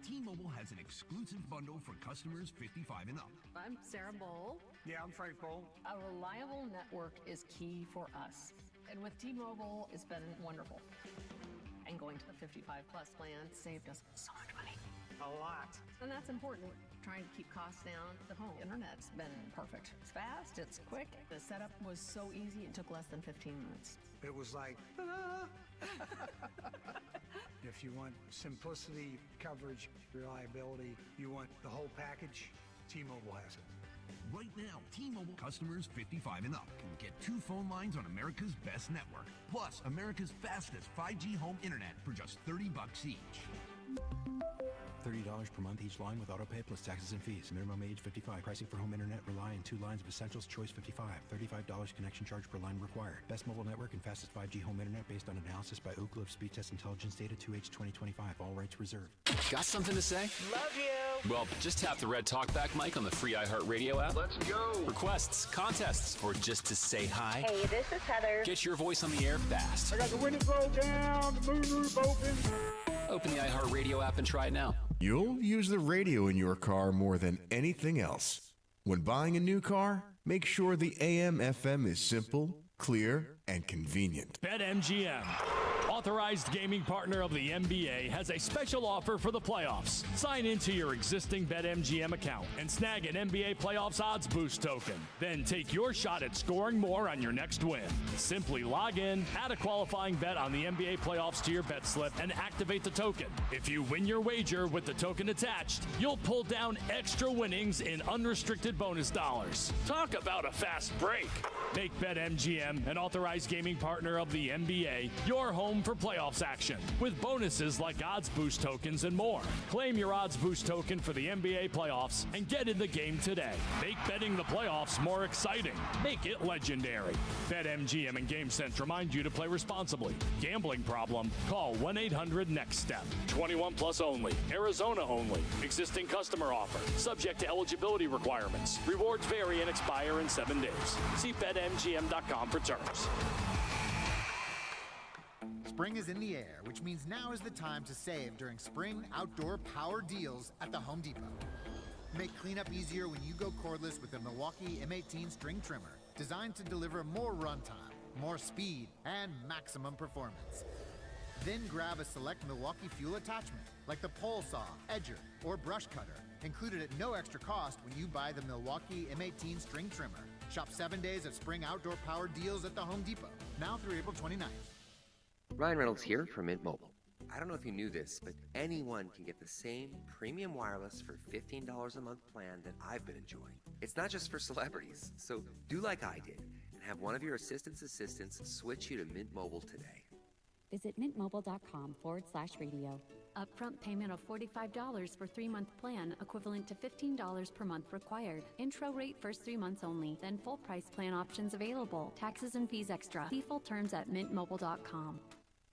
T-Mobile has an exclusive bundle for customers 55 and up. I'm Sarah Bowl. Yeah, I'm Frank Bowl. A reliable network is key for us. And with T-Mobile, it's been wonderful. And going to the 55 plus plan saved us so much money. A lot. And that's important. Trying to keep costs down. The home internet's been perfect. It's fast, it's quick. The setup was so easy, it took less than 15 minutes. It was like, ta-da! If you want simplicity, coverage, reliability, you want the whole package, T-Mobile has it. Right now, T-Mobile customers 55 and up can get 2 phone lines on America's best network, plus America's fastest 5G home internet for just $30 each. $30 per month each line with autopay plus taxes and fees. Minimum age 55. Pricing for home internet rely on 2 lines of Essentials Choice 55. $35 connection charge per line required. Best mobile network and fastest 5G home internet based on analysis by Ookla of Speed Test Intelligence data 2H 2025. All rights reserved. Got something to say? Love you. Well, just tap the red talkback mic on the free iHeartRadio app. Let's go. Requests, contests, or just to say hi. Hey, this is Heather. Get your voice on the air fast. I got the windows rolled down, the moonroof open. Open the iHeartRadio app and try it now. You'll use the radio in your car more than anything else. When buying a new car, make sure the AM/FM is simple, clear, and convenient. BetMGM, authorized gaming partner of the NBA, has a special offer for the playoffs. Sign into your existing BetMGM account and snag an NBA playoffs odds boost token. Then take your shot at scoring more on your next win. Simply log in, add a qualifying bet on the NBA playoffs to your bet slip, and activate the token. If you win your wager with the token attached, you'll pull down extra winnings in unrestricted bonus dollars. Talk about a fast break. Make BetMGM an authorized gaming partner of the NBA your home for playoffs action, with bonuses like odds boost tokens and more. Claim your odds boost token for the NBA playoffs and get in the game today. Make betting the playoffs more exciting. Make it legendary. BetMGM and GameSense remind you to play responsibly. Gambling problem? Call 1-800-NEXT-STEP. 21 plus only. Arizona only. Existing customer offer. Subject to eligibility requirements. Rewards vary and expire in 7 days. See BetMGM.com for terms. Spring is in the air, which means now is the time to save during spring outdoor power deals at the Home Depot. Make cleanup easier when you go cordless with the Milwaukee M18 string trimmer, designed to deliver more runtime, more speed, and maximum performance. Then grab a select Milwaukee fuel attachment, like the pole saw, edger, or brush cutter, included at no extra cost when you buy the Milwaukee M18 string trimmer. Shop 7 days of spring outdoor power deals at the Home Depot, now through April 29th. Ryan Reynolds here from Mint Mobile. I don't know if you knew this, but anyone can get the same premium wireless for $15 a month plan that I've been enjoying. It's not just for celebrities, so do like I did and have one of your assistants switch you to Mint Mobile today. Visit mintmobile.com/radio. Upfront payment of $45 for 3-month plan, equivalent to $15 per month required. Intro rate first 3 months only, then full price plan options available. Taxes and fees extra. See full terms at mintmobile.com.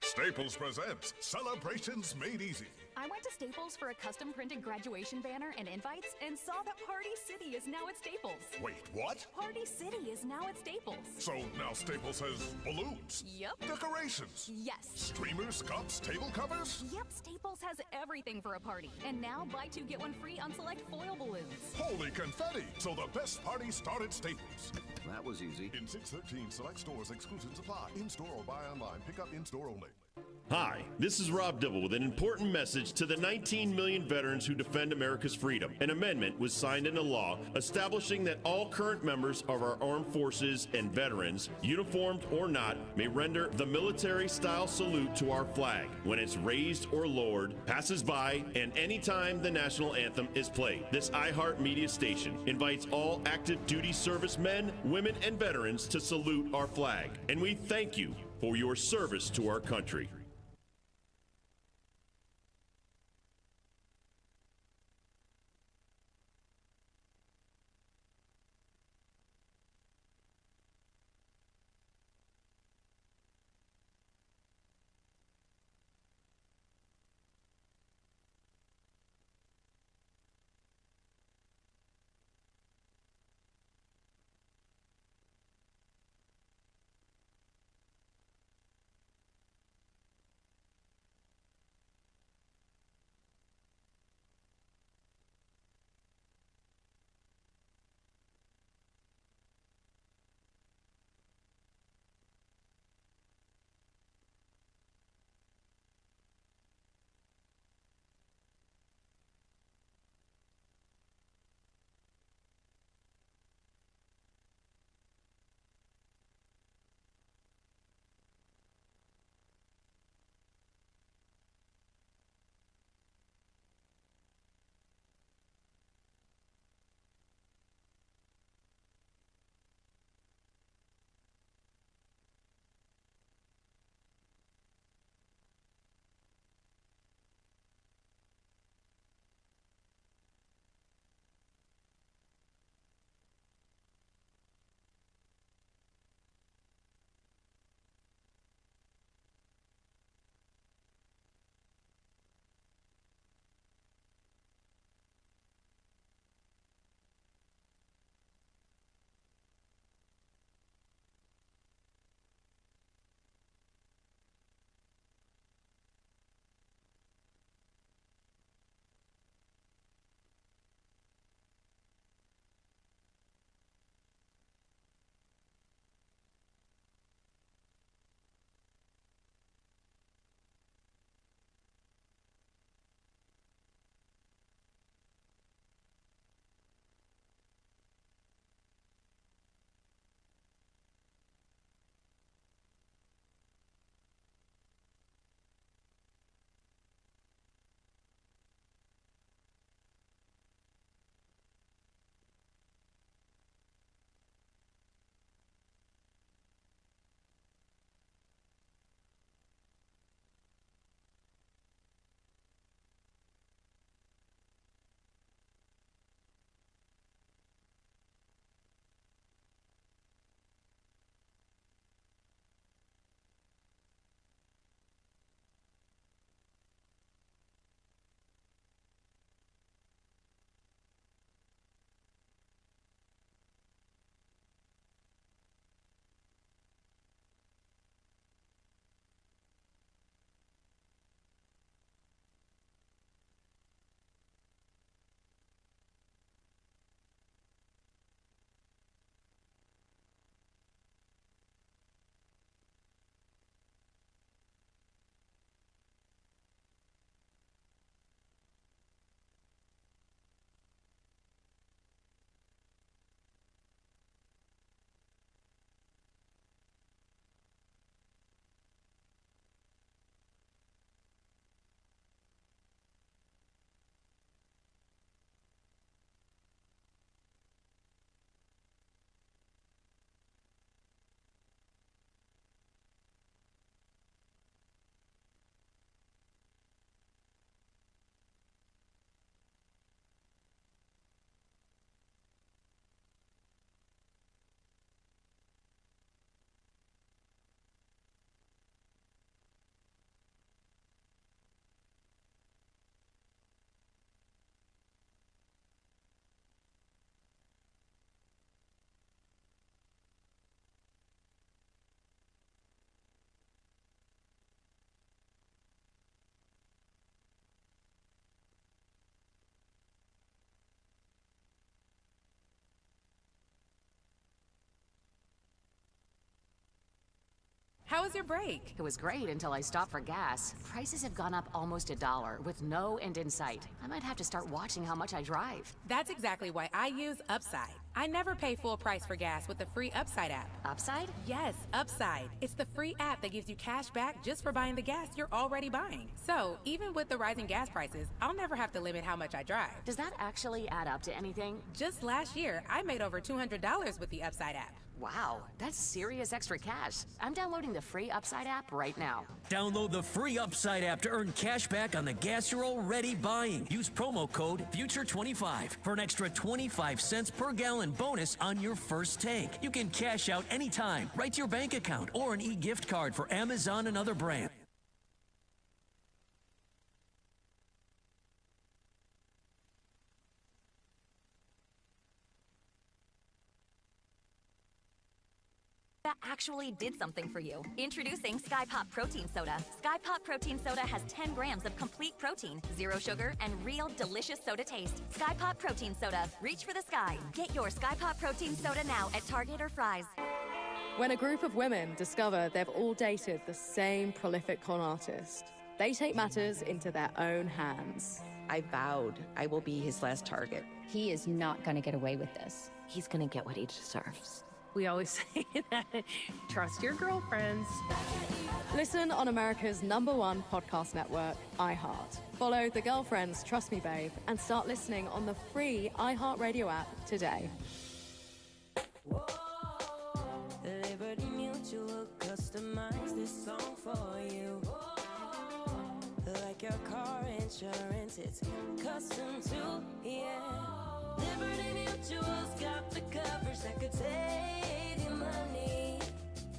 Staples presents Celebrations Made Easy. I went to Staples for a custom printed graduation banner and invites and saw that Party City is now at Staples. Wait, what? Party City is now at Staples. So now Staples has balloons? Yep. Decorations? Yes. Streamers, cups, table covers? Yep, Staples has everything for a party. And now buy 2 get 1 free on select foil balloons. Holy confetti! So the best party started Staples. That was easy. In 613 select stores, exclusions apply. In-store or buy online. Pick up in-store only. Hi, this is Rob Dibble with an important message to the 19 million veterans who defend America's freedom. An amendment was signed into law establishing that all current members of our armed forces and veterans, uniformed or not, may render the military-style salute to our flag when it's raised or lowered, passes by, and anytime the national anthem is played. This iHeart Media station invites all active duty servicemen, women, and veterans to salute our flag. And we thank you for your service to our country. How was your break? It was great until I stopped for gas. Prices have gone up almost $1 with no end in sight. I might have to start watching how much I drive. That's exactly why I use Upside. I never pay full price for gas with the free Upside app. Upside? Yes, Upside. It's the free app that gives you cash back just for buying the gas you're already buying. So, even with the rising gas prices, I'll never have to limit how much I drive. Does that actually add up to anything? Just last year, I made over $200 with the Upside app. Wow, that's serious extra cash. I'm downloading the free Upside app right now. Download the free Upside app to earn cash back on the gas you're already buying. Use promo code FUTURE25 for an extra 25 cents per gallon bonus on your first tank. You can cash out anytime, right to your bank account, or an e-gift card for Amazon and other brands. That actually did something for you. Introducing Sky Pop Protein Soda. Sky Pop Protein Soda has 10 grams of complete protein, 0 sugar, and real delicious soda taste. Sky Pop Protein Soda. Reach for the sky. Get your Sky Pop Protein Soda now at Target or Fry's. When a group of women discover they've all dated the same prolific con artist, they take matters into their own hands. I vowed I will be his last target. He is not going to get away with this. He's going to get what he deserves. We always say that. Trust your girlfriends. Listen on America's #1 podcast network, iHeart. Follow the Girlfriends Trust Me Babe and start listening on the free iHeartRadio app today. Liberty Mutual customized this song for you. Like your car insurance, it's custom too, yeah. Liberty Mutual's got the coverage that could save you money.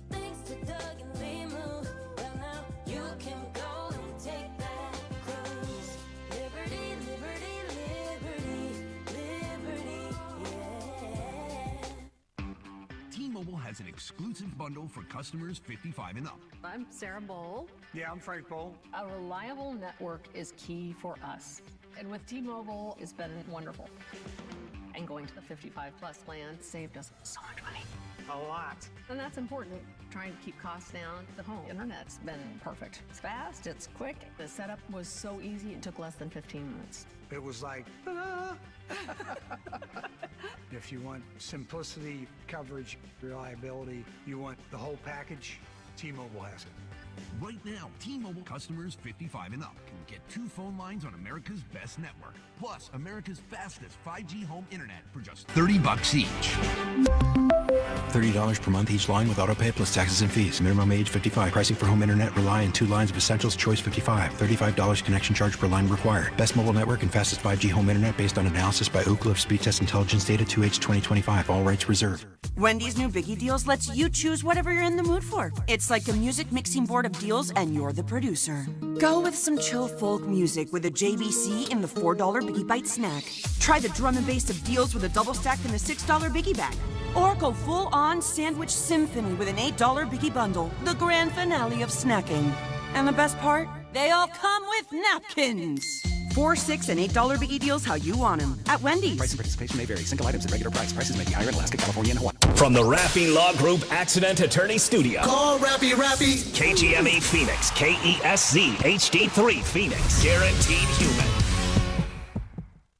Thanks to Doug and Limu, well now you can go and take that cruise. Liberty, liberty, liberty, liberty, yeah. T-Mobile has an exclusive bundle for customers 55 and up. I'm Sarah Bowl. Yeah, I'm Frank Bowl. A reliable network is key for us. And with T-Mobile, it's been wonderful. And going to the 55 plus plan saved us so much money. A lot. And that's important. Trying to keep costs down. The home internet's been perfect. It's fast, it's quick. The setup was so easy, it took less than 15 minutes. It was like, ta-da! If you want simplicity, coverage, reliability, you want the whole package, T-Mobile has it. Right now, T-Mobile customers 55 and up can get 2 phone lines on America's best network, plus America's fastest 5G home internet for just $30 each. $30 per month each line with autopay plus taxes and fees. Minimum age 55. Pricing for home internet rely on 2 lines of Essentials Choice 55. $35 connection charge per line required. Best mobile network and fastest 5G home internet based on analysis by Ookla of Speed Test Intelligence Data 2H 2025. All rights reserved. Wendy's new Biggie Deals lets you choose whatever you're in the mood for. It's like a music mixing board of deals and you're the producer. Go with some chill folk music with a JBC in the $4 Biggie Bite snack. Try the drum and bass of deals with a double stack in the $6 Biggie Bag. Or go full-on sandwich symphony with an $8 Biggie Bundle, the grand finale of snacking. And the best part? They all come with napkins. $4, $6, and $8 Biggie Deals how you want them at Wendy's. Price and participation may vary. Single items at regular price. Prices may be higher in Alaska, California, and Hawaii. From the Rappy Law Group Accident Attorney Studio. Call Rappy. KGME Phoenix. KESZ HD3 Phoenix. Guaranteed human.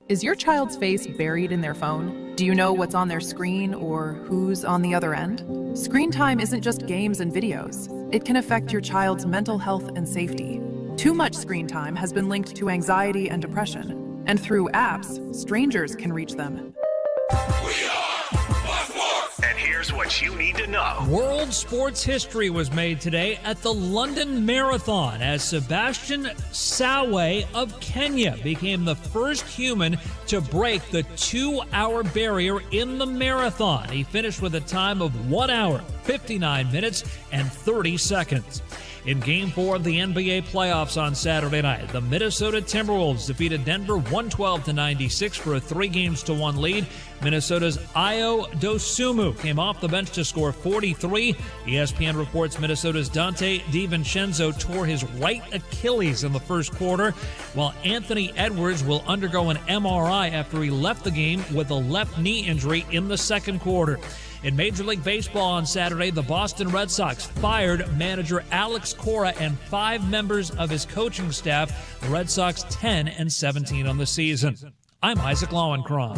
Is your child's face buried in their phone? Do you know what's on their screen or who's on the other end? Screen time isn't just games and videos. It can affect your child's mental health and safety. Too much screen time has been linked to anxiety and depression, and through apps, strangers can reach them. And here's what you need to know. World sports history was made today at the London Marathon as Sebastian Sawe of Kenya became the first human to break the 2-hour barrier in the marathon. He finished with a time of 1 hour, 59 minutes, and 30 seconds. In Game 4 of the NBA playoffs on Saturday night, the Minnesota Timberwolves defeated Denver 112-96 for a 3-1 lead. Minnesota's Ayo Dosunmu came off the bench to score 43. ESPN reports Minnesota's Dante DiVincenzo tore his right Achilles in the first quarter, while Anthony Edwards will undergo an MRI after he left the game with a left knee injury in the second quarter. In Major League Baseball on Saturday, the Boston Red Sox fired manager Alex Cora and 5 members of his coaching staff. The Red Sox 10-17 on the season. I'm Isaac Lowenkron.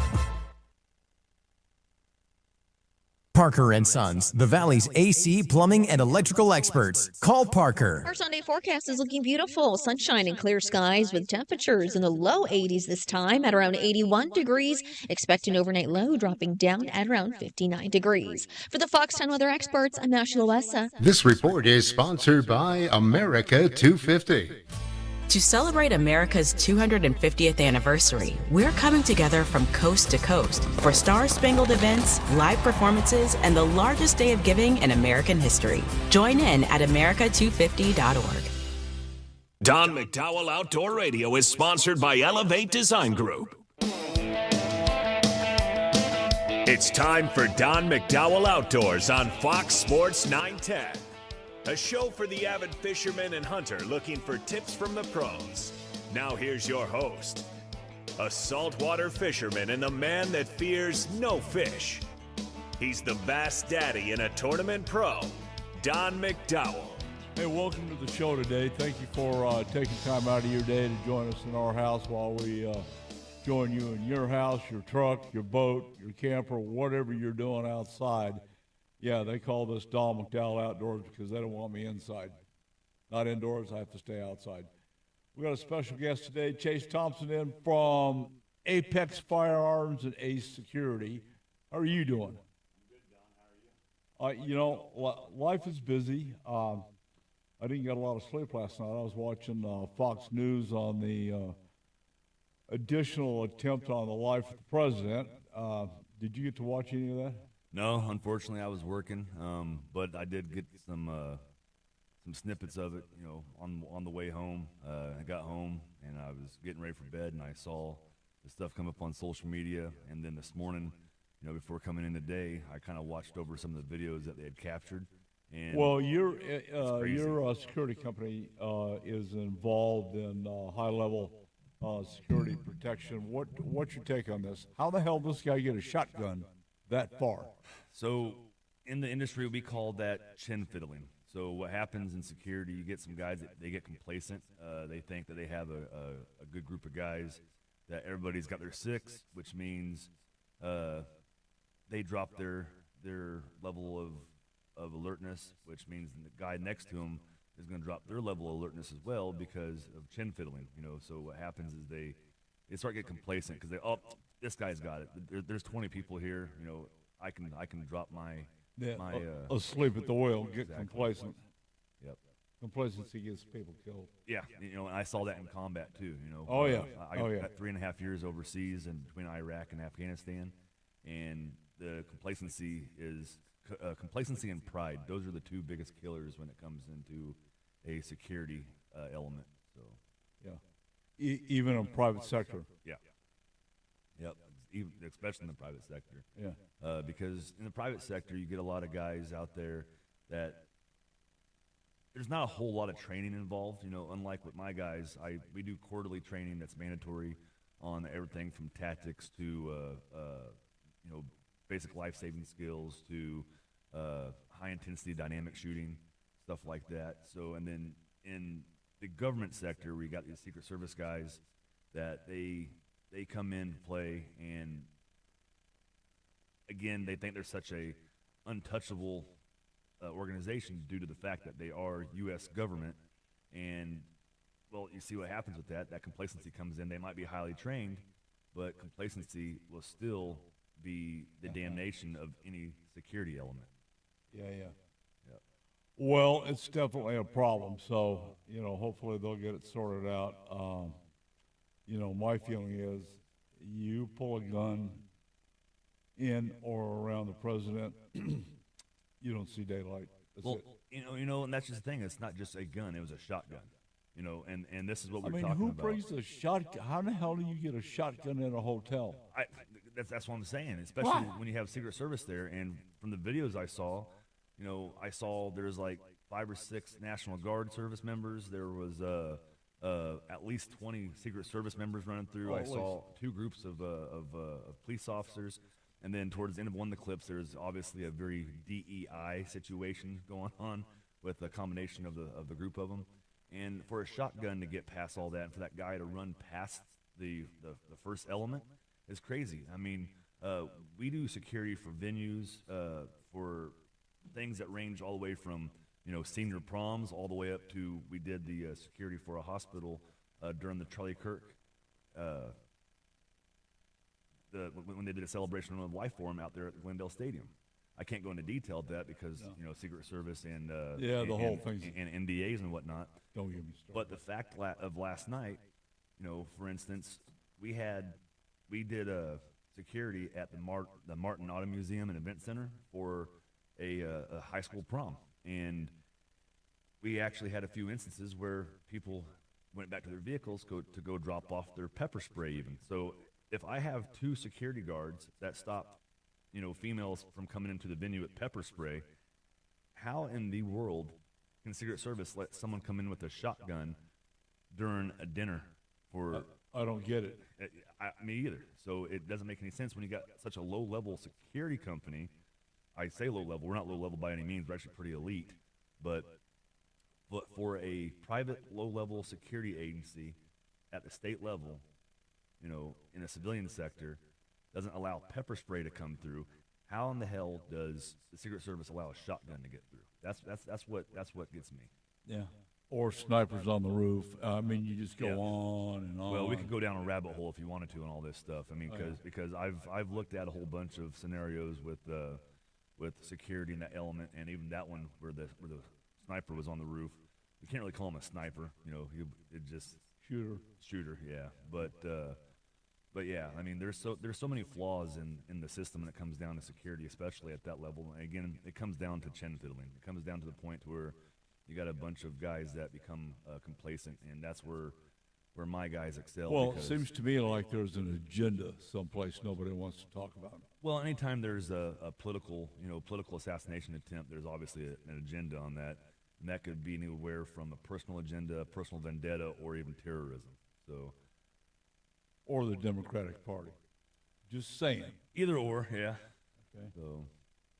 Parker & Sons, the Valley's AC, plumbing, and electrical experts. Call Parker. Our Sunday forecast is looking beautiful. Sunshine and clear skies with temperatures in the low 80s this time at around 81 degrees. Expect an overnight low dropping down at around 59 degrees. For the Fox 10 weather experts, I'm Ashley Loessa. This report is sponsored by America 250. To celebrate America's 250th anniversary, we're coming together from coast to coast for star-spangled events, live performances, and the largest day of giving in American history. Join in at america250.org. Don McDowell Outdoor Radio is sponsored by Elevate Design Group. It's time for Don McDowell Outdoors on Fox Sports 910. A show for the avid fisherman and hunter looking for tips from the pros. Now here's your host, a saltwater fisherman and the man that fears no fish. He's the bass daddy and a tournament pro, Don McDowell. Hey, welcome to the show today. Thank you for taking time out of your day to join us in our house while we join you in your house, your truck, your boat, your camper, whatever you're doing outside. Yeah, they call this Don McDowell Outdoors because they don't want me inside. Not indoors, I have to stay outside. We got a special guest today, Chase Thompson in from Apex Firearms and Ace Security. How are you doing? I'm good, Don. How are you? You know, life is busy. I didn't get a lot of sleep last night. I was watching Fox News on the additional attempt on the life of the president. Did you get to watch any of that? No, unfortunately, I was working, but I did get some snippets of it. You know, on the way home. I got home and I was getting ready for bed, and I saw the stuff come up on social media. And then this morning, you know, before coming in today, I kind of watched over some of the videos that they had captured. And well, your security company is involved in high-level security protection. What's your take on this? How the hell did this guy get a shotgun that far? So in the industry, we call that chin fiddling. So what happens in security, you get some guys that they get complacent. They think that they have a good group of guys, that everybody's got their six, which means they drop their level of alertness, which means the guy next to them is going to drop their level of alertness as well because of chin fiddling. You know, so what happens is they start getting complacent because this guy's got it. There's 20 people here. You know, I can drop my asleep at the wheel, get complacent. Yep. Complacency gets people killed. Yeah, you know, and I saw that in combat too. You know. Oh yeah. I got 3.5 years overseas and between Iraq and Afghanistan, and the complacency and pride. Those are the two biggest killers when it comes into a security element. So. Yeah. Even in private sector. Yeah. Yep, especially in the private sector. Yeah. Because in the private sector, you get a lot of guys out there that there's not a whole lot of training involved. You know, unlike with my guys, we do quarterly training that's mandatory on everything from tactics to you know, basic life-saving skills to high-intensity dynamic shooting, stuff like that. So, and then in the government sector, we got these Secret Service guys that they come in to play, and again, they think they're such a untouchable organization due to the fact that they are U.S. government. And, well, you see what happens with that. That complacency comes in. They might be highly trained, but complacency will still be the damnation of any security element. Yeah. Well, it's definitely a problem. So, you know, hopefully they'll get it sorted out. You know, my feeling is you pull a gun in or around the president, you don't see daylight. That's well, it. you know, and that's just the thing. It's not just a gun; it was a shotgun. You know, and this is what we're talking who about. brings a shotgun? How the hell do you get a shotgun in a hotel? That's what I'm saying. Especially when you have Secret Service there, and from the videos I saw, you know, there's like 5 or 6 National Guard service members. There was at least 20 Secret Service members running through. I saw 2 groups of police officers. And then towards the end of one of the clips, there's obviously a very DEI situation going on with a combination of the group of them. And for a shotgun to get past all that, and for that guy to run past the first element is crazy. I mean, we do security for venues, for things that range all the way from, senior proms all the way up to, we did the security for a hospital during the Charlie Kirk, when they did a celebration of life for him out there at Glendale Stadium. I can't go into detail of that because, Secret Service and the whole thing and NDAs and whatnot. Don't get me started. But the fact of last night, for instance, we did a security at the Martin Auto Museum and Event Center for a high school prom, and we actually had a few instances where people went back to their vehicles to go drop off their pepper spray even. So if I have 2 security guards that stop, females from coming into the venue with pepper spray, how in the world can Secret Service let someone come in with a shotgun during a dinner for... I don't get it. Me either. So it doesn't make any sense when you got such a low-level security company. I say low-level. We're not low-level by any means. We're actually pretty elite. But for a private low-level security agency at the state level, in a civilian sector, doesn't allow pepper spray to come through, how in the hell does the Secret Service allow a shotgun to get through? That's what gets me. Yeah. Or snipers on the roof. I mean, you just go on and on. Well, we could go down a rabbit hole if you wanted to and all this stuff. I mean, because I've looked at a whole bunch of scenarios with security and that element, and even that one where the sniper was on the roof. We can't really call him a sniper, it just shooter, yeah. But yeah, I mean, there's so many flaws in the system when it comes down to security, especially at that level. And again, it comes down to chin fiddling. It comes down to the point where you got a bunch of guys that become complacent, and that's where my guys excel. Well, it seems to me like there's an agenda someplace nobody wants to talk about. Well, anytime there's a political assassination attempt, there's obviously an agenda on that, and that could be anywhere from a personal agenda, personal vendetta, or even terrorism. So, or the Democratic Party. Just saying. Either or, yeah. Okay. So,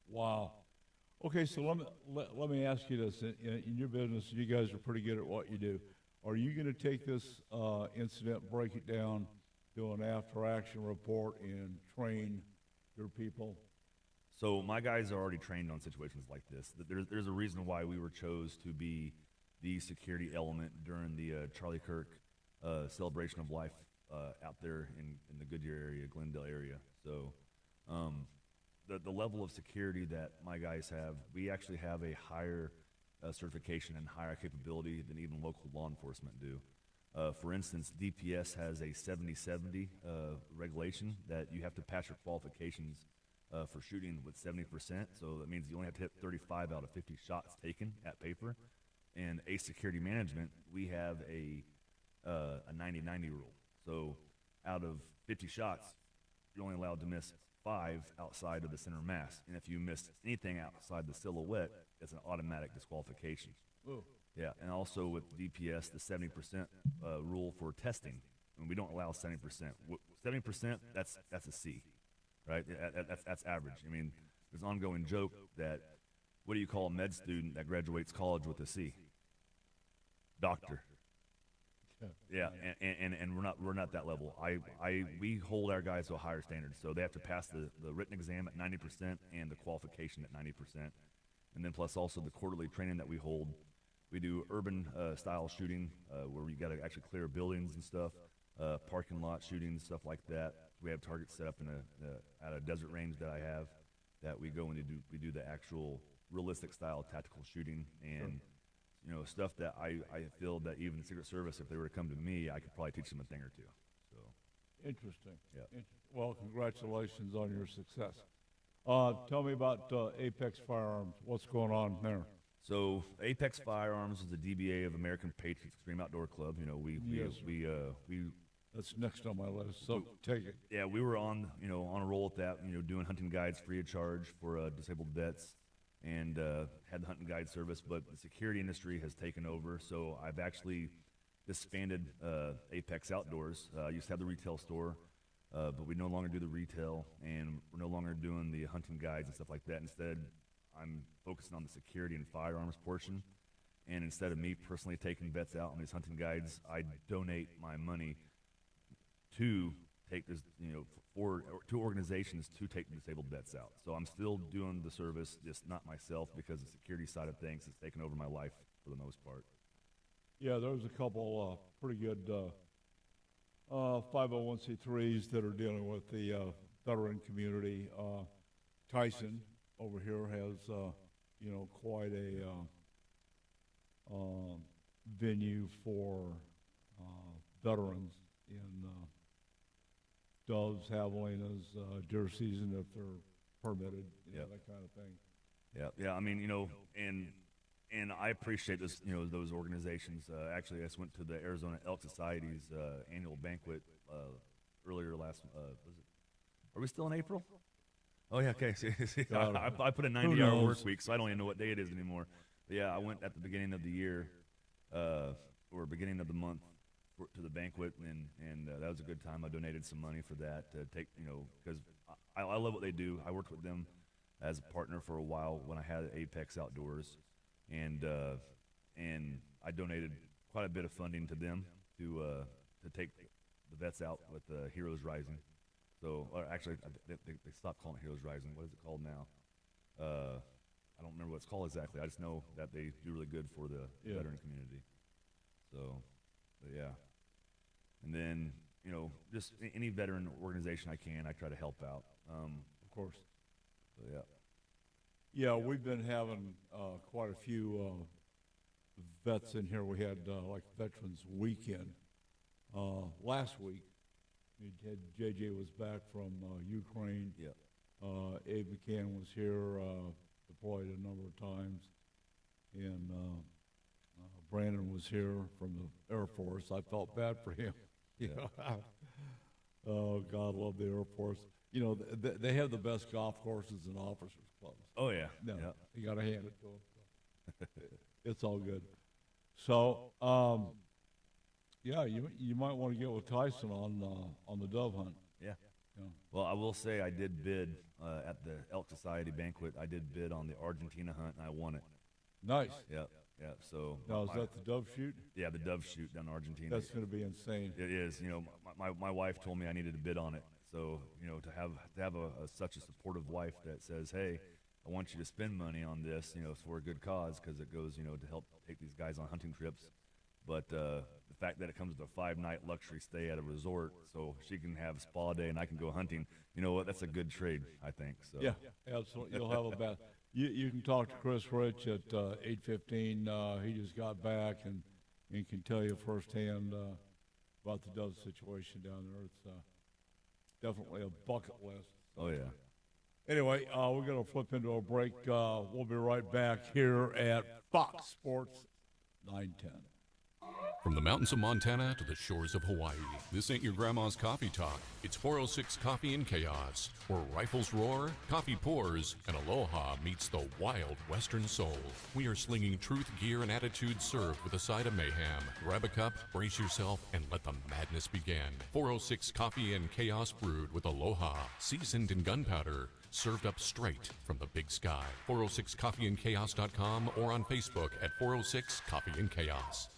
wow. Okay, so let me ask you this. In your business, you guys are pretty good at what you do. Are you going to take this incident, break it down, do an after-action report, and train your people? So my guys are already trained on situations like this. There's a reason why we were chose to be the security element during the Charlie Kirk celebration of life out there in the Goodyear area, Glendale area. So the level of security that my guys have, we actually have a higher certification and higher capability than even local law enforcement do. For instance, DPS has a 70-70 regulation that you have to pass your qualifications for shooting with 70%. So that means you only have to hit 35 out of 50 shots taken at paper. And Ace Security Management, we have a 90-90 rule. So out of 50 shots, you're only allowed to miss 5 outside of the center mass. And if you miss anything outside the silhouette, it's an automatic disqualification. Ooh. Yeah, and also with DPS, the 70% rule for testing. And we don't allow 70%. 70%, that's a C, right? That's average. I mean, there's an ongoing joke that, what do you call a med student that graduates college with a C? Doctor. Yeah, and we're not that level. We hold our guys to a higher standard, so they have to pass the written exam at 90% and the qualification at 90%, and then plus also the quarterly training that we hold. We do urban style shooting where you got to actually clear buildings and stuff, parking lot shooting and stuff like that. We have targets set up at a desert range that I have that we go and we do the actual realistic style tactical shooting and. You know, stuff that I feel that even the Secret Service, if they were to come to me, I could probably teach them a thing or two. So interesting. Yeah. Well, congratulations on your success. Tell me about Apex Firearms. What's going on there? So Apex Firearms is the DBA of American Patriots Extreme Outdoor Club. You know, we that's next on my list. So take it. Yeah, we were on a roll with that. You know, doing hunting guides free of charge for disabled vets. And had the hunting guide service, but the security industry has taken over, so I've actually disbanded Apex Outdoors. I used to have the retail store. but we no longer do the retail, and we're no longer doing the hunting guides and stuff like that. Instead, I'm focusing on the security and firearms portion. And instead of me personally taking vets out on these hunting guides, I donate my money to take this, to organizations to take the disabled vets out. So I'm still doing the service, just not myself, because the security side of things has taken over my life for the most part. Yeah, there's a couple pretty good 501c3s that are dealing with the veteran community. Tyson over here has, quite a venue for veterans in doves, javelinas, deer season if they're permitted, that kind of thing. Yeah. I mean, and I appreciate this, those organizations. Actually, I just went to the Arizona Elk Society's annual banquet earlier last. Are we still in April? Oh yeah, okay. I put a 90-hour work week, so I don't even know what day it is anymore. But yeah, I went at the beginning of the year, or beginning of the month, to the banquet, and that was a good time. I donated some money for that to take, because I love what they do. I worked with them as a partner for a while when I had Apex Outdoors, and I donated quite a bit of funding to them to take the vets out with Heroes Rising. So, or actually, they stopped calling it Heroes Rising. What is it called now? I don't remember what it's called exactly. I just know that they do really good for the veteran community. So, but yeah. And then, just any veteran organization I can, I try to help out. Of course. So, yeah. Yeah, we've been having quite a few vets in here. We had like Veterans Weekend last week. JJ was back from Ukraine. Yeah. Abe McCann was here, deployed a number of times, and Brandon was here from the Air Force. I felt bad for him. Oh, God, love the Air Force. They have the best golf courses and officers clubs. Oh yeah. No, you got to hand it to them. It's all good. So, yeah, you might want to get with Tyson on the dove hunt. Yeah. Well, I will say I did bid at the Elk Society banquet. I did bid on the Argentina hunt, and I won it. Nice. Yeah. So now is that the dove shoot? Yeah, the dove shoot down in Argentina. That's going to be insane. It is. My wife told me I needed to bid on it. So to have such a supportive wife that says, hey, I want you to spend money on this, for a good cause, because it goes, to help take these guys on hunting trips. But the fact that it comes with a 5-night luxury stay at a resort, so she can have a spa day and I can go hunting, you know what? That's a good trade, I think. So. Yeah, absolutely. You'll have a bad. You can talk to Chris Rich at 8:15. He just got back and can tell you firsthand about the dove situation down there. It's definitely a bucket list. Oh yeah. Anyway, we're going to flip into a break. We'll be right back here at Fox Sports 910. From the mountains of Montana to the shores of Hawaii, this ain't your grandma's coffee talk. It's 406 Coffee and Chaos, where rifles roar, coffee pours, and aloha meets the wild western soul. We are slinging truth, gear, and attitude served with a side of mayhem. Grab a cup, brace yourself, and let the madness begin. 406 Coffee and Chaos brewed with aloha, seasoned in gunpowder, served up straight from the big sky. 406coffeeandchaos.com or on Facebook at 406 Coffee and Chaos.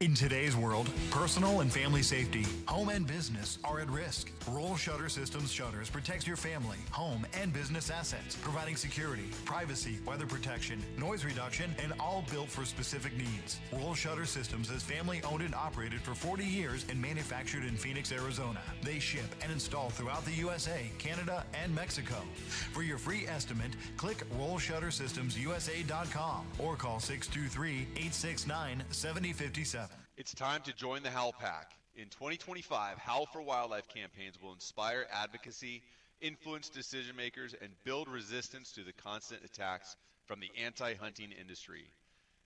In today's world, personal and family safety, home and business are at risk. Roll Shutter Systems Shutters protects your family, home, and business assets, providing security, privacy, weather protection, noise reduction, and all built for specific needs. Roll Shutter Systems is family owned and operated for 40 years and manufactured in Phoenix, Arizona. They ship and install throughout the USA, Canada, and Mexico. For your free estimate, click rollshuttersystemsusa.com or call 623-869-7057. It's time to join the Howl Pack. In 2025, Howl for Wildlife campaigns will inspire advocacy, influence decision makers, and build resistance to the constant attacks from the anti-hunting industry.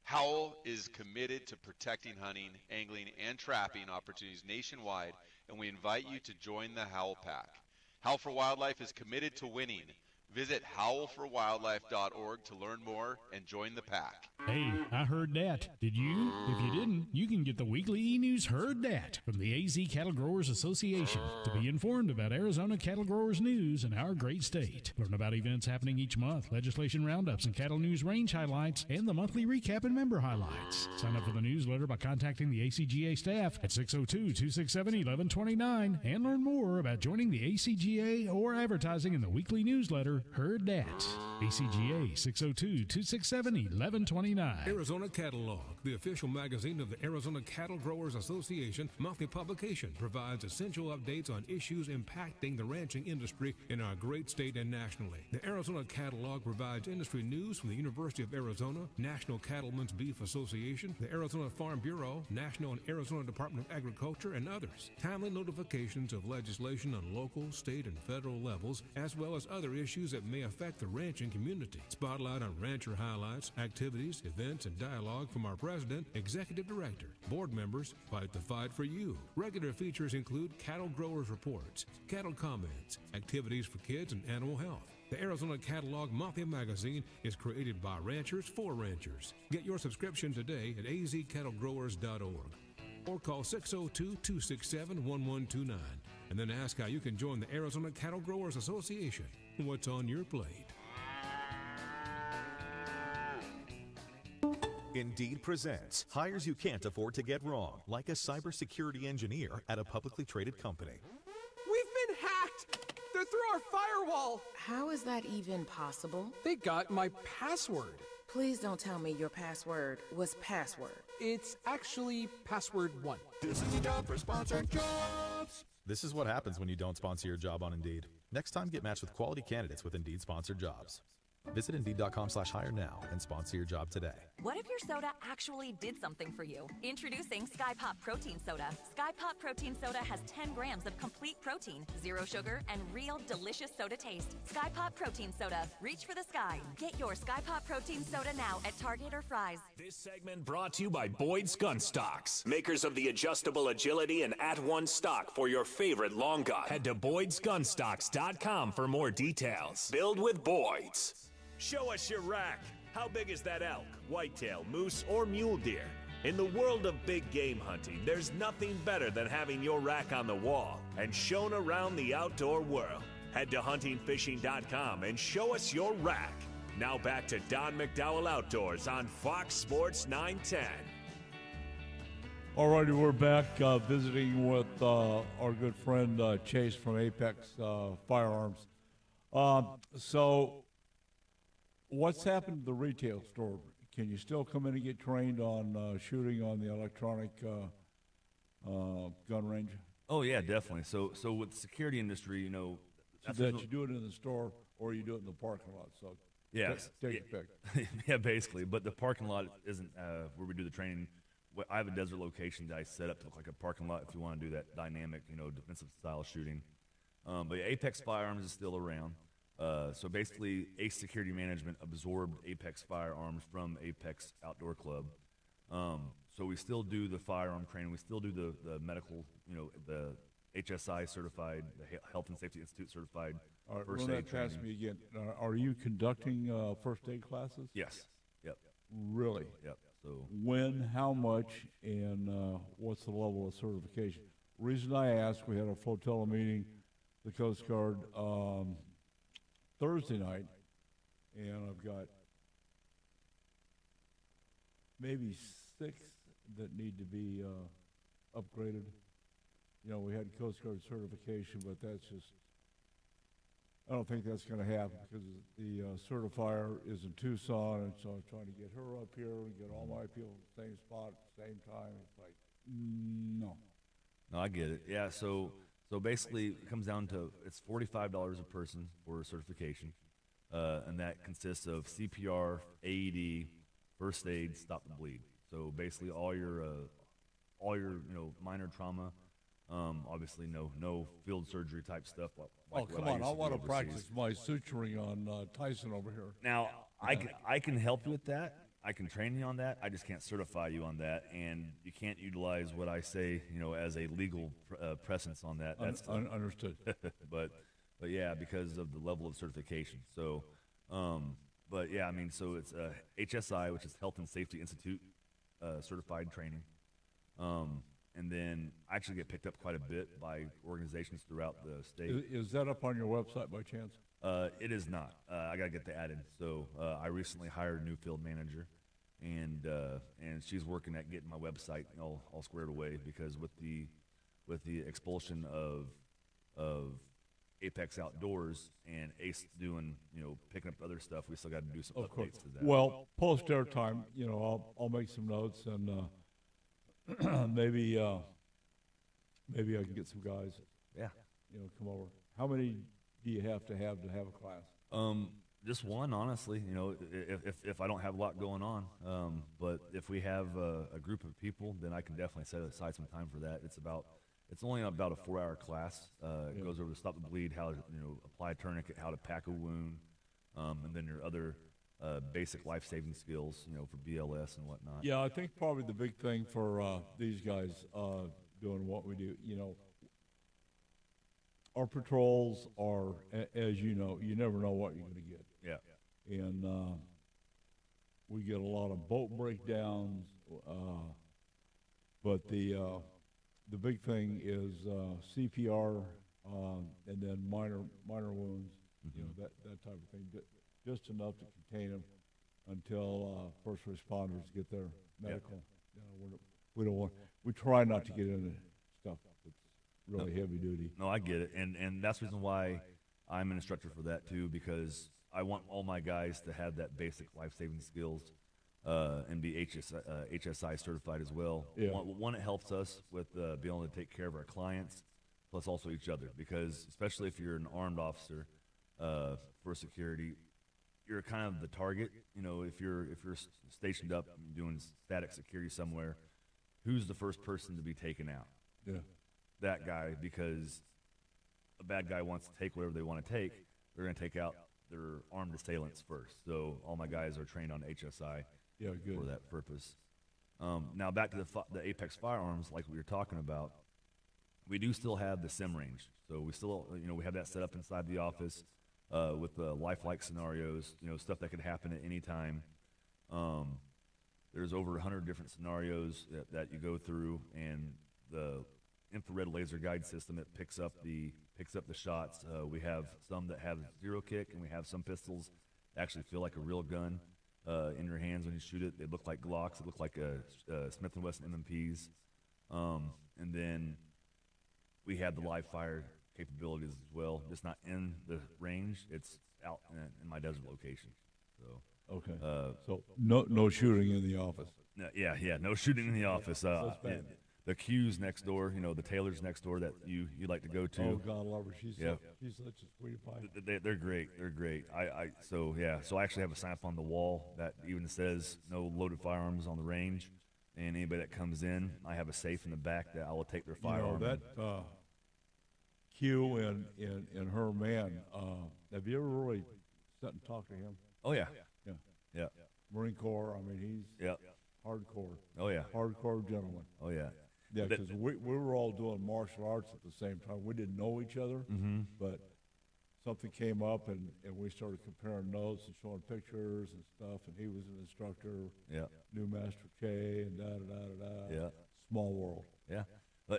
Howl is committed to protecting hunting, angling, and trapping opportunities nationwide, and we invite you to join the Howl Pack. Howl for Wildlife is committed to winning. Visit howlforwildlife.org to learn more and join the pack. Hey, I heard that. Did you? If you didn't, you can get the weekly e-news Heard That from the AZ Cattle Growers Association to be informed about Arizona cattle growers news in our great state. Learn about events happening each month, legislation roundups and cattle news range highlights, and the monthly recap and member highlights. Sign up for the newsletter by contacting the ACGA staff at 602-267-1129 and learn more about joining the ACGA or advertising in the weekly newsletter Heard That. ACGA 602-267-1129. Arizona Catalog, the official magazine of the Arizona Cattle Growers Association monthly publication, provides essential updates on issues impacting the ranching industry in our great state and nationally. The Arizona Catalog provides industry news from the University of Arizona, National Cattlemen's Beef Association, the Arizona Farm Bureau, National and Arizona Department of Agriculture, and others. Timely notifications of legislation on local, state, and federal levels, as well as other issues that may affect the ranching community. Spotlight on rancher highlights, activities, events, and dialogue from our president, executive director, board members. Fight the fight for you. Regular features include cattle growers reports, cattle comments, activities for kids, and animal health. The Arizona Catalog monthly magazine is created by ranchers for ranchers. Get your subscription today at azcattlegrowers.org or call 602-267-1129 and then ask how you can join the Arizona Cattle Growers Association. What's on your plate? Indeed presents hires you can't afford to get wrong, like a cybersecurity engineer at a publicly traded company. We've been hacked! They're through our firewall! How is that even possible? They got my password. Please don't tell me your password was password. It's actually password 1. This is the job for sponsored jobs. This is what happens when you don't sponsor your job on Indeed. Next time, get matched with quality candidates with Indeed sponsored jobs. Visit Indeed.com/hire now and sponsor your job today. What if your soda actually did something for you? Introducing Sky Pop Protein Soda. Sky Pop Protein Soda has 10 grams of complete protein, 0 sugar, and real delicious soda taste. Sky Pop Protein Soda. Reach for the sky. Get your Sky Pop Protein Soda now at Target or Fry's. This segment brought to you by Boyd's Gun Stocks, makers of the adjustable agility and at-one stock for your favorite long gun. Head to boydsgunstocks.com for more details. Build with Boyd's. Show us your rack. How big is that elk, whitetail, moose, or mule deer? In the world of big game hunting, there's nothing better than having your rack on the wall and shown around the outdoor world. Head to huntingfishing.com and show us your rack. Now back to Don McDowell Outdoors on Fox Sports 910. All righty, we're back visiting with our good friend Chase from Apex Firearms. So what's happened to the retail store? Can you still come in and get trained on shooting on the electronic gun range? Oh yeah, definitely. So with the security industry, you know, So that you do it in the store or you do it in the parking lot. So yes, take your pick. Yeah, basically. But the parking lot isn't where we do the training. I have a desert location that I set up to look like a parking lot if you want to do that dynamic, you know, defensive style shooting. But Apex Firearms is still around. So basically, Ace Security Management absorbed Apex Firearms from Apex Outdoor Club. So we still do the firearm training. We still do the medical, you know, the HSI certified, the Health and Safety Institute certified first aid training. Pass me again. Are you conducting first aid classes? Yes. Yep. Really? Yep. So when, how much, and what's the level of certification? Reason I asked, we had a flotilla meeting, the Coast Guard, Thursday night, and I've got maybe 6 that need to be upgraded. You know, we had Coast Guard certification, but that's just, I don't think that's going to happen because the certifier is in Tucson, and so I'm trying to get her up here and get all my people in the same spot at the same time. It's like, no. No, I get it. Yeah, so basically it comes down to it's $45 a person for certification, and that consists of CPR, AED, first aid, stop the bleed. So basically all your you know, minor trauma. Obviously no field surgery type stuff. Like come on, I want to practice my suturing on Tyson over here. Now, I can help you with that. I can train you on that. I just can't certify you on that, and you can't utilize what I say, you know, as a legal presence on that. That's understood. But but yeah, because of the level of certification. So, but yeah, I mean, so it's HSI, which is Health and Safety Institute certified training. And then I actually get picked up quite a bit by organizations throughout the state. Is that up on your website by chance? It is not. I gotta get that added. So I recently hired a new field manager, and she's working at getting my website all squared away, because with the expulsion of Apex Outdoors and Ace doing, picking up other stuff, we still got to do some updates to that. Well, post airtime, I'll make some notes, and maybe I can get some guys. Yeah. Come over. How many do you have to have a class? Just one, honestly. If I don't have a lot going on, but if we have a group of people, then I can definitely set aside some time for that. It's only about a 4-hour class. It goes over to stop the bleed, how to apply a tourniquet, how to pack a wound, and then your other basic life-saving skills, for BLS and whatnot. Yeah, I think probably the big thing for these guys doing what we do, our patrols are, as you know, you never know what you're going to get. Yeah. And we get a lot of boat breakdowns, but the big thing is CPR, and then minor wounds, that type of thing, just enough to contain them until first responders get their medical. We try not to get into stuff that's really heavy duty. No, I get it, and that's the reason why I'm an instructor for that too, because I want all my guys to have that basic life-saving skills. And be HSI certified as well. Yeah. One, it helps us with being able to take care of our clients, plus also each other, because especially if you're an armed officer for security, you're kind of the target. If you're stationed up and doing static security somewhere, who's the first person to be taken out? Yeah. That guy, because a bad guy wants to take whatever they want to take. They're going to take out their armed assailants first. So all my guys are trained on HSI. Yeah, good. For that purpose. Now back to the Apex firearms, like we were talking about, we do still have the sim range. So we still, we have that set up inside the office with the lifelike scenarios, stuff that could happen at any time. There's over 100 different scenarios that you go through, and the infrared laser guide system, it picks up the shots. We have some that have zero kick, and we have some pistols that actually feel like a real gun. In your hands when you shoot it. They look like Glocks. They look like Smith & Wesson MMPs. And then we have the live fire capabilities as well. Just not in the range. It's out in my desert location. So okay. So no shooting in the office. No, yeah. No shooting in the office. That's bad. The Q's next door, the Taylors next door that you like to go to. Oh, God, I love her. She's such a sweetie pie. They're great. They're great. So I actually have a sign up on the wall that even says no loaded firearms on the range, and anybody that comes in, I have a safe in the back that I will take their firearm. That Q and her man. Have you ever really sat and talked to him? Oh yeah. Yeah. Marine Corps. I mean, he's hardcore. Oh yeah. Hardcore gentleman. Oh yeah. Yeah, because we were all doing martial arts at the same time. We didn't know each other, but something came up, and we started comparing notes and showing pictures and stuff, and he was an instructor, New Master K, and da-da-da-da-da. Yeah. Small world. Yeah.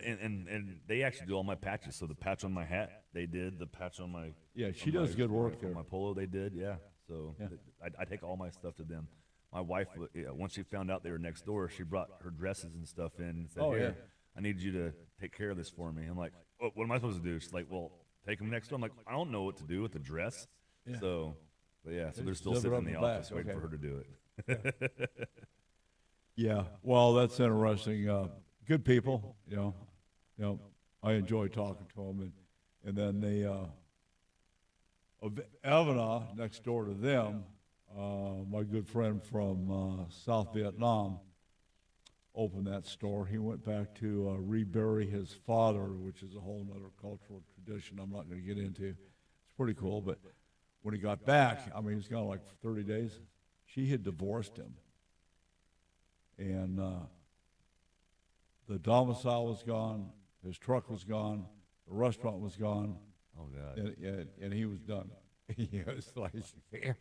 And they actually do all my patches. So the patch on my hat, they did. The patch on my... Yeah, she does good work there. My polo, they did, yeah. So I take all my stuff to them. My wife, once she found out they were next door, she brought her dresses and stuff in and said, "Here, I need you to take care of this for me." I'm like, "What am I supposed to do?" She's like, "Well, take them next door." I'm like, "I don't know what to do with the dress." Yeah. So they're still sitting in the office waiting for her to do it. Yeah, well, that's interesting. Good people, I enjoy talking to them, and then the Avana next door to them. My good friend from South Vietnam opened that store. He went back to rebury his father, which is a whole other cultural tradition I'm not going to get into. It's pretty cool, but when he got back, I mean, he was gone like for 30 days. She had divorced him. And the domicile was gone, his truck was gone, the restaurant was gone. Oh God! And he was done. He was like, yeah.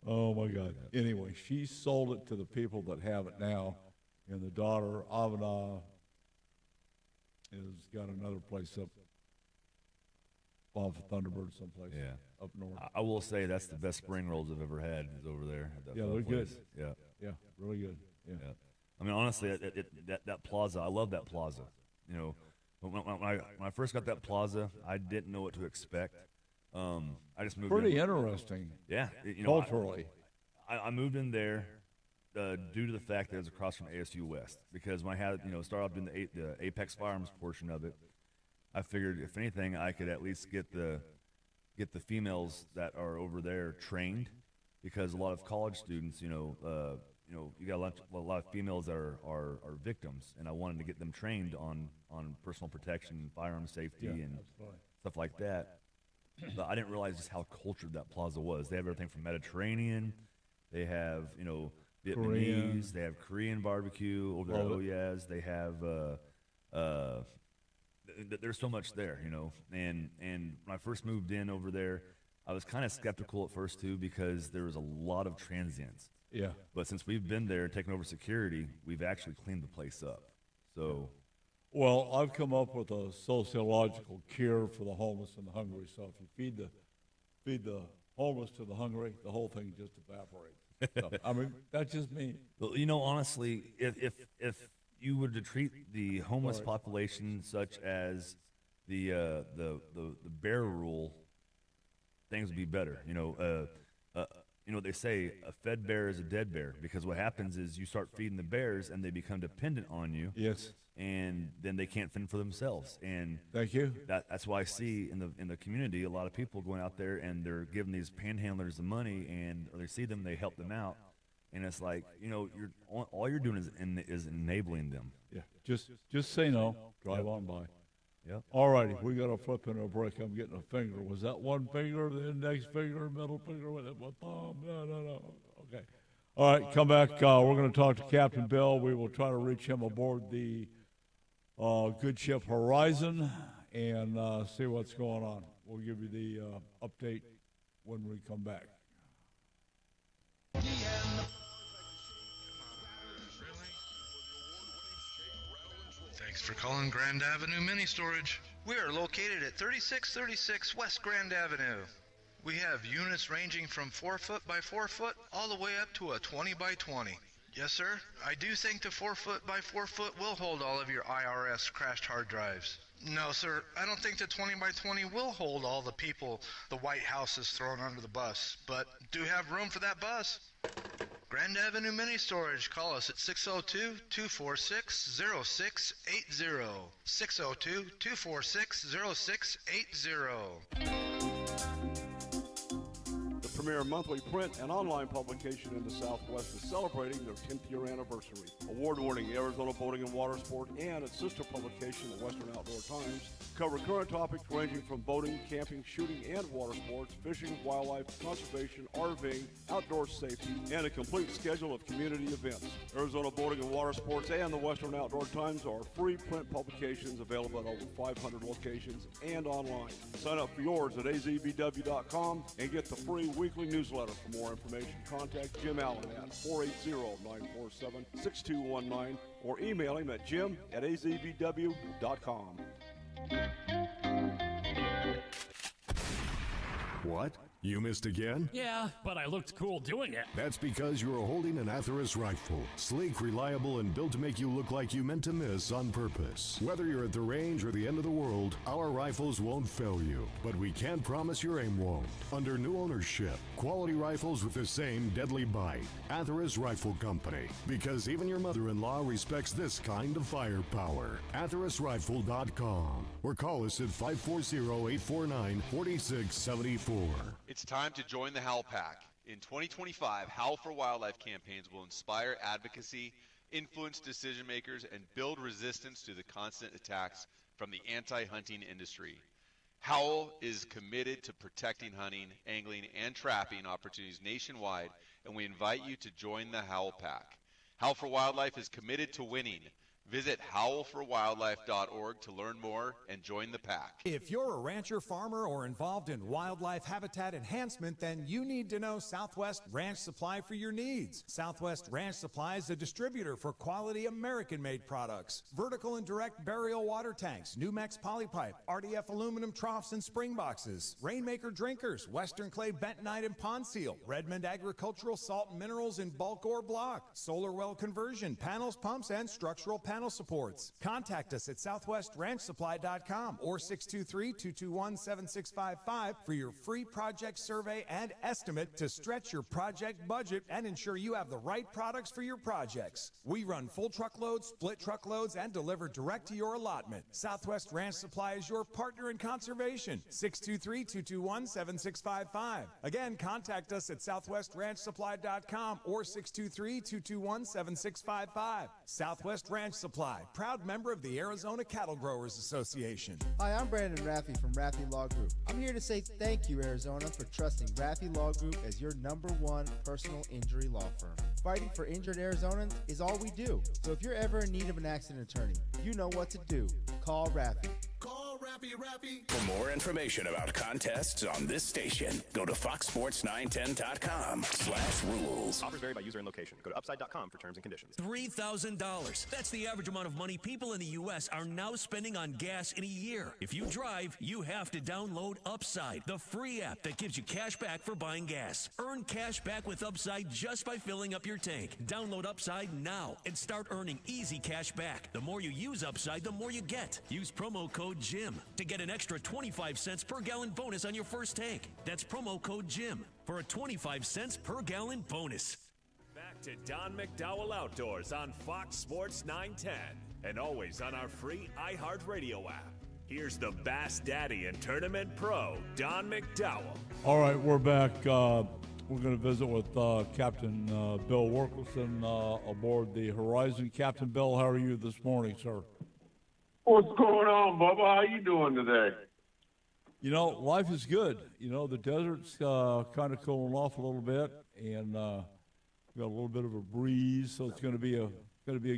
Oh my God! Anyway, she sold it to the people that have it now, and the daughter Avana has got another place up off of Thunderbird someplace. Yeah, up north. I will say that's the best spring rolls I've ever had is over there. At that Yeah, they're place. good. Yeah, really good. Yeah. I mean, honestly, that plaza, I love that plaza. You know, when I first got that plaza, I didn't know what to expect. I just moved. Pretty interesting. Yeah, culturally. I moved in there due to the fact that it was across from ASU West, because when I had started off doing the Apex Firearms portion of it, I figured if anything I could at least get the females that are over there trained, because a lot of college students, you got a lot of females that are victims, and I wanted to get them trained on personal protection, firearm safety, and stuff like that. But I didn't realize just how cultured that plaza was. They have everything from Mediterranean, they have Vietnamese, Korean. They have Korean barbecue over there at Oyaz. They have there's so much there, And when I first moved in over there, I was kind of skeptical at first too, because there was a lot of transients. Yeah. But since we've been there and taken over security, we've actually cleaned the place up. So. Well, I've come up with a sociological cure for the homeless and the hungry. So if you feed the homeless to the hungry, the whole thing just evaporates. So, I mean, that's just me. Well, honestly, if you were to treat the homeless population such as the bear rule, things would be better. They say a fed bear is a dead bear, because what happens is you start feeding the bears and they become dependent on you. Yes. And then they can't fend for themselves. And thank you. That's why I see in the community a lot of people going out there and they're giving these panhandlers the money, and or they see them, they help them out, and it's like all you're doing is enabling them. Yeah. Just say no. Drive on by. Yep. All righty, we got to flip into a break. I'm getting a finger. Was that one finger, the index finger, middle finger, with it? No. Okay. All right, come back. We're going to talk to Captain Bill. We will try to reach him aboard the good ship Horizon and see what's going on. We'll give you the update when we come back. Thanks for calling Grand Avenue Mini Storage. We are located at 3636 West Grand Avenue. We have units ranging from 4 foot by 4 foot all the way up to a 20 by 20. Yes, sir. I do think the 4 foot by 4 foot will hold all of your IRS crashed hard drives. No, sir. I don't think the 20 by 20 will hold all the people the White House has thrown under the bus, but do have room for that bus. Grand Avenue Mini Storage. Call us at 602-246-0680. 602-246-0680. The premier monthly print and online publication in the Southwest is celebrating their 10th year anniversary. Award-winning Arizona Boating and Water Sport and its sister publication, the Western Outdoor Times, cover current topics ranging from boating, camping, shooting, and water sports, fishing, wildlife, conservation, RVing, outdoor safety, and a complete schedule of community events. Arizona Boating and Water Sports and the Western Outdoor Times are free print publications available at over 500 locations and online. Sign up for yours at azbw.com and get the free weekly newsletter. For more information, contact Jim Allen at 480-947-6219 or email him at jim@azbw.com. What? You missed again? Yeah, but I looked cool doing it. That's because you are holding an Atheros rifle. Sleek, reliable, and built to make you look like you meant to miss on purpose. Whether you're at the range or the end of the world, our rifles won't fail you. But we can't promise your aim won't. Under new ownership, quality rifles with the same deadly bite. Atheros Rifle Company. Because even your mother-in-law respects this kind of firepower. AtherosRifle.com. Or call us at 540-849-4674. It's time to join the Howl Pack. In 2025, Howl for Wildlife campaigns will inspire advocacy, influence decision makers, and build resistance to the constant attacks from the anti-hunting industry. Howl is committed to protecting hunting, angling, and trapping opportunities nationwide, and we invite you to join the Howl Pack. Howl for Wildlife is committed to winning. Visit howlforwildlife.org to learn more and join the pack. If you're a rancher, farmer, or involved in wildlife habitat enhancement, then you need to know Southwest Ranch Supply for your needs. Southwest Ranch Supply is a distributor for quality American-made products. Vertical and direct burial water tanks, Numex polypipe, RDF aluminum troughs and spring boxes, Rainmaker drinkers, Western clay bentonite and pond seal, Redmond agricultural salt and minerals in bulk or block, solar well conversion, panels, pumps, and structural panel supports. Contact us at southwestranchsupply.com or 623-221-7655 for your free project survey and estimate to stretch your project budget and ensure you have the right products for your projects. We run full truckloads, split truckloads, and deliver direct to your allotment. Southwest Ranch Supply is your partner in conservation. 623-221-7655. Again, contact us at southwestranchsupply.com or 623-221-7655. Southwest Ranch Supply, proud member of the Arizona Cattle Growers Association. Hi, I'm Brandon Raffy from Raffy Law Group. I'm here to say thank you, Arizona, for trusting Raffy Law Group as your #1 personal injury law firm. Fighting for injured Arizonans is all we do. So if you're ever in need of an accident attorney, you know what to do. Call Raffy. Call Raffy. For more information about contests on this station, go to foxsports910.com/rules. Offers vary by user and location. Go to upside.com for terms and conditions. $3,000. That's the average amount of money people in the U.S. are now spending on gas in a year. If you drive, you have to download Upside, the free app that gives you cash back for buying gas. Earn cash back with Upside just by filling up your tank. Download Upside now and start earning easy cash back. The more you use Upside, the more you get. Use promo code JIM to get an extra 25 cents per gallon bonus on your first tank. That's promo code JIM for a 25 cents per gallon bonus. Back to Don McDowell Outdoors on Fox Sports 910 and always on our free iHeartRadio app. Here's the Bass Daddy and Tournament Pro, Don McDowell. All right, we're back. We're going to visit with Captain Bill Workelson aboard the Horizon. Captain Bill, how are you this morning, sir? What's going on, Bubba? How you doing today? You know, life is good. You know, the desert's kind of cooling off a little bit, and we got a little bit of a breeze, so it's going to be a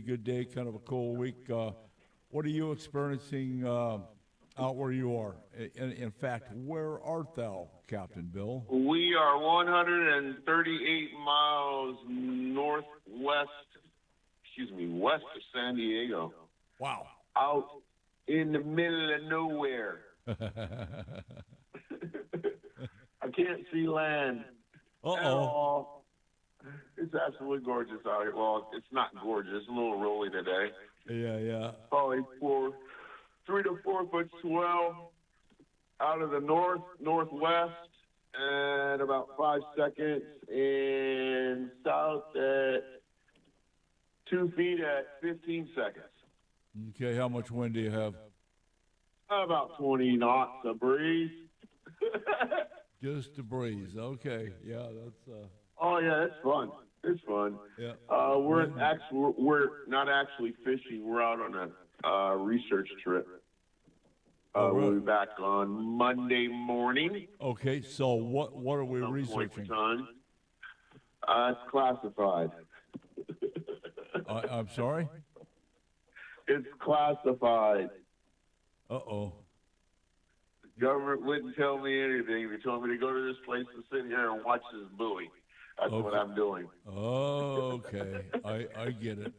good day, kind of a cool week. What are you experiencing out where you are? In fact, where art thou, Captain Bill? We are 138 miles west of San Diego. Wow. Out in the middle of nowhere. I can't see land at all. It's absolutely gorgeous out here. Well, it's not gorgeous. It's a little rolly today. Yeah. Probably 3 to 4 foot swell out of the northwest, and about 5 seconds, and south at 2 feet at 15 seconds. Okay, how much wind do you have? About 20 knots of breeze. Just a breeze. Okay, yeah, that's. Oh yeah, it's fun. It's fun. Yeah. We're not actually fishing. We're out on a research trip. Really? We'll be back on Monday morning. Okay, so what are we researching? It's classified. I'm sorry? It's classified. Uh-oh. The government wouldn't tell me anything. They told me to go to this place and sit here and watch this buoy. That's what I'm doing. Oh, okay. I get it.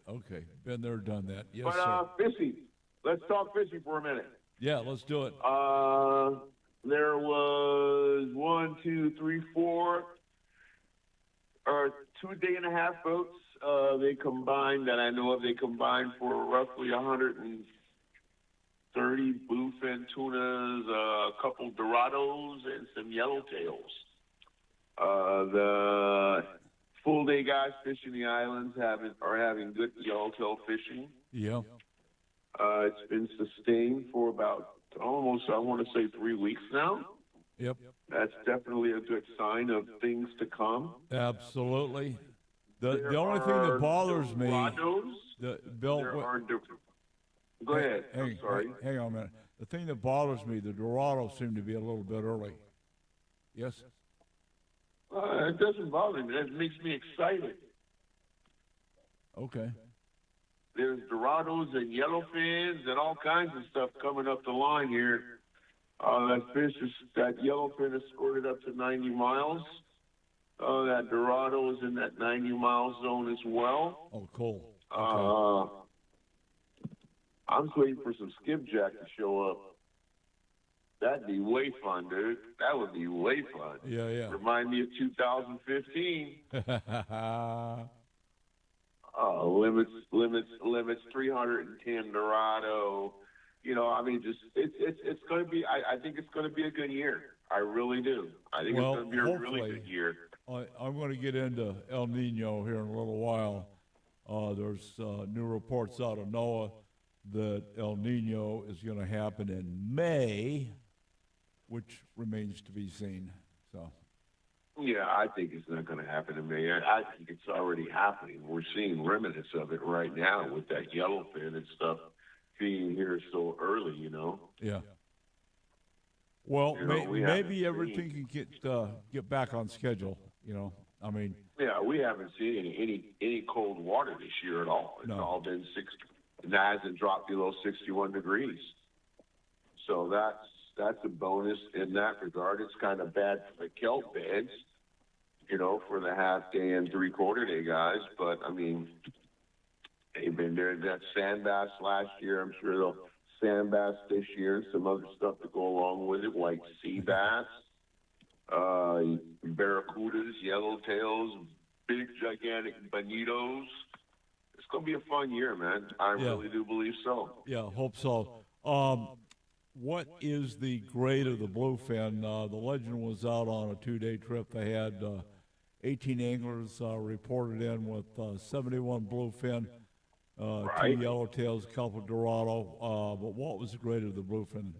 Okay. Been there, done that. Yes, but fishing. Let's talk fishing for a minute. Yeah, let's do it. There was 2 day-and-a-half boats. They combined, that I know of, they combined for roughly 130 bluefin tunas, a couple dorados, and some yellowtails. The full-day guys fishing the islands are having good yellowtail fishing. Yeah. It's been sustained for about almost, I want to say, 3 weeks now. Yep. That's definitely a good sign of things to come. Absolutely. The only thing that bothers me, Bill. Go ahead. I'm sorry. Hang on a minute. The thing that bothers me, the Dorados seem to be a little bit early. Yes. It doesn't bother me. That makes me excited. Okay. There's Dorados and yellowfins and all kinds of stuff coming up the line here. That yellowfin is squirted up to 90 miles. That Dorado is in that 90-mile zone as well. Oh, cool. Okay. I'm just waiting for some skipjack to show up. That'd be way fun, dude. That would be way fun. Yeah. Remind me of 2015. Limits 310 Dorado. It's going to be. I think it's going to be a good year. I really do. I think it's going to be a really good year. I'm going to get into El Nino here in a little while. There's new reports out of NOAA that El Nino is going to happen in May, which remains to be seen. So. Yeah, I think it's not going to happen in May. I think it's already happening. We're seeing remnants of it right now with that yellowfin and stuff being here so early, Yeah. Well, maybe everything can get back on schedule. Yeah, we haven't seen any cold water this year at all. It's all been 60. It hasn't dropped below 61 degrees. So that's a bonus in that regard. It's kind of bad for the kelp beds, for the half-day and three-quarter-day guys. But, they've been there. That sand bass last year. I'm sure they'll sand bass this year and some other stuff to go along with it, like sea bass, barracudas, yellowtails, big, gigantic bonitos. It's going to be a fun year, man. I really do believe so. Yeah, hope so. What is the grade of the bluefin? The Legend was out on a 2-day trip. They had 18 anglers reported in with 71 bluefin, 2 yellowtails, a couple of Dorado. But what was the grade of the bluefin?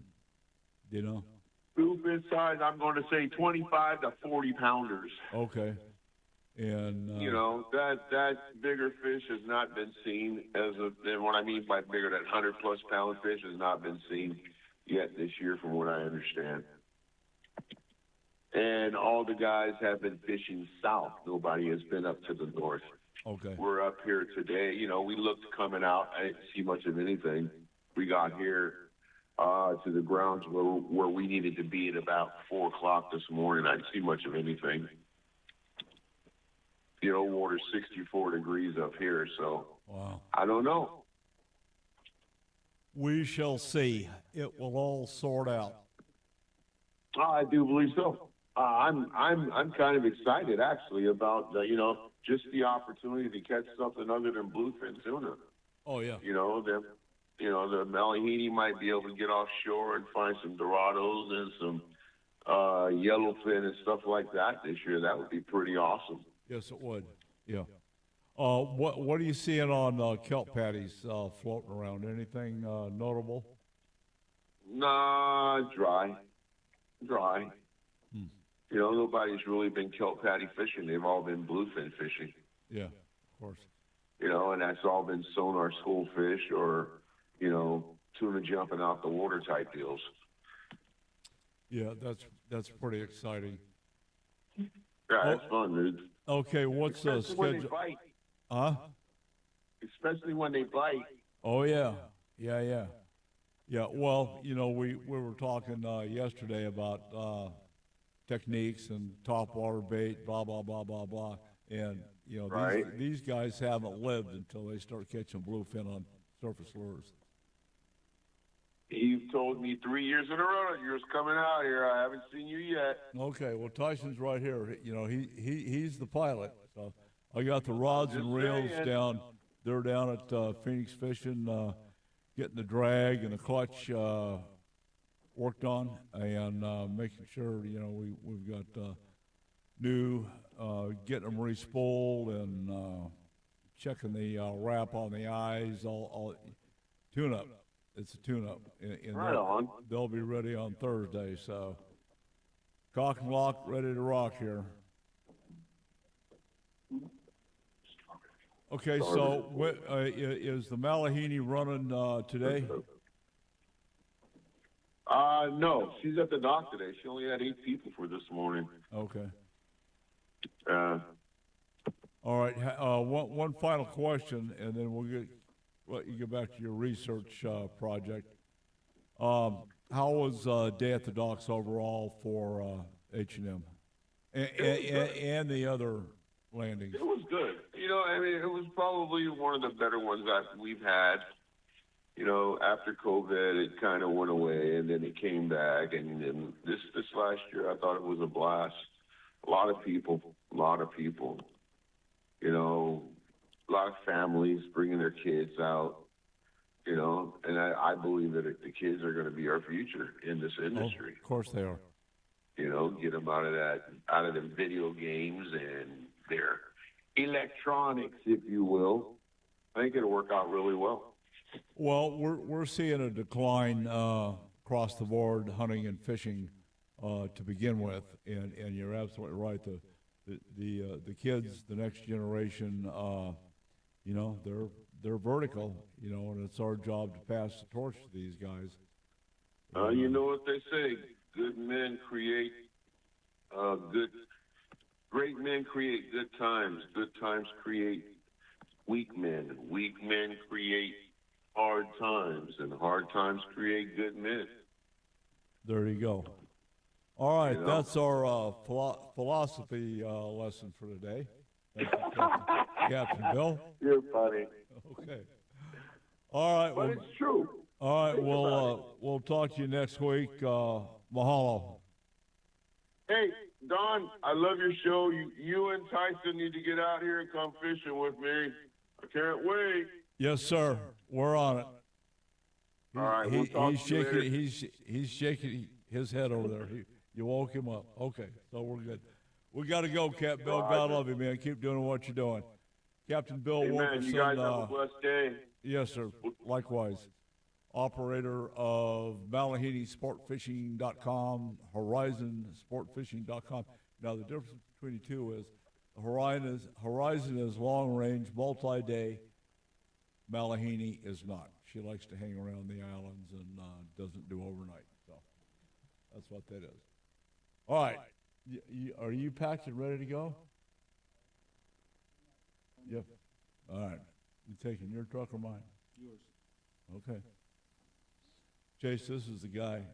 Do you know? Bluefin size, I'm going to say 25 to 40 pounders. Okay. And that bigger fish has not been seen and what I mean by bigger, that 100+ pound fish has not been seen yet this year, from what I understand. And all the guys have been fishing south. Nobody has been up to the north. Okay. We're up here today. We looked coming out. I didn't see much of anything. We got here to the grounds where we needed to be at about 4 o'clock this morning. I didn't see much of anything. Water's 64 degrees up here, so wow. I don't know. We shall see. It will all sort out. I do believe so. I'm kind of excited actually about just the opportunity to catch something other than bluefin tuna. Oh yeah. The Malahini might be able to get offshore and find some Dorados and some yellowfin and stuff like that this year. That would be pretty awesome. Yes, it would. Yeah. What are you seeing on kelp patties floating around? Anything notable? Nah, dry. Nobody's really been kelp patty fishing. They've all been bluefin fishing. Yeah, of course. And that's all been sonar schoolfish or, tuna jumping out the water type deals. Yeah, that's pretty exciting. Yeah, it's fun, dude. Okay, what's the schedule? When they bite. Huh? Especially when they bite. Oh yeah. Well, we were talking yesterday about techniques and topwater bait, blah blah blah blah blah, and these guys haven't lived until they start catching bluefin on surface lures. You've told me 3 years in a row that you're coming out here. I haven't seen you yet. Okay, well Tyson's right here. He's the pilot. So I got the rods and reels down. They're down at Phoenix Fishing, getting the drag and the clutch worked on, and making sure we've got new, getting them re-spooled and checking the wrap on the eyes. All tune-up. It's a tune-up. Right on. They'll be ready on Thursday, so cock and lock, ready to rock here. Okay, so is the Malahini running today? No, she's at the dock today. She only had 8 people for this morning. Okay. All right. One final question, and then we'll let you get back to your research project. How was Day at the Docks overall for H&M and the other landings? It was good. You know, I mean, it was probably one of the better ones that we've had. You know, after COVID, it kind of went away, and then it came back. And then this last year, I thought it was a blast. A lot of people. You know, a lot of families bringing their kids out. You know, and I believe that the kids are going to be our future in this industry. Oh, of course they are. You know, get them out of them video games and their electronics, if you will. I think it'll work out really well. Well, we're seeing a decline across the board, hunting and fishing to begin with, and you're absolutely right. The kids, the next generation, you know, they're vertical, you know, and it's our job to pass the torch to these guys. You know what they say: good men create great men create good times. Good times create weak men. Weak men create hard times, and hard times create good men. There you go. All right, You know? that's our philosophy lesson for today. Thank you, Captain Bill. You're funny. Okay. All right. But it's true. All right. Think We'll talk to you next week. Mahalo. Hey, Don, I love your show. You and Tyson need to get out here and come fishing with me. I can't wait. Yes, sir. We're on it. All right, we'll talk he's to you shaking. later. He's shaking his head over there. You woke him up. Okay, so we're good. We got to go, Captain Bill. God love you, man. Keep doing what you're doing. Captain Bill Hey, man, Wilkerson. you guys have a blessed day. Yes, sir. Likewise. Operator of MalahiniSportFishing.com, HorizonSportFishing.com. Now, the difference between the two is Horizon is long range, multi day. Malahini is not. She likes to hang around the islands and doesn't do overnight. So that's what that is. All right. Are you packed and ready to go? Yep. All right. You taking your truck or mine? Yours. Okay. Chase, this is the guy,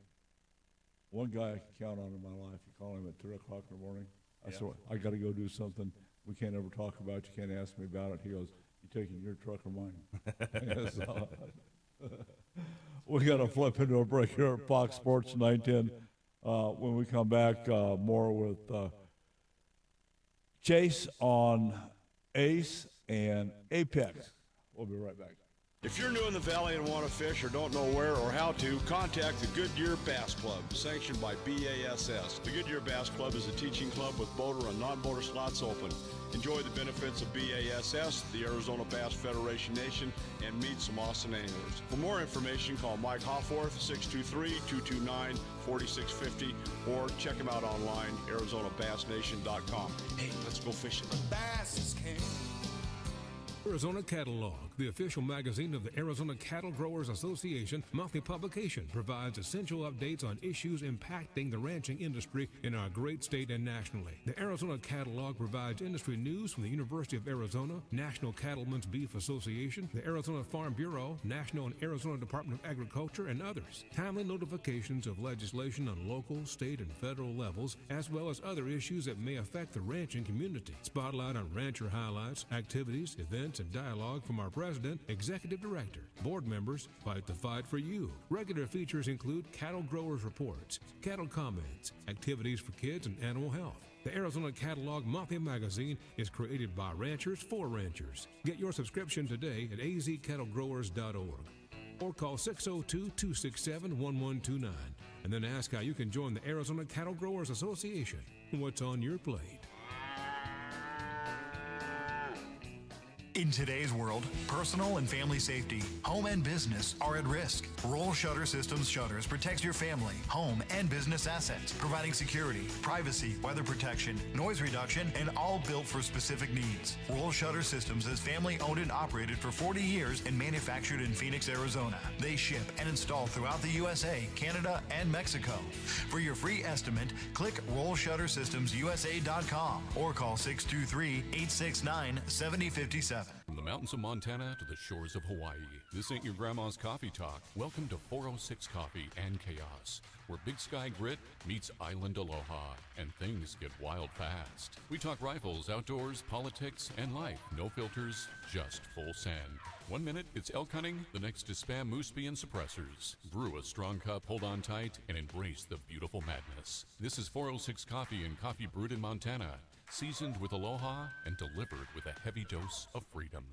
one guy I can count on in my life. You call him at 2 o'clock in the morning. I said, I got to go do something we can't ever talk about. You can't ask me about it. He goes, you taking your truck or mine? So, we got to flip into a break here at Fox Sports 910. When we come back, more with Chase on Ace and Apex. We'll be right back. If you're new in the valley and want to fish or don't know where or how to, contact the Goodyear Bass Club, sanctioned by BASS. The Goodyear Bass Club is a teaching club with boater and non-boater slots open. Enjoy the benefits of BASS, the Arizona Bass Federation Nation, and meet some awesome anglers. For more information, call Mike Hofforth, 623-229-4650, or check him out online, ArizonaBassNation.com. Hey, let's go fishing. Bass is king. Arizona Catalog, the official magazine of the Arizona Cattle Growers Association monthly publication, provides essential updates on issues impacting the ranching industry in our great state and nationally. The Arizona Catalog provides industry news from the University of Arizona, National Cattlemen's Beef Association, the Arizona Farm Bureau, National and Arizona Department of Agriculture, and others. Timely notifications of legislation on local, state, and federal levels, as well as other issues that may affect the ranching community. Spotlight on rancher highlights, activities, events, and dialogue from our president, executive director, board members. Fight the fight for you. Regular features include cattle growers reports, cattle comments, activities for kids, and animal health. The Arizona Catalog monthly magazine is created by ranchers for ranchers. Get your subscription today at azcattlegrowers.org or call 602-267-1129 and then ask how you can join the Arizona Cattle Growers Association. What's on your plate? In today's world, personal and family safety, home and business are at risk. Roll Shutter Systems Shutters protects your family, home, and business assets, providing security, privacy, weather protection, noise reduction, and all built for specific needs. Roll Shutter Systems is family owned and operated for 40 years and manufactured in Phoenix, Arizona. They ship and install throughout the USA, Canada, and Mexico. For your free estimate, click RollShutterSystemsUSA.com or call 623-869-7057. From the mountains of Montana to the shores of Hawaii, this ain't your grandma's coffee talk. Welcome to 406 Coffee and Chaos, where Big Sky Grit meets Island Aloha, and things get wild fast. We talk rifles, outdoors, politics, and life. No filters, just full send. 1 minute, it's elk hunting. The next is spam moose-bee and suppressors. Brew a strong cup, hold on tight, and embrace the beautiful madness. This is 406 Coffee and coffee brewed in Montana, seasoned with aloha and delivered with a heavy dose of freedom.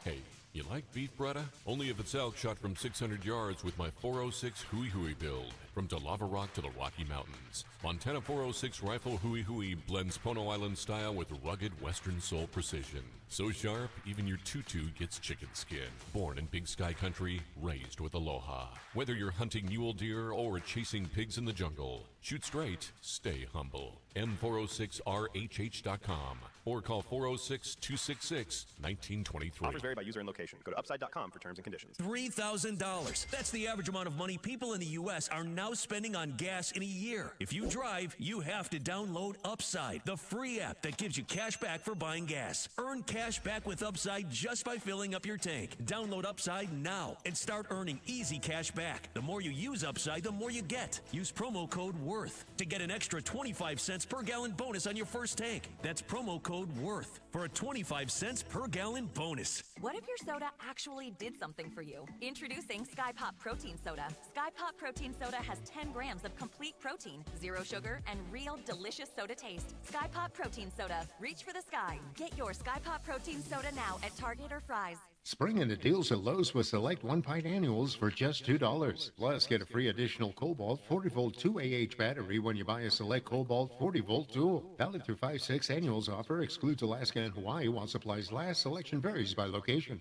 Hey, you like beef Bretta? Only if it's elk shot from 600 yards with my 406 Hui Hui build. From Lava Rock to the Rocky Mountains, Montana 406 Rifle Hui Hui blends Pono Island style with rugged Western soul precision. So sharp, even your tutu gets chicken skin. Born in Big Sky Country, raised with aloha. Whether you're hunting mule deer or chasing pigs in the jungle, shoot straight, stay humble. M406RHH.com or call 406-266-1923. Offers vary by user and location. Go to upside.com for terms and conditions. $3,000. That's the average amount of money people in the U.S. are now spending on gas in a year. If you drive, you have to download Upside, the free app that gives you cash back for buying gas. Earn cash back with Upside just by filling up your tank. Download Upside now and start earning easy cash back. The more you use Upside, the more you get. Use promo code WORTH to get an extra 25 cents per gallon bonus on your first tank. That's promo code WORTH for a 25 cents per gallon bonus. What if your soda actually did something for you? Introducing Sky Pop Protein Soda. Sky Pop Protein Soda has 10 grams of complete protein, 0 sugar, and real delicious soda taste. Sky Pop Protein Soda. Reach for the sky. Get your Sky Pop Protein Soda now at Target or Fry's. Spring into deals at Lowe's with select 1-pint annuals for just $2. Plus, get a free additional Cobalt 40-volt 2AH battery when you buy a select Cobalt 40-volt tool. Valid through 5/6 annuals offer excludes Alaska and Hawaii while supplies last. Selection varies by location.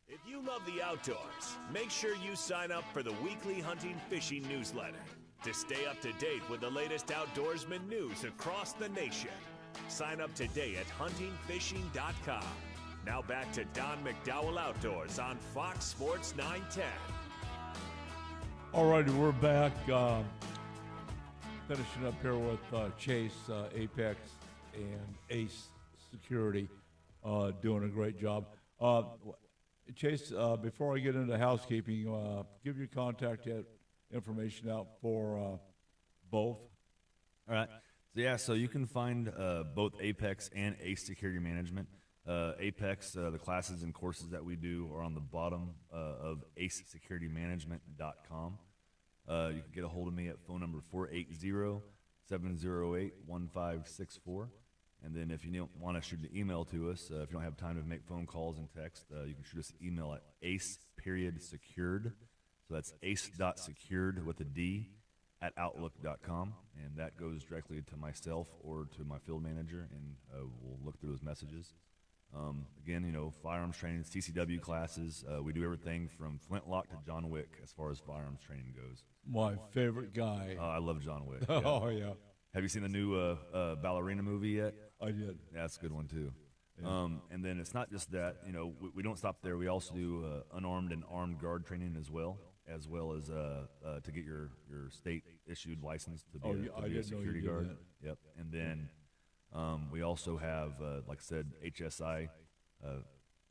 If you love the outdoors, make sure you sign up for the weekly hunting fishing newsletter to stay up to date with the latest outdoorsman news across the nation. Sign up today at huntingfishing.com. Now back to Don McDowell Outdoors on Fox Sports 910. All righty, we're back. Finishing up here with Chase, Apex, and Ace Security, doing a great job. Chase, before I get into housekeeping, give your contact information out for both. All right. So you can find both Apex and Ace Security Management. Apex, the classes and courses that we do are on the bottom of acesecuritymanagement.com. You can get a hold of me at phone number 480-708-1564. And then if you want to shoot an email to us, if you don't have time to make phone calls and text, you can shoot us an email at ace.secured. So that's ace.secured with a D at outlook.com. And that goes directly to myself or to my field manager, and we'll look through those messages. Again, firearms training, CCW classes. We do everything from Flintlock to John Wick as far as firearms training goes. My favorite guy. I love John Wick. Yeah. Oh, yeah. Have you seen the new Ballerina movie yet? I did. Yeah, that's a good one, too. Yeah. And then it's not just that. We don't stop there. We also do unarmed and armed guard training as well as to get your state-issued license to be a security guard. That. Yep. And then we also have, like I said, HSI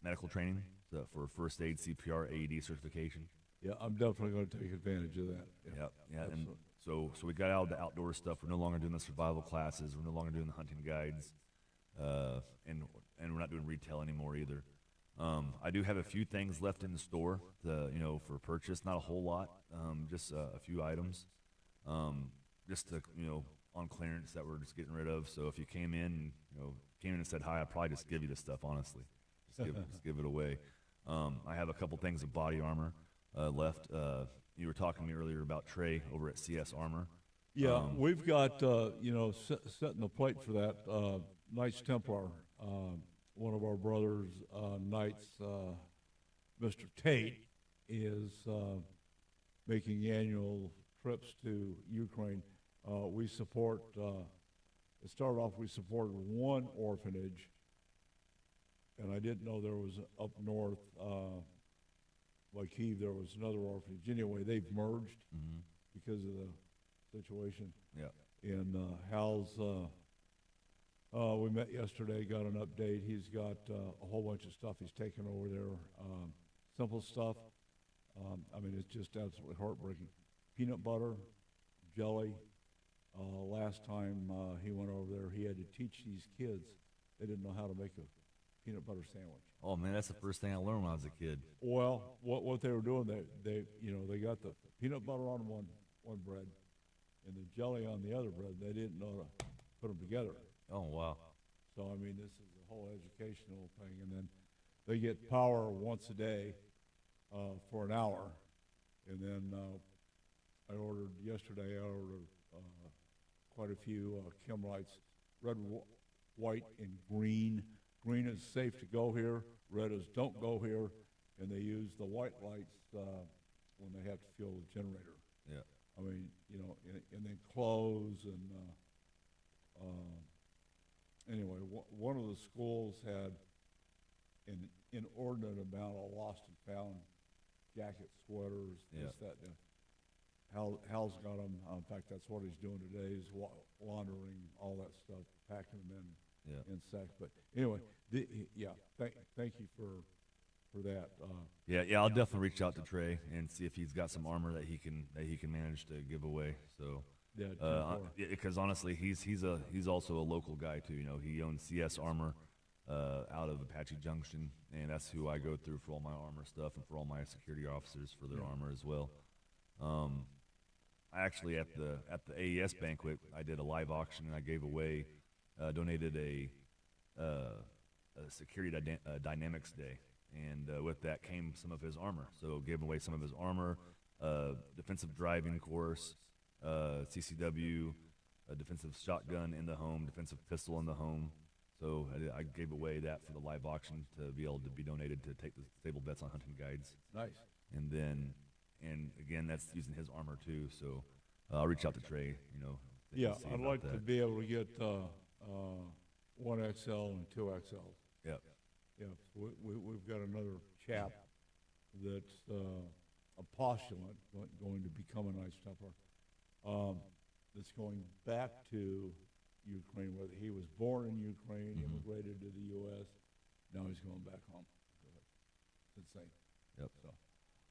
medical training for first aid, CPR, AED certification. Yeah, I'm definitely going to take advantage of that. Yeah. And so we got out of the outdoor stuff. We're no longer doing the survival classes. We're no longer doing the hunting guides, and we're not doing retail anymore either. I do have a few things left in the store, for purchase. Not a whole lot, just a few items, just to on clearance that we're just getting rid of. So if you came in and said hi, I'd probably just give you the stuff. Honestly, just give it away. I have a couple things of body armor left. You were talking to me earlier about Trey over at CS Armor. Yeah, we've got setting the plate for that. Knights Templar, one of our brothers, Knights, Mr. Tate, is making annual trips to Ukraine. We support. It started off, we supported one orphanage, and I didn't know there was up north. By Kyiv, there was another orphanage. Anyway, they've merged because of the situation. Yeah. And Hal's We met yesterday, got an update. He's got a whole bunch of stuff he's taken over there. Simple stuff. I mean, it's just absolutely heartbreaking. Peanut butter, jelly. Last time he went over there, he had to teach these kids. They didn't know how to make a peanut butter sandwich. Oh man, that's the first thing I learned when I was a kid. Well, what they were doing, they got the peanut butter on one bread and the jelly on the other bread. They didn't know to put them together. Oh wow. So I mean, this is a whole educational thing, and then they get power once a day for an hour, and then I ordered yesterday. I ordered quite a few Kimlights, red, white, and green. Green is safe to go here. Red is don't go here, and they use the white lights when they have to fuel the generator. Yeah. I mean, and then clothes and anyway, one of the schools had an inordinate amount of lost and found jackets, sweaters, this, that, and Hal's got them. In fact, that's what he's doing today, is laundering all that stuff, packing them in sacks. But anyway, thank you for that. Yeah, I'll definitely reach out to Trey and see if he's got some armor that he can manage to give away. So because honestly, he's also a local guy too. He owns CS Armor out of Apache Junction, and that's who I go through for all my armor stuff and for all my security officers for their armor as well. I actually at the AES banquet, I did a live auction and I gave away, donated a security dynamics day, and with that came some of his armor. So gave away some of his armor, defensive driving course, CCW, a defensive shotgun in the home, defensive pistol in the home. So I gave away that for the live auction to be able to be donated to take the disabled vets on hunting guides. Nice. And again, that's using his armor too. So I'll reach out to Trey. Yeah, I'd like to be able to get 1XL and 2XL. Yeah. Yeah. We've got another chap that's a postulant going to become a night stepper. That's going back to Ukraine, whether he was born in Ukraine, immigrated to the U.S. Now he's going back home. It's insane. Yep. So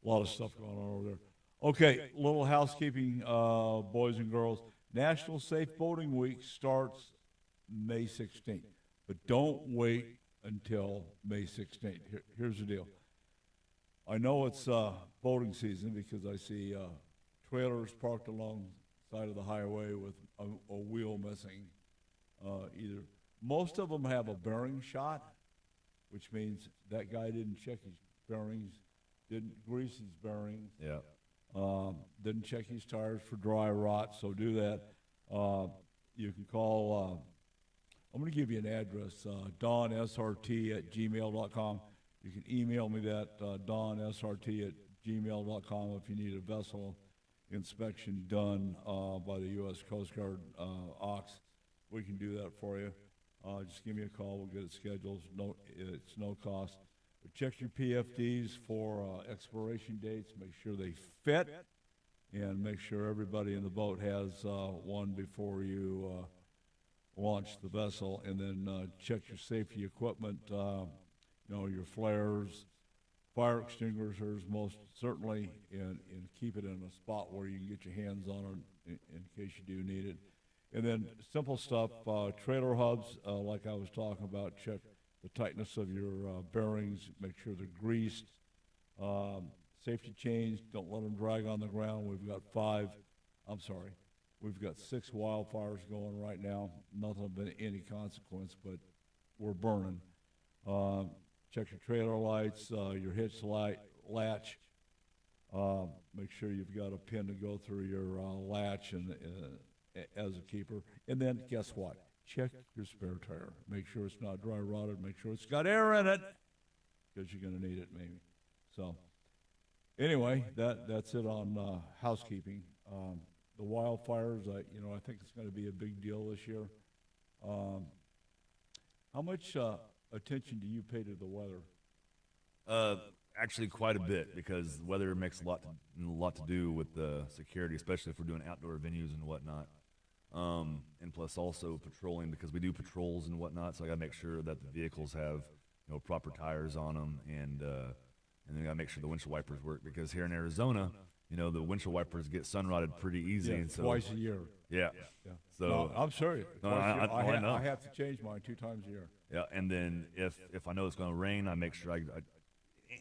a lot of stuff going on over there. Okay, little housekeeping, boys and girls. National Safe Boating Week starts May 16th, but don't wait until May 16th. Here's the deal. I know it's boating season because I see trailers parked alongside of the highway with a wheel missing. Either most of them have a bearing shot, which means that guy didn't check his bearings, didn't grease his bearings. Yeah. Didn't check his tires for dry rot, so do that. You can call, I'm going to give you an address, donsrt@gmail.com. You can email me that, donsrt@gmail.com if you need a vessel inspection done by the U.S. Coast Guard OX. We can do that for you. Just give me a call. We'll get it scheduled. It's no cost. But check your PFDs for expiration dates. Make sure they fit, and make sure everybody in the boat has one before you launch the vessel. And then check your safety equipment. Your flares, fire extinguishers, most certainly, and keep it in a spot where you can get your hands on it in case you do need it. And then simple stuff, trailer hubs, like I was talking about, check the tightness of your bearings, make sure they're greased. Safety chains, don't let them drag on the ground. We've got 6 wildfires going right now. Nothing of any consequence, but we're burning. Check your trailer lights, your hitch latch. Make sure you've got a pin to go through your latch and as a keeper. And then guess what? Check your spare tire. Make sure it's not dry rotted. Make sure it's got air in it, because you're going to need it maybe. So anyway, that's it on housekeeping. The wildfires, I think it's going to be a big deal this year. How much attention do you pay to the weather? Actually, quite a bit, because weather makes a lot to do with the security, especially if we're doing outdoor venues and whatnot. And plus also patrolling, because we do patrols and whatnot. So I got to make sure that the vehicles have, proper tires on them, and then I got to make sure the windshield wipers work, because here in Arizona, the windshield wipers get sun rotted pretty easy. Yeah, and so, twice a year. Yeah. So So I'm serious. No, I know. I have to change mine 2 times a year. Yeah, and then if I know it's going to rain, I make sure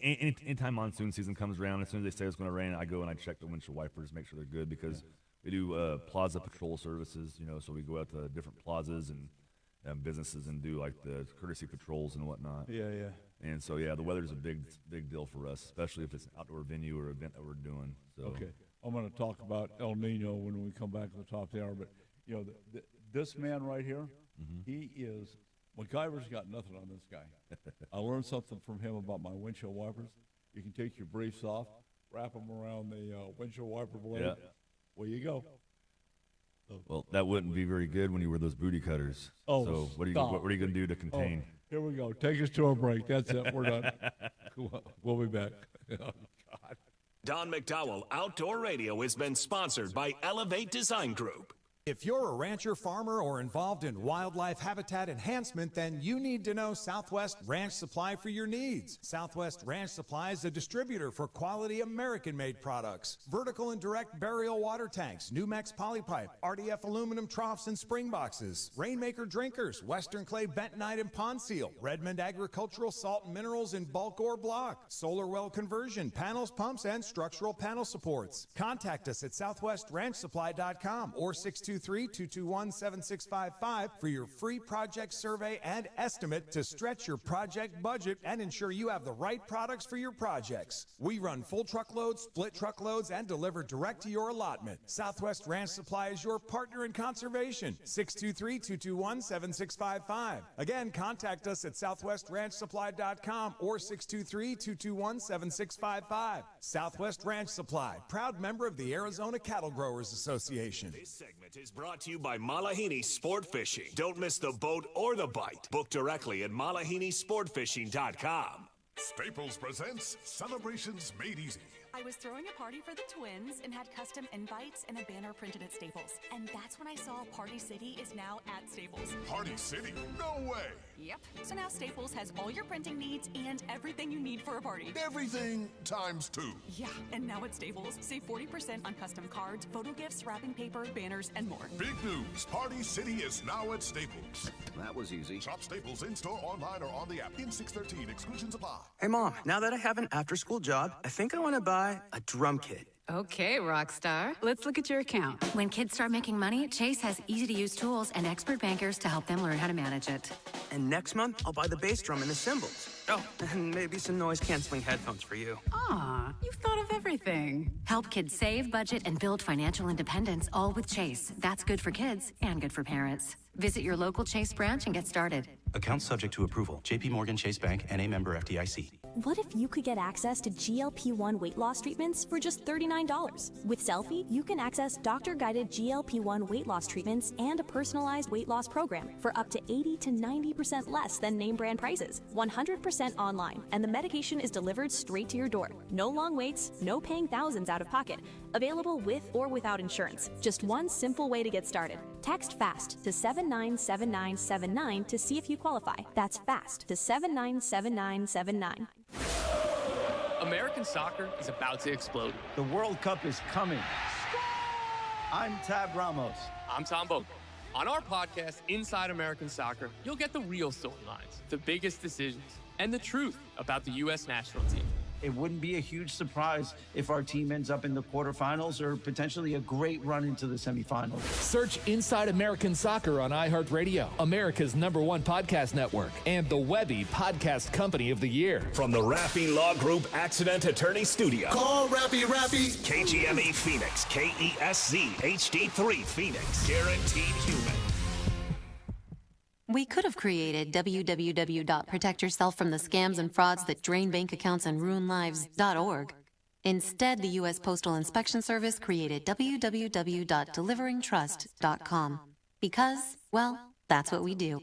anytime monsoon season comes around, as soon as they say it's going to rain, I go and I check the windshield wipers, make sure they're good, because we do plaza patrol services, so we go out to different plazas and businesses and do like the courtesy patrols and whatnot. Yeah, yeah. And so the weather's a big deal for us, especially if it's an outdoor venue or event that we're doing. So Okay, I'm going to talk about El Nino when we come back at the top of the hour, but this man right here, he is. MacGyver's got nothing on this guy. I learned something from him about my windshield wipers. You can take your briefs off, wrap them around the windshield wiper blade. Yeah. Well, you go. Well, that wouldn't be very good when you wear those booty cutters. Oh, so what are you going to do to contain? Oh, here we go. Take us to a break. That's it. We're done. We'll be back. Oh, God. Don McDowell Outdoor Radio has been sponsored by Elevate Design Group. If you're a rancher, farmer, or involved in wildlife habitat enhancement, then you need to know Southwest Ranch Supply for your needs. Southwest Ranch Supply is a distributor for quality American-made products. Vertical and direct burial water tanks, Numex polypipe, RDF aluminum troughs and spring boxes, Rainmaker drinkers, Western clay bentonite and pond seal, Redmond agricultural salt and minerals in bulk or block, solar well conversion, panels, pumps, and structural panel supports. Contact us at southwestranchsupply.com or 623-221-7655 for your free project survey and estimate to stretch your project budget and ensure you have the right products for your projects. We run full truckloads, split truckloads, and deliver direct to your allotment. Southwest Ranch Supply is your partner in conservation. 623-221-7655. Again, contact us at southwestranchsupply.com or 623-221-7655. Southwest Ranch Supply, proud member of the Arizona Cattle Growers Association. This segment is brought to you by Malahini Sport Fishing. Don't miss the boat or the bite. Book directly at malahinisportfishing.com. Staples presents Celebrations Made Easy. I was throwing a party for the twins and had custom invites and a banner printed at Staples. And that's when I saw Party City is now at Staples. Party City? No way! Yep. So now Staples has all your printing needs and everything you need for a party. Everything times 2. Yeah, and now at Staples, save 40% on custom cards, photo gifts, wrapping paper, banners, and more. Big news! Party City is now at Staples. That was easy. Shop Staples in-store, online, or on the app. In 613, exclusions apply. Hey, Mom, now that I have an after-school job, I think I want to buy a drum kit. Okay, Rockstar. Let's look at your account. When kids start making money, Chase has easy-to-use tools and expert bankers to help them learn how to manage it. And next month, I'll buy the bass drum and the cymbals. Oh, and maybe some noise-canceling headphones for you. Aw, you've thought of everything. Help kids save, budget, and build financial independence, all with Chase. That's good for kids and good for parents. Visit your local Chase branch and get started. Account subject to approval. J.P. Morgan Chase Bank, N.A. member FDIC. What if you could get access to GLP-1 weight loss treatments for just $39? With Selfie, you can access doctor-guided GLP-1 weight loss treatments and a personalized weight loss program for up to 80 to 90% less than name brand prices, 100% online, and the medication is delivered straight to your door. No long waits, no paying thousands out of pocket. Available with or without insurance. Just one simple way to get started. Text FAST to 797979 to see if you qualify. That's FAST to 797979. American soccer is about to explode. The World Cup is coming. I'm Tab Ramos. I'm Tom Bogan. On our podcast, Inside American Soccer, you'll get the real storylines, the biggest decisions, and the truth about the U.S. national team. It wouldn't be a huge surprise if our team ends up in the quarterfinals or potentially a great run into the semifinals. Search Inside American Soccer on iHeartRadio, America's #1 podcast network, and the Webby Podcast Company of the Year. From the Raffy Law Group Accident Attorney Studio. Call Raffy. KGME Phoenix, KESZ HD3 Phoenix. Guaranteed human. We could have created www.protectyourself-from-the-scams-and-frauds-that-drain-bank-accounts-and-ruin-lives.org. Instead, the U.S. Postal Inspection Service created www.deliveringtrust.com. Because, well, that's what we do.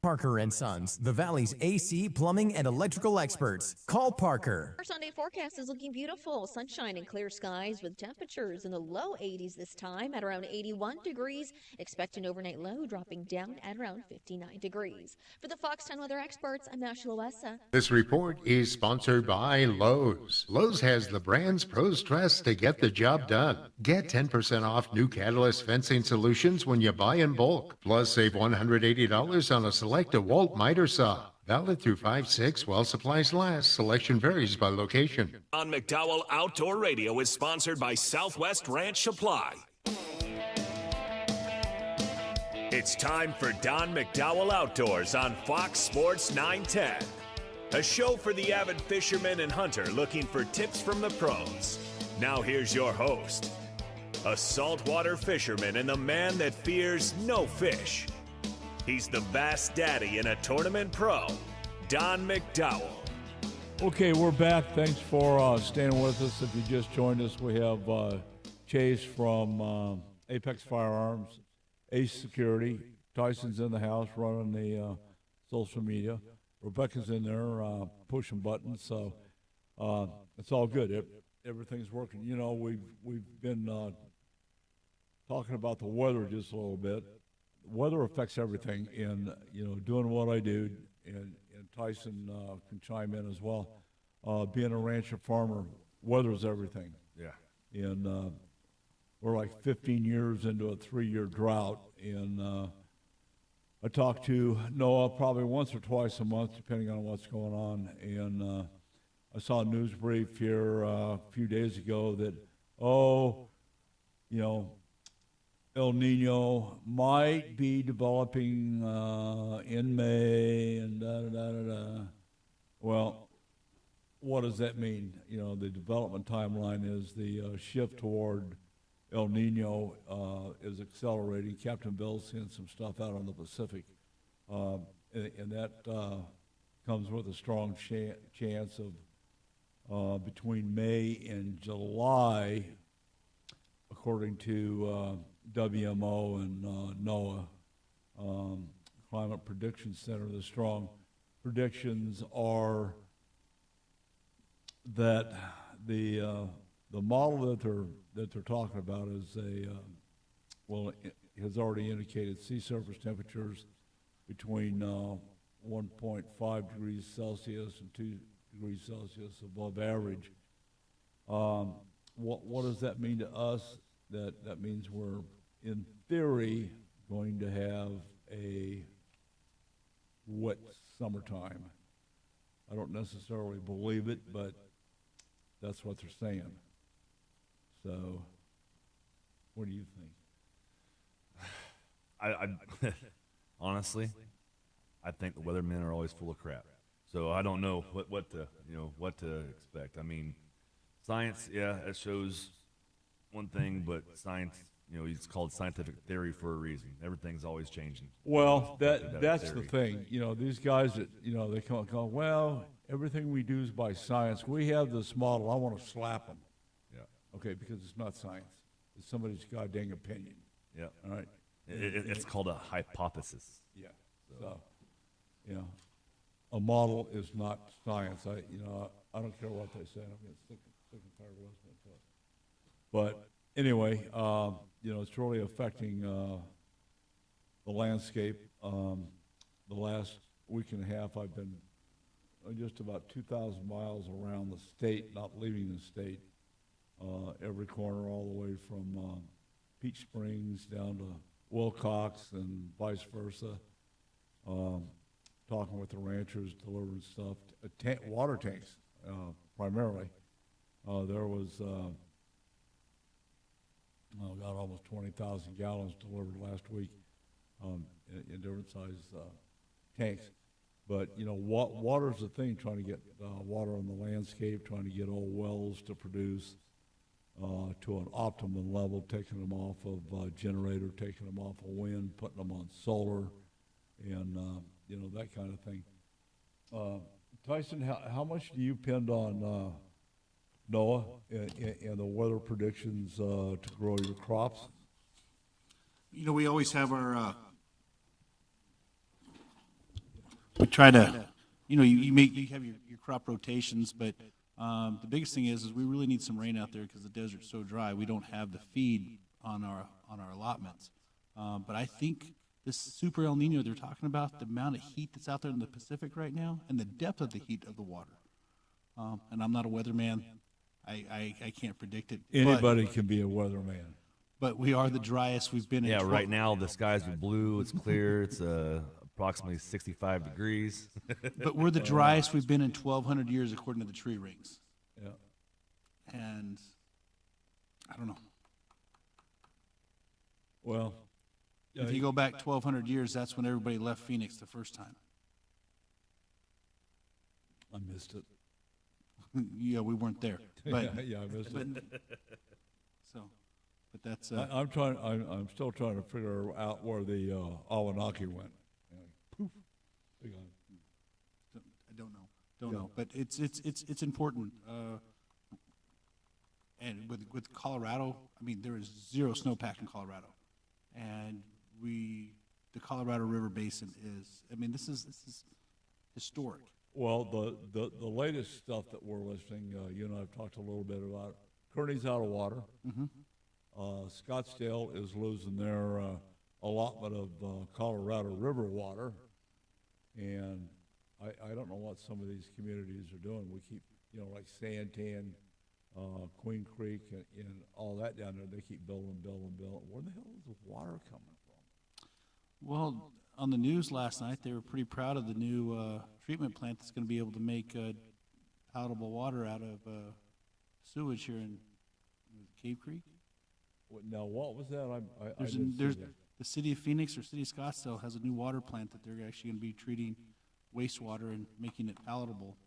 Parker & Sons, the Valley's AC, plumbing, and electrical experts. Call Parker. Our Sunday forecast is looking beautiful. Sunshine and clear skies with temperatures in the low 80s this time at around 81 degrees. Expect an overnight low dropping down at around 59 degrees. For the Fox 10 weather experts, I'm Nash Loessa. This report is sponsored by Lowe's. Lowe's has the brands pros trust to get the job done. Get 10% off new Catalyst fencing solutions when you buy in bulk. Plus, save $180 on a select DeWalt miter saw. Valid through 5/6 while supplies last. Selection varies by location. On McDowell Outdoor Radio is sponsored by Southwest Ranch Supply. It's time for Don McDowell Outdoors on Fox Sports 910. A show for the avid fisherman and hunter looking for tips from the pros. Now here's your host, a saltwater fisherman and the man that fears no fish. He's the bass daddy and a tournament pro, Don McDowell. Okay, we're back. Thanks for staying with us. If you just joined us, we have Chase from Apex Firearms, Ace Security. Tyson's in the house running the social media. Rebecca's in there pushing buttons, so it's all good. Everything's working. You know, we've been talking about the weather just a little bit. Weather affects everything, and doing what I do, and Tyson can chime in as well. Being a rancher farmer, weather's everything. Yeah. And we're like 15 years into a 3-year drought, and I talk to Noah probably once or twice a month, depending on what's going on. And I saw a news brief here a few days ago that, El Nino might be developing in May and da-da-da-da-da. Well, what does that mean? The development timeline is the shift toward El Nino is accelerating. Captain Bill's seeing some stuff out on the Pacific, and that comes with a strong chance of between May and July, according to WMO and NOAA, Climate Prediction Center. The strong predictions are that the model that they're talking about is has already indicated sea surface temperatures between 1.5 degrees Celsius and 2 degrees Celsius above average. What does that mean to us? That means we're, in theory, going to have a wet summertime. I don't necessarily believe it, but that's what they're saying. So, what do you think? Honestly, I think the weathermen are always full of crap. So I don't know what to expect. I mean, science, yeah, it shows one thing, but science, it's called scientific theory for a reason. Everything's always changing. Well, that's the thing. These guys that they come and go, well, everything we do is by science. We have this model. I want to slap them. Yeah. Okay, because it's not science. It's somebody's goddamn opinion. Yeah. All right. It's called a hypothesis. Yeah. So, a model is not science. I don't care what they say. I'm getting sick and tired of listening to it. But anyway, it's really affecting the landscape. The last week and a half, I've been just about 2,000 miles around the state, not leaving the state, every corner, all the way from Peach Springs down to Wilcox and vice versa. Talking with the ranchers, delivering stuff, water tanks primarily. There was, almost 20,000 gallons delivered last week in different size tanks. But, water's the thing, trying to get water on the landscape, trying to get old wells to produce to an optimum level, taking them off of generator, taking them off of wind, putting them on solar, and, that kind of thing. Tyson, how much do you depend on NOAA and the weather predictions to grow your crops? We always have our we try to, you have your crop rotations, but the biggest thing is we really need some rain out there because the desert's so dry. We don't have the feed on our allotments. But I think this super El Nino they're talking about, the amount of heat that's out there in the Pacific right now, and the depth of the heat of the water. And I'm not a weatherman. I can't predict it. Anybody can be a weatherman. But we are the driest we've been. Yeah, right now the skies are blue. It's clear. It's approximately 65 degrees. But we're the driest we've been in 1,200 years, according to the tree rings. Yeah. And I don't know. Well, if you go back 1,200 years, that's when everybody left Phoenix the first time. I missed it. Yeah, we weren't there. But, yeah, I missed it. But that's. I'm still trying to figure out where the Awanaki went. Poof. I don't know. Don't know. But it's important. And with Colorado, I mean, there is zero snowpack in Colorado, and the Colorado River Basin is. I mean, this is historic. Well, the latest stuff that we're listening, you and I have talked a little bit about. Kearney's out of water. Mm-hmm. Scottsdale is losing their allotment of Colorado River water, and I don't know what some of these communities are doing. We keep, like Santan, Queen Creek, and all that down there. They keep building. Where the hell is the water coming from? Well, on the news last night, they were pretty proud of the new treatment plant that's going to be able to make potable water out of sewage here in Cave Creek. Now, what was that? There's the city of Phoenix or city of Scottsdale has a new water plant that they're actually going to be treating wastewater and making it palatable.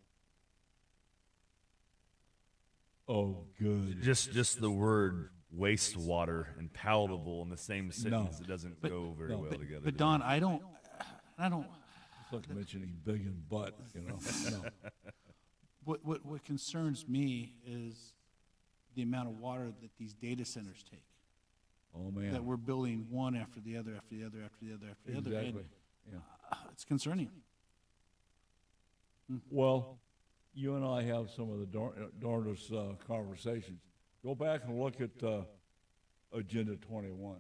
Oh, good. Just the word wastewater and palatable in the same sentence, it doesn't go very well together. But Don, I don't. It's like mentioning big and butt, No. What concerns me is the amount of water that these data centers take. Oh man! That we're building one after the other, after the other, after the other, after the other. Exactly. And, it's concerning. Well, you and I have some of the darndest conversations. Go back and look at Agenda 21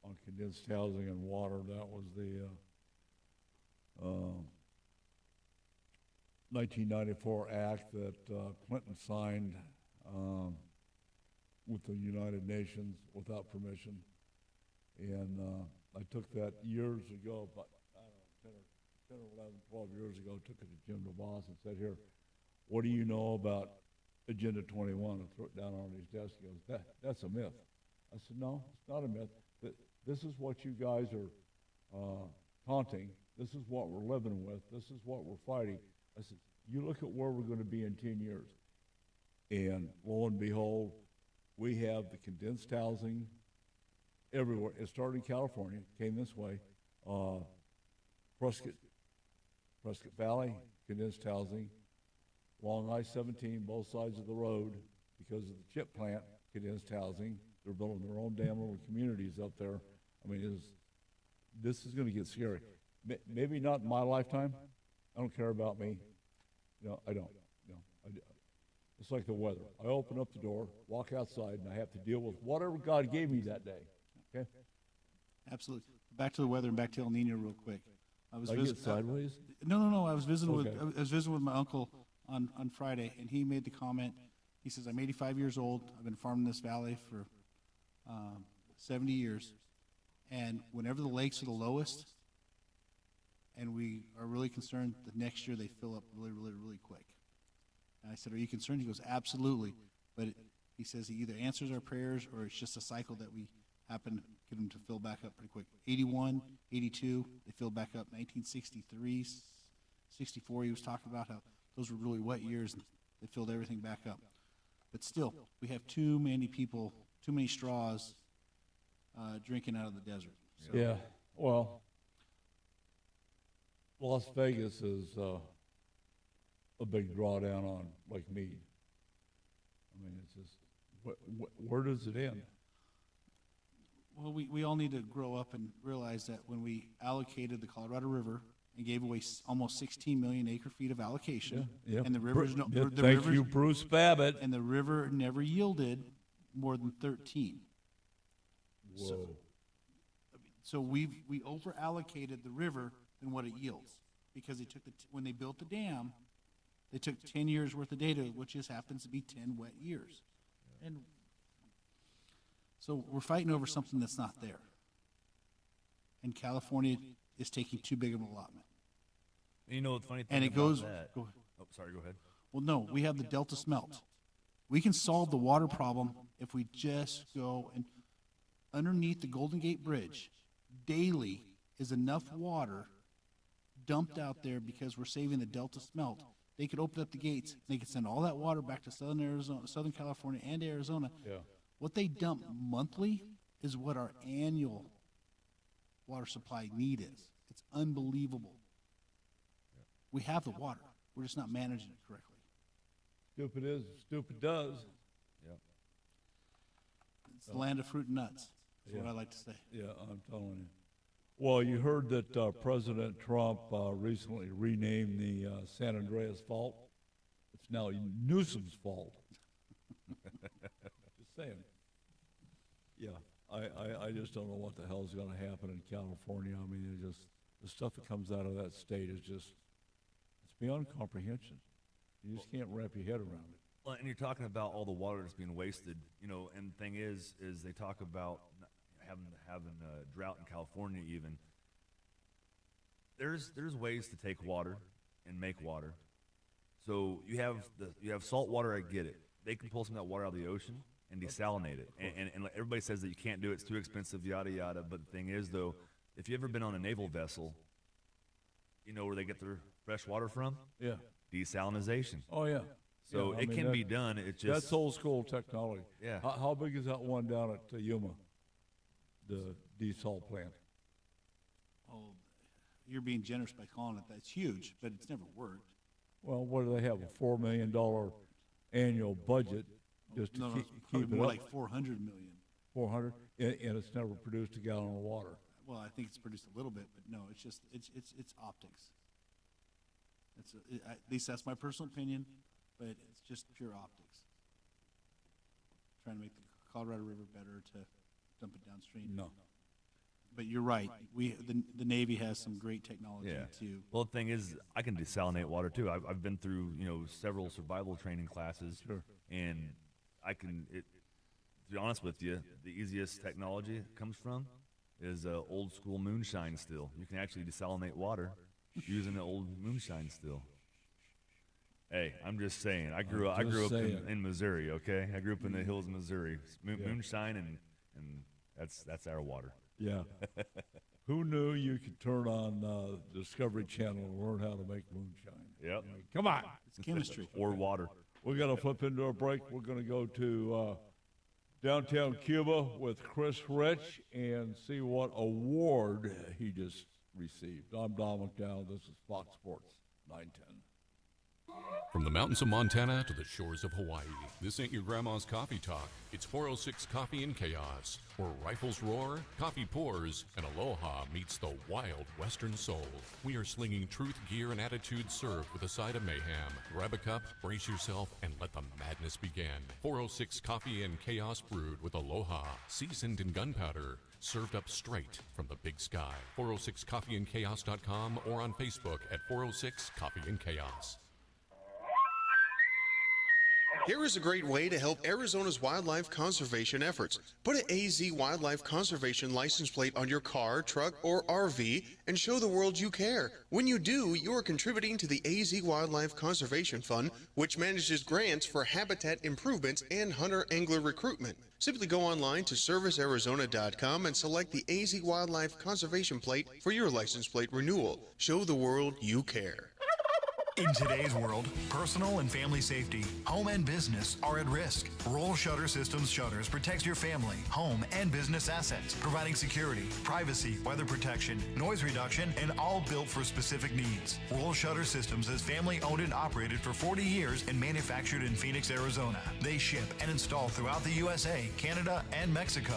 on condensed housing and water. That was the 1994 act that Clinton signed with the United Nations without permission. And I took that years ago, but I don't know, 10 or 11, 12 years ago, took it to Jim DeVos and said, here, what do you know about Agenda 21? And threw it down on his desk. He goes, that's a myth. I said, no, it's not a myth. This is what you guys are taunting. This is what we're living with. This is what we're fighting. I said, you look at where we're going to be in 10 years. And lo and behold, we have the condensed housing everywhere. It started in California, came this way. Prescott Valley, condensed housing. Along I-17, both sides of the road, because of the chip plant, condensed housing. They're building their own damn little communities up there. I mean, this is going to get scary. Maybe not in my lifetime. I don't care about me. No, I don't. No, it's like the weather. I open up the door, walk outside, and I have to deal with whatever God gave me that day. Okay? Absolutely. Back to the weather and back to El Nino real quick. I was get sideways? No. I was visiting with my uncle on Friday, and he made the comment. He says, I'm 85 years old. I've been farming this valley for 70 years. And whenever the lakes are the lowest, and we are really concerned that next year they fill up really, really, really quick. And I said, are you concerned? He goes, absolutely. But he says he either answers our prayers or it's just a cycle that we happen to get them to fill back up pretty quick. 81, 82, they filled back up. 1963, 64, he was talking about how those were really wet years and they filled everything back up. But still, we have too many people, too many straws drinking out of the desert. So. Yeah, well, Las Vegas is a big drawdown on Lake Mead. I mean, it's just, where does it end? Well, we all need to grow up and realize that when we allocated the Colorado River and gave away almost 16 million acre-feet of allocation. Yeah, yeah. And the river's Thank you, Bruce Babbitt. And the river never yielded more than 13. Whoa. So we over-allocated the river than what it yields, because they took when they built the dam, they took 10 years worth of data, which just happens to be 10 wet years. And so we're fighting over something that's not there. And California is taking too big of an allotment. You know, the funny thing And it about goes, that. go ahead. Oh, sorry, go ahead. Well, no, we have the Delta smelt. We can solve the water problem if we just go and underneath the Golden Gate Bridge daily is enough water dumped out there because we're saving the Delta smelt. They could open up the gates. They could send all that water back to Southern California and Arizona. Yeah. What they dump monthly is what our annual water supply need is. It's unbelievable. We have the water. We're just not managing it correctly. Stupid is, stupid does. Yep. It's the land of fruit and nuts. That's what I like to say. Yeah, I'm telling you. Well, you heard that President Trump recently renamed the San Andreas Fault. It's now Newsom's Fault. Just saying. Yeah, I just don't know what the hell is going to happen in California. I mean, the stuff that comes out of that state is just, it's beyond comprehension. You just can't wrap your head around it. Well, and you're talking about all the water that's being wasted, you know, and the thing is they talk about having a drought in California even. There's ways to take water and make water. So you have salt water, I get it. They can pull some of that water out of the ocean and desalinate it. And everybody says that you can't do it, it's too expensive, yada, yada. But the thing is, though, if you've ever been on a naval vessel, you know where they get their fresh water from? Yeah. Desalinization. Oh, yeah. So yeah, it can be done. It's just that's old school technology. Yeah. How big is that one down at Yuma, the desal plant? Oh, you're being generous by calling it that. It's huge, but it's never worked. Well, what do they have, a $4 million annual budget just to No, keep it's probably it more up? like 400 million. 400, and it's never produced a gallon of water. Well, I think it's produced a little bit, but no, it's just it's optics. At least that's my personal opinion, but it's just pure optics. Trying to make the Colorado River better to dump it downstream. No. But you're right. The Navy has some great technology too. Well, the thing is, I can desalinate water too. I've been through several survival training classes, and I can. To be honest with you, the easiest technology it comes from is old school moonshine still. You can actually desalinate water using an old moonshine still. Hey, I'm just saying. I grew up in Missouri. Okay, I grew up in the hills of Missouri. Moonshine and that's our water. Yeah. Who knew you could turn on Discovery Channel and learn how to make moonshine? Yep. Come on. It's chemistry. Or water. We're going to flip into a break. We're going to go to downtown Cuba with Chris Rich and see what award he just received. I'm Don McDowell. This is Fox Sports 910. From the mountains of Montana to the shores of Hawaii, this ain't your grandma's coffee talk. It's 406 Coffee and Chaos, where rifles roar, coffee pours, and aloha meets the wild western soul. We are slinging truth, gear, and attitude served with a side of mayhem. Grab a cup, brace yourself, and let the madness begin. 406 Coffee and Chaos brewed with aloha, seasoned in gunpowder, served up straight from the big sky. 406coffeeandchaos.com or on Facebook at 406 Coffee and Chaos. Here is a great way to help Arizona's wildlife conservation efforts. Put an AZ Wildlife Conservation license plate on your car, truck, or RV and show the world you care. When you do, you are contributing to the AZ Wildlife Conservation Fund, which manages grants for habitat improvements and hunter-angler recruitment. Simply go online to servicearizona.com and select the AZ Wildlife Conservation plate for your license plate renewal. Show the world you care. In today's world, personal and family safety, home and business are at risk. Roll Shutter Systems shutters protects your family, home, and business assets, providing security, privacy, weather protection, noise reduction, and all built for specific needs. Roll Shutter Systems is family owned and operated for 40 years and manufactured in Phoenix, Arizona. They ship and install throughout the USA, Canada, and Mexico.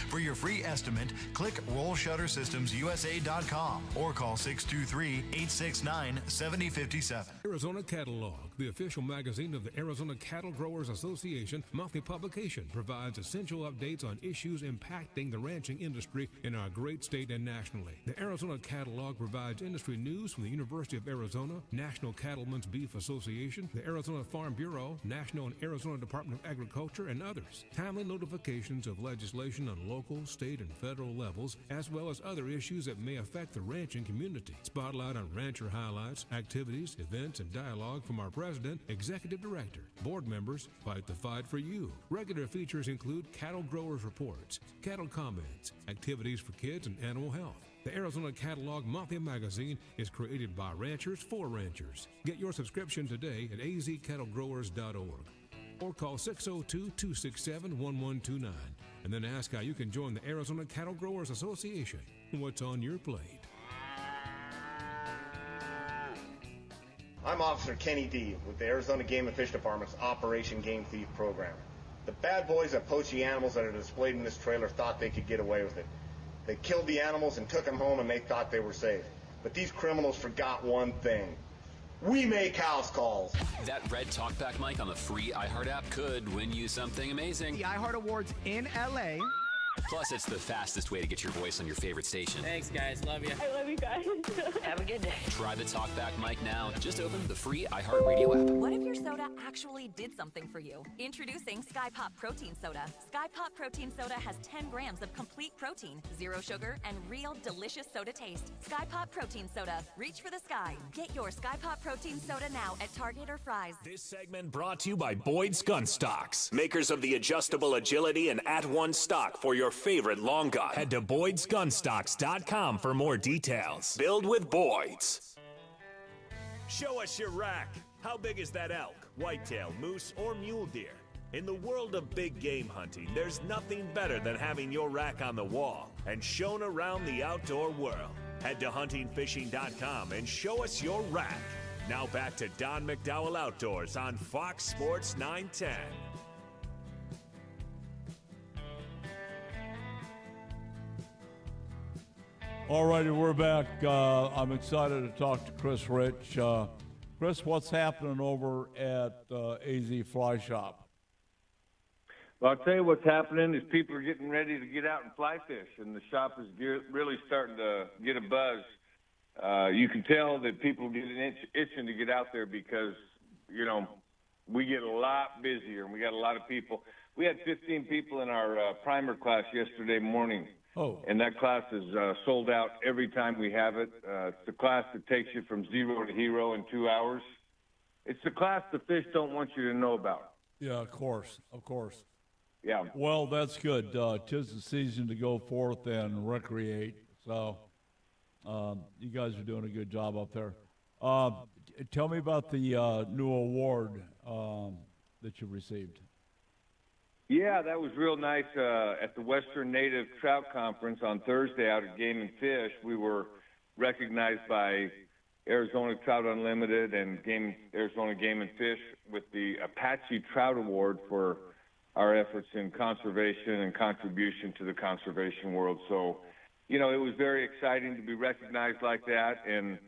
For your free estimate, click rollshuttersystemsusa.com or call 623-869-7057. Arizona Catalog, the official magazine of the Arizona Cattle Growers Association monthly publication, provides essential updates on issues impacting the ranching industry in our great state and nationally. The Arizona Catalog provides industry news from the University of Arizona, National Cattlemen's Beef Association, the Arizona Farm Bureau, National and Arizona Department of Agriculture, and others. Timely notifications of legislation on local, state, and federal levels, as well as other issues that may affect the ranching community. Spotlight on rancher highlights, activities, events, and dialogue from our president, executive director. Board members fight the fight for you. Regular features include cattle growers reports, cattle comments, activities for kids, and animal health. The Arizona Catalog monthly magazine is created by ranchers for ranchers. Get your subscription today at azcattlegrowers.org or call 602-267-1129 and then ask how you can join the Arizona Cattle Growers Association. What's on your plate? I'm Officer Kenny D. with the Arizona Game and Fish Department's Operation Game Thief program. The bad boys that poach the animals that are displayed in this trailer thought they could get away with it. They killed the animals and took them home, and they thought they were safe. But these criminals forgot one thing. We make house calls. That red talkback mic on the free iHeart app could win you something amazing. The iHeart Awards in LA. Plus, it's the fastest way to get your voice on your favorite station. Thanks, guys. Love you. I love you guys. Have a good day. Try the talkback mic now. Just open the free iHeartRadio app. What if your soda actually did something for you? Introducing Sky Pop Protein Soda. Sky Pop Protein Soda has 10 grams of complete protein, 0 sugar, and real delicious soda taste. Sky Pop Protein Soda. Reach for the sky. Get your Sky Pop Protein Soda now at Target or Fry's. This segment brought to you by Boyd's Gun Stocks, makers of the adjustable agility and at-one stock for your favorite long gun. Head to Boyd'sGunstocks.com for more details. Build with Boyd's. Show us your rack. How big is that elk, whitetail, moose, or mule deer? In the world of big game hunting, there's nothing better than having your rack on the wall and shown around the outdoor world. Head to huntingfishing.com and show us your rack. Now back to Don McDowell Outdoors on Fox Sports 910. All righty, we're back. I'm excited to talk to Chris Rich. Chris, what's happening over at AZ Fly Shop? Well, I'll tell you what's happening is people are getting ready to get out and fly fish, and the shop is really starting to get a buzz. You can tell that people get itching to get out there because, you know, we get a lot busier, and we got a lot of people. We had 15 people in our primer class yesterday morning. Oh. And that class is sold out every time we have it. It's the class that takes you from zero to hero in 2 hours. It's the class the fish don't want you to know about. Yeah, of course. Yeah. Well, that's good. 'Tis the season to go forth and recreate. So you guys are doing a good job up there. Tell me about the new award that you received. Yeah, that was real nice. At the Western Native Trout Conference on Thursday out at Game and Fish, we were recognized by Arizona Trout Unlimited and Arizona Game and Fish with the Apache Trout Award for our efforts in conservation and contribution to the conservation world. So, you know, it was very exciting to be recognized like that. And,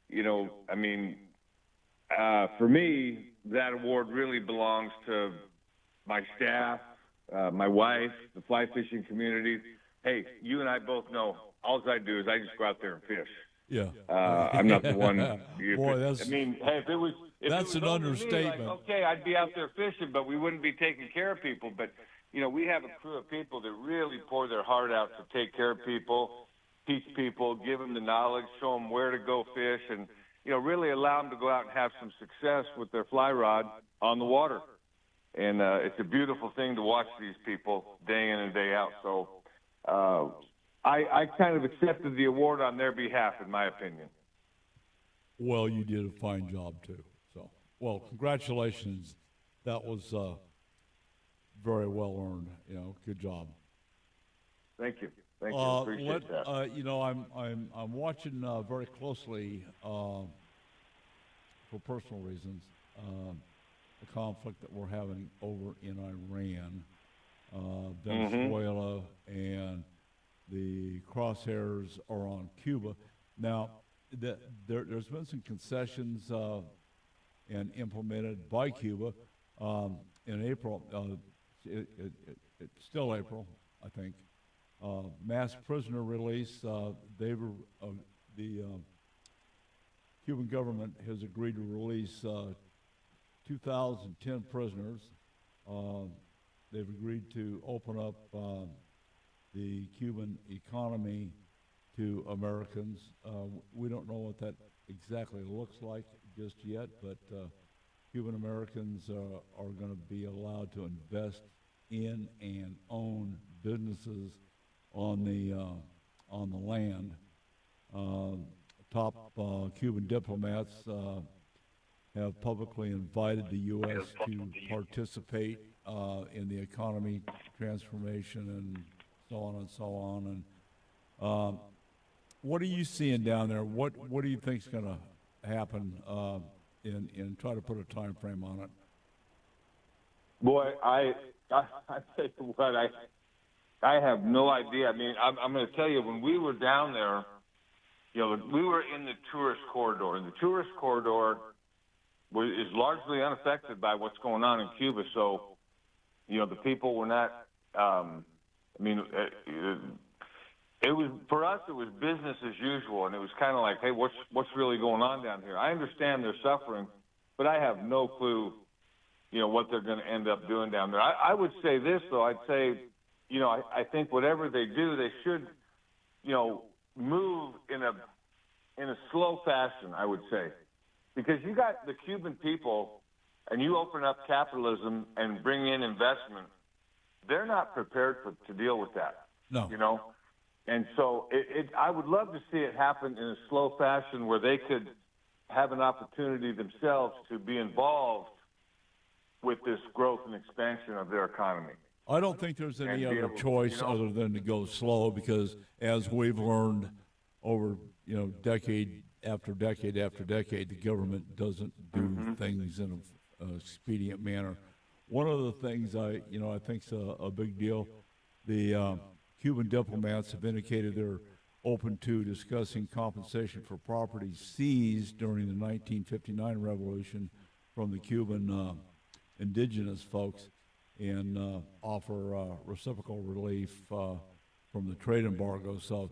you know, I mean, for me, that award really belongs to my staff, my wife, the fly fishing community. Hey, you and I both know all I do is I just go out there and fish. Yeah. I'm not the one. Boy, that's, I mean, hey, if it was an understatement. Me, like, okay, I'd be out there fishing, but we wouldn't be taking care of people. But, you know, we have a crew of people that really pour their heart out to take care of people, teach people, give them the knowledge, show them where to go fish, and, you know, really allow them to go out and have some success with their fly rod on the water. And it's a beautiful thing to watch these people day in and day out. So I kind of accepted the award on their behalf, in my opinion. well, you did a fine job too. So, well, congratulations. That was very well earned. Good job. Thank you. Thank you. Appreciate that. I'm watching very closely for personal reasons the conflict that we're having over in Iran, Venezuela, and the crosshairs are on Cuba. Now, there's been some concessions and implemented by Cuba in April. It's still April, I think. Mass prisoner release. The Cuban government has agreed to release 2,010 prisoners. They've agreed to open up the Cuban economy to Americans. We don't know what that exactly looks like just yet, but Cuban Americans are going to be allowed to invest in and own businesses on the land. Top Cuban diplomats have publicly invited the U.S. to participate in the economy transformation and so on and so on. And what are you seeing down there? What do you think is going to happen? And try to put a time frame on it. Boy, I tell you what, I have no idea. I mean, I'm going to tell you, when we were down there, we were in the tourist corridor, and the tourist corridor is largely unaffected by what's going on in Cuba. So, the people were not. It was, for us, it was business as usual, and it was kind of like, hey, what's really going on down here? I understand they're suffering, but I have no clue, what they're going to end up doing down there. I would say this, though. I'd say, I think whatever they do, they should, move in a slow fashion, I would say. Because you got the Cuban people, and you open up capitalism and bring in investment, they're not prepared to deal with that. No. And so I would love to see it happen in a slow fashion where they could have an opportunity themselves to be involved with this growth and expansion of their economy. I don't think there's any other choice other than to go slow, because as we've learned over, decade after decade after decade, the government doesn't do things in an expedient manner. One of the things I think is a big deal, the Cuban diplomats have indicated they're open to discussing compensation for property seized during the 1959 revolution from the Cuban indigenous folks, and offer reciprocal relief from the trade embargo. So,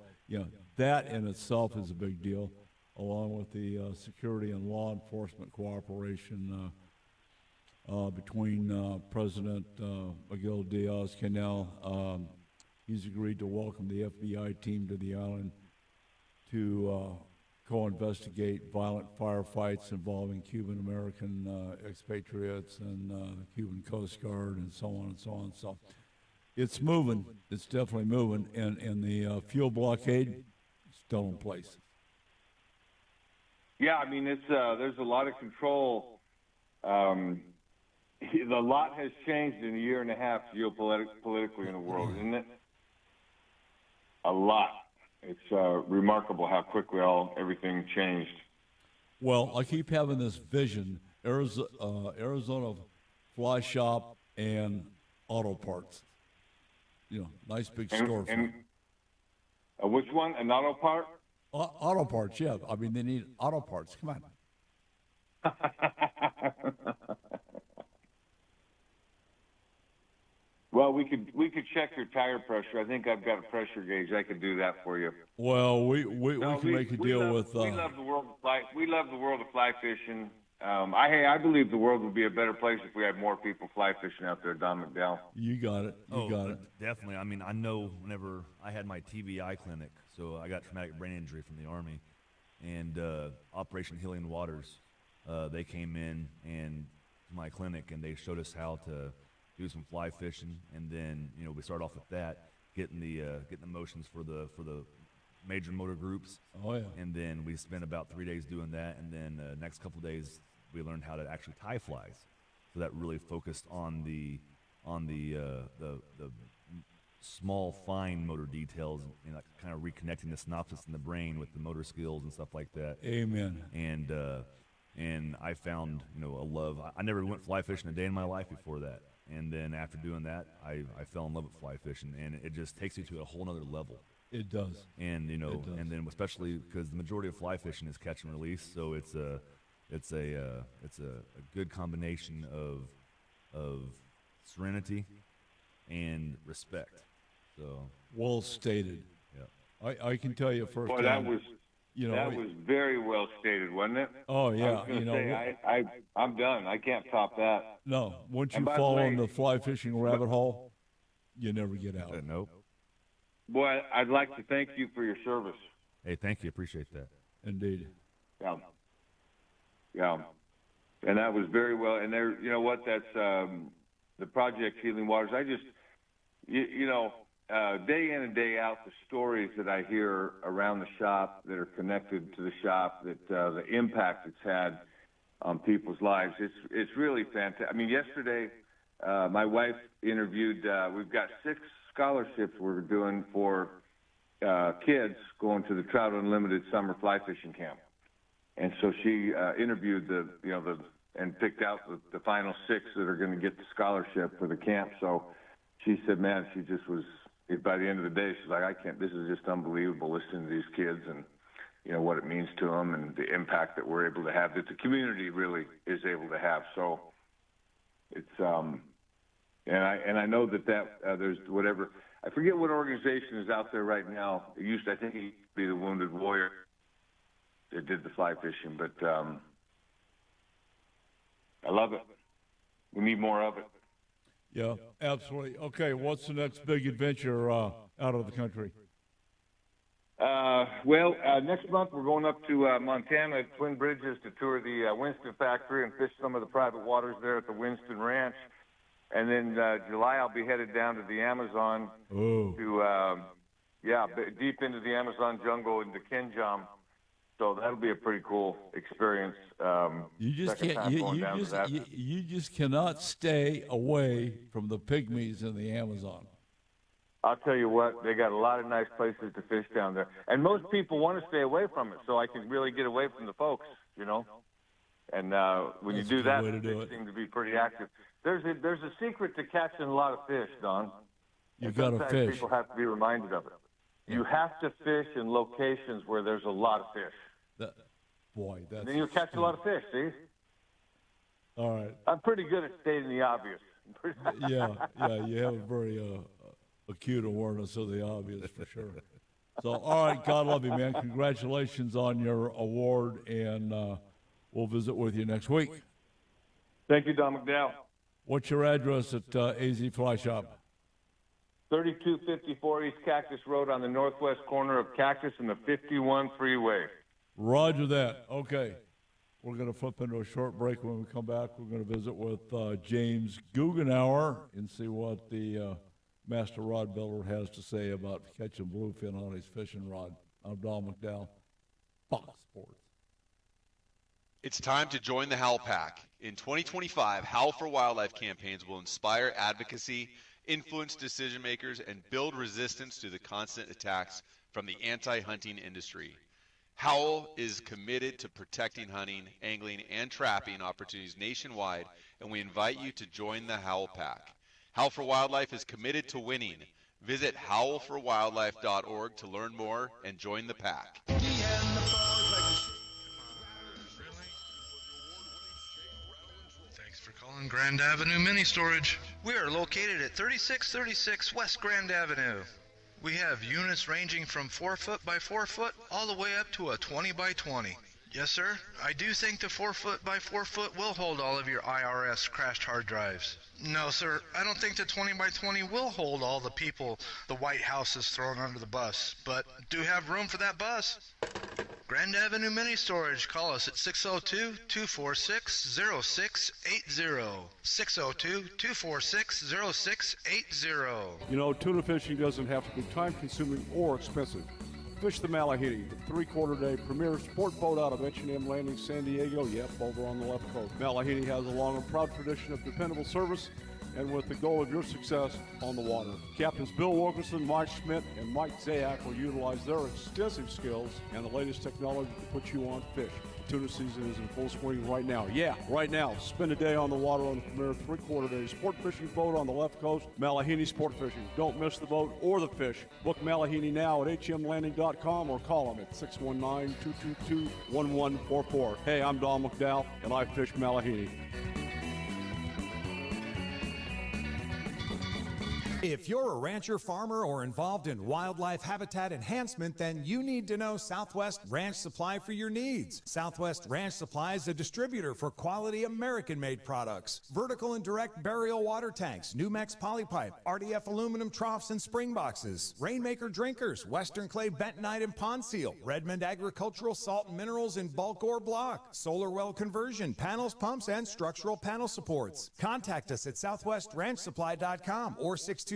that in itself is a big deal, along with the security and law enforcement cooperation between President Miguel Diaz-Canel. He's agreed to welcome the FBI team to the island to co-investigate violent firefights involving Cuban-American expatriates and the Cuban Coast Guard and so on and so on. So it's moving. It's definitely moving. And the fuel blockade is still in place. Yeah, I mean, it's there's a lot of control. A lot has changed in a year and a half geopolitically in the world, isn't it? A lot. It's remarkable how quickly everything changed. Well, I keep having this vision: Arizona Fly Shop and auto parts. Nice big store. And which one? An auto part? Auto parts, yeah. I mean, they need auto parts. Come on. Well, we could check your tire pressure. I think I've got a pressure gauge. I could do that for you. Well, we can make a deal with. We love the world of fly. We love the world of fly fishing. I believe the world would be a better place if we had more people fly fishing out there, Don McDowell. You got it. You got it. Definitely. I mean, I know whenever I had my TBI clinic, so I got traumatic brain injury from the Army, and Operation Healing Waters, they came in and to my clinic and they showed us how to do some fly fishing, and then we start off with that, getting the motions for the major motor groups. Oh, yeah. And then we spent about 3 days doing that. And then next couple of days, we learned how to actually tie flies. So that really focused on the small, fine motor details, and like kind of reconnecting the synapses in the brain with the motor skills and stuff like that. Amen. And I found, a love. I never went fly fishing a day in my life before that. And then after doing that, I fell in love with fly fishing, and it just takes you to a whole nother level. It does. And It does. and then especially because the majority of fly fishing is catch and release, so it's a good combination of serenity and respect. So well stated. Yeah. I can tell you first. Well, that was very well stated, wasn't it? Oh yeah. I was gonna say, I'm done. I can't top that. No, once you And by the fall way- in the fly fishing rabbit hole, you never get out. Nope. Boy, I'd like to thank you for your service. Hey, thank you. Appreciate that. Indeed. Yeah. Yeah. And that was very well. And there, you know what? That's the Project Healing Waters. I just, day in and day out, the stories that I hear around the shop that are connected to the shop, that the impact it's had on people's lives, it's really fantastic. I mean, yesterday, my wife interviewed. We've got 6 scholarships we're doing for kids going to the Trout Unlimited Summer Fly Fishing Camp, and so she interviewed and picked out the final 6 that are going to get the scholarship for the camp. So she said, man, she just was, by the end of the day, she's like, I can't, this is just unbelievable listening to these kids and, what it means to them and the impact that we're able to have, that the community really is able to have. So it's, and I know that there's whatever, I forget what organization is out there right now. I think it used to be the Wounded Warrior that did the fly fishing, but I love it. We need more of it. Yeah, absolutely. Okay, what's the next big adventure out of the country? Next month we're going up to Montana at Twin Bridges to tour the Winston factory and fish some of the private waters there at the Winston Ranch. And then July I'll be headed down to the Amazon to, deep into the Amazon jungle into Kenjam. So that'll be a pretty cool experience. You just cannot stay away from the pygmies in the Amazon. I'll tell you what, they got a lot of nice places to fish down there. And most people want to stay away from it, so I can really get away from the folks, And when That's you a do good that, way to do they it. seem to be pretty active. There's a secret to catching a lot of fish, Don. You've got to Sometimes fish. people have to be reminded of it. You have to fish in locations where there's a lot of fish. That's Then you'll catch a lot of fish, see? All right. I'm pretty good at stating the obvious. Yeah, you have a very acute awareness of the obvious for sure. So, all right, God love you, man. Congratulations on your award, and we'll visit with you next week. Thank you, Don McDowell. What's your address at AZ Fly Shop? 3254 East Cactus Road on the northwest corner of Cactus and the 51 freeway. Roger that. Okay. We're going to flip into a short break. When we come back, we're going to visit with James Guggenauer and see what the master rod builder has to say about catching bluefin on his fishing rod. I'm Don McDowell, Fox Sports. It's time to join the Howl Pack. In 2025, Howl for Wildlife campaigns will inspire advocacy, influence decision makers, and build resistance to the constant attacks from the anti-hunting industry. Howl is committed to protecting hunting, angling, and trapping opportunities nationwide, and we invite you to join the Howl Pack. Howl for Wildlife is committed to winning. Visit howlforwildlife.org to learn more and join the pack. Thanks for calling Grand Avenue Mini Storage. We are located at 3636 West Grand Avenue. We have units ranging from 4 foot by 4 foot all the way up to a 20 by 20. Yes, sir. I do think the 4 foot by 4 foot will hold all of your IRS crashed hard drives. No, sir. I don't think the 20 by 20 will hold all the people the White House has thrown under the bus, but do have room for that bus. Grand Avenue Mini Storage. Call us at 602-246-0680. 602-246-0680. You know, tuna fishing doesn't have to be time-consuming or expensive. Fish the Malahiti, the three-quarter-day premier sport boat out of H&M Landing, San Diego. Yep, over on the left coast. Malahiti has a long and proud tradition of dependable service, and with the goal of your success on the water. Captains Bill Wilkerson, Mike Schmidt, and Mike Zayak will utilize their extensive skills and the latest technology to put you on fish. Tuna season is in full swing right now. Yeah, right now. Spend a day on the water on the premier three-quarter-day sport fishing boat on the left coast, Malahini Sport Fishing. Don't miss the boat or the fish. Book Malahini now at hmlanding.com or call them at 619-222-1144. Hey, I'm Don McDowell, and I fish Malahini. If you're a rancher, farmer, or involved in wildlife habitat enhancement, then you need to know Southwest Ranch Supply for your needs. Southwest Ranch Supply is a distributor for quality American-made products. Vertical and direct burial water tanks, Numex polypipe, RDF aluminum troughs and spring boxes, Rainmaker drinkers, Western clay bentonite and pond seal, Redmond agricultural salt and minerals in bulk or block, solar well conversion, panels, pumps, and structural panel supports. Contact us at southwestranchsupply.com or 623-221-7655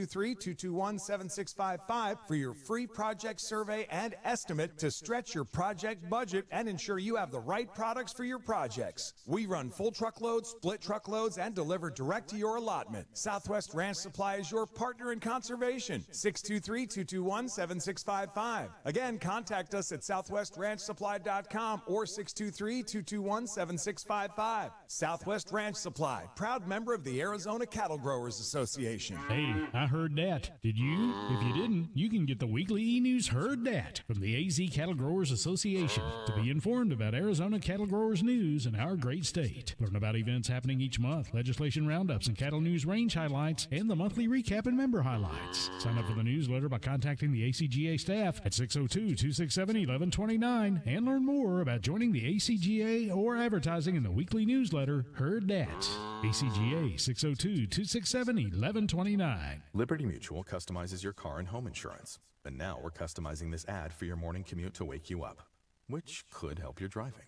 for your free project survey and estimate to stretch your project budget and ensure you have the right products for your projects. We run full truckloads, split truckloads, and deliver direct to your allotment. Southwest Ranch Supply is your partner in conservation. 623-221-7655. Again, contact us at southwestranchsupply.com or 623-221-7655. Southwest Ranch Supply, proud member of the Arizona Cattle Growers Association. Hey, I heard that. Did you? If you didn't, you can get the weekly e-news Heard That from the AZ Cattle Growers Association to be informed about Arizona cattle growers news in our great state. Learn about events happening each month, legislation roundups and cattle news range highlights, and the monthly recap and member highlights. Sign up for the newsletter by contacting the ACGA staff at 602-267-1129 and learn more about joining the ACGA or advertising in the weekly newsletter Heard That. ACGA 602-267-1129. Liberty Mutual customizes your car and home insurance. And now we're customizing this ad for your morning commute to wake you up, which could help your driving.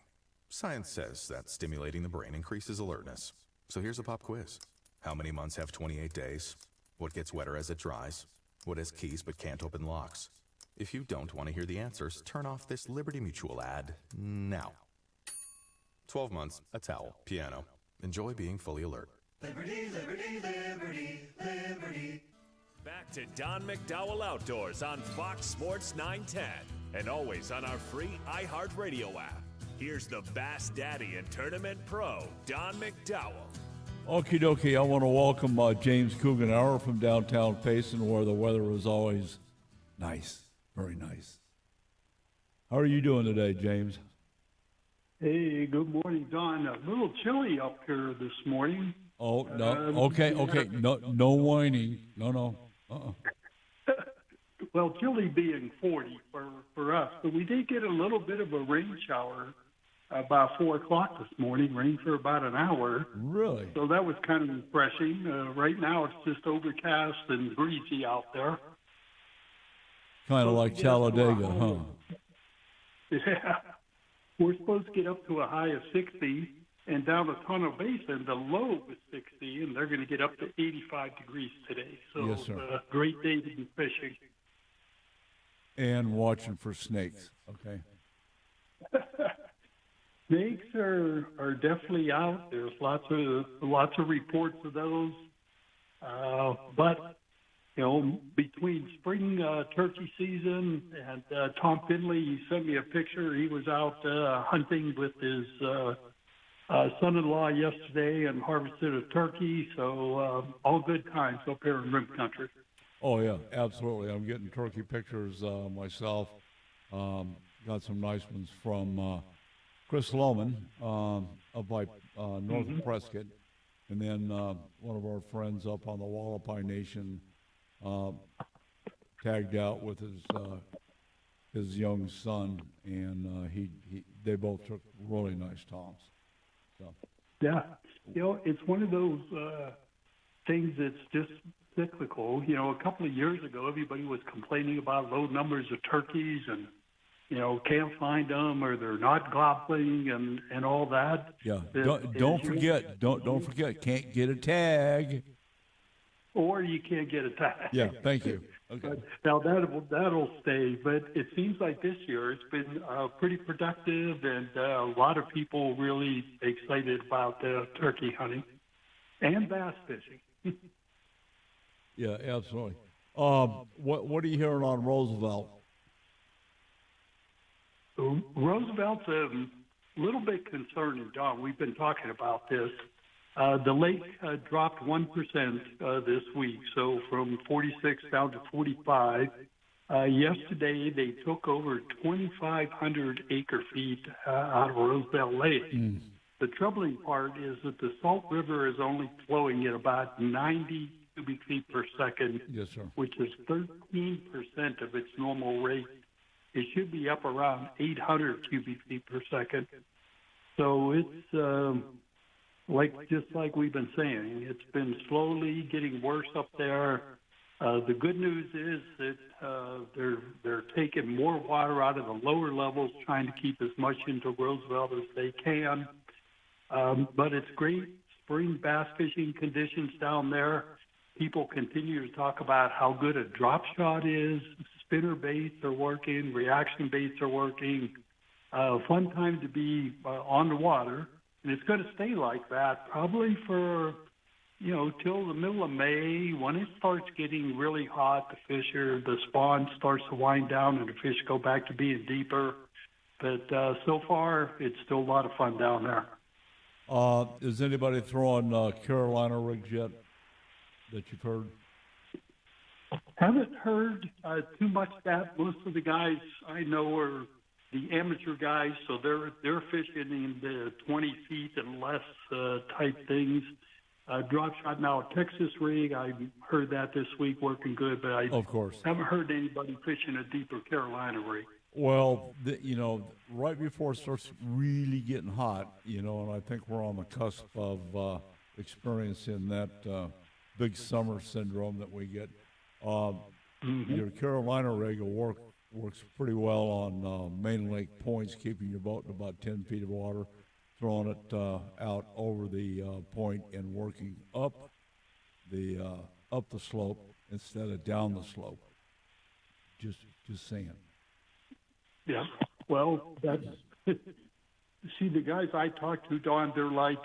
Science says that stimulating the brain increases alertness. So here's a pop quiz. How many months have 28 days? What gets wetter as it dries? What has keys but can't open locks? If you don't want to hear the answers, turn off this Liberty Mutual ad now. 12 months, a towel, piano. Enjoy being fully alert. Liberty, liberty, liberty, liberty. Back to Don McDowell Outdoors on Fox Sports 910 and always on our free iHeartRadio app. Here's the Bass Daddy and Tournament Pro, Don McDowell. Okie dokie, I want to welcome James Kugenauer from downtown Payson, where the weather is always nice, very nice. How are you doing today, James? Hey, good morning, Don. A little chilly up here this morning. Oh, no, okay, no whining. No. Well, chilly being 40 for us, but we did get a little bit of a rain shower about 4 o'clock this morning, rain for about an hour. Really? So that was kind of refreshing. Right now it's just overcast and breezy out there. Kind of like Talladega, huh? Yeah. We're supposed to get up to a high of 60, and down the Tonto Basin, the low was 60, and they're going to get up to 85 degrees today. So yes, sir. A great day to be fishing. And watching for snakes, okay? Snakes are definitely out. There's lots of reports of those. But you know, between spring turkey season and Tom Finley, he sent me a picture. He was out hunting with his son-in-law yesterday and harvested a turkey. So all good times up here in Rim Country. Oh, yeah, absolutely. I'm getting turkey pictures myself. Got some nice ones from Chris Lohman up by north of Prescott. And then one of our friends up on the Wallapai Nation tagged out with his young son, and they both took really nice toms. So. Yeah, you know, it's one of those things that's just cyclical. You know, a couple of years ago, everybody was complaining about low numbers of turkeys and, you know, can't find them or they're not gobbling and all that. Yeah, don't forget, can't get a tag. Or you can't get a tag. Yeah, thank you. Okay. Now that'll stay, but it seems like this year it's been pretty productive, and a lot of people really excited about turkey hunting and bass fishing. Yeah, absolutely. What are you hearing on Roosevelt? Roosevelt's a little bit concerning, Don. We've been talking about this. The lake dropped 1% this week, so from 46 down to 45. Yesterday, they took over 2,500 acre feet out of Roosevelt Lake. The troubling part is that the Salt River is only flowing at about 90 cubic feet per second, Yes, sir. which is 13% of its normal rate. It should be up around 800 cubic feet per second. So it's just like we've been saying, it's been slowly getting worse up there. The good news is that they're taking more water out of the lower levels, trying to keep as much into Roosevelt as they can. But it's great spring bass fishing conditions down there. People continue to talk about how good a drop shot is. Spinner baits are working. Reaction baits are working. Fun time to be on the water. And it's going to stay like that probably for, till the middle of May. When it starts getting really hot, the spawn starts to wind down and the fish go back to being deeper. But so far, it's still a lot of fun down there. Is anybody throwing Carolina rigs yet that you've heard? Haven't heard too much that. Most of the guys I know are the amateur guys, so they're fishing in the 20 feet and less type things. Drop shot now, Texas rig. I heard that this week working good, but I of course haven't heard anybody fishing a deeper Carolina rig. Well, right before it starts really getting hot, and I think we're on the cusp of experiencing that big summer syndrome that we get. Your Carolina rig works pretty well on main lake points, keeping your boat in about 10 feet of water, throwing it out over the point and working up the slope instead of down the slope. Just saying. Yeah, well, that's see the guys I talk to, Don. They're like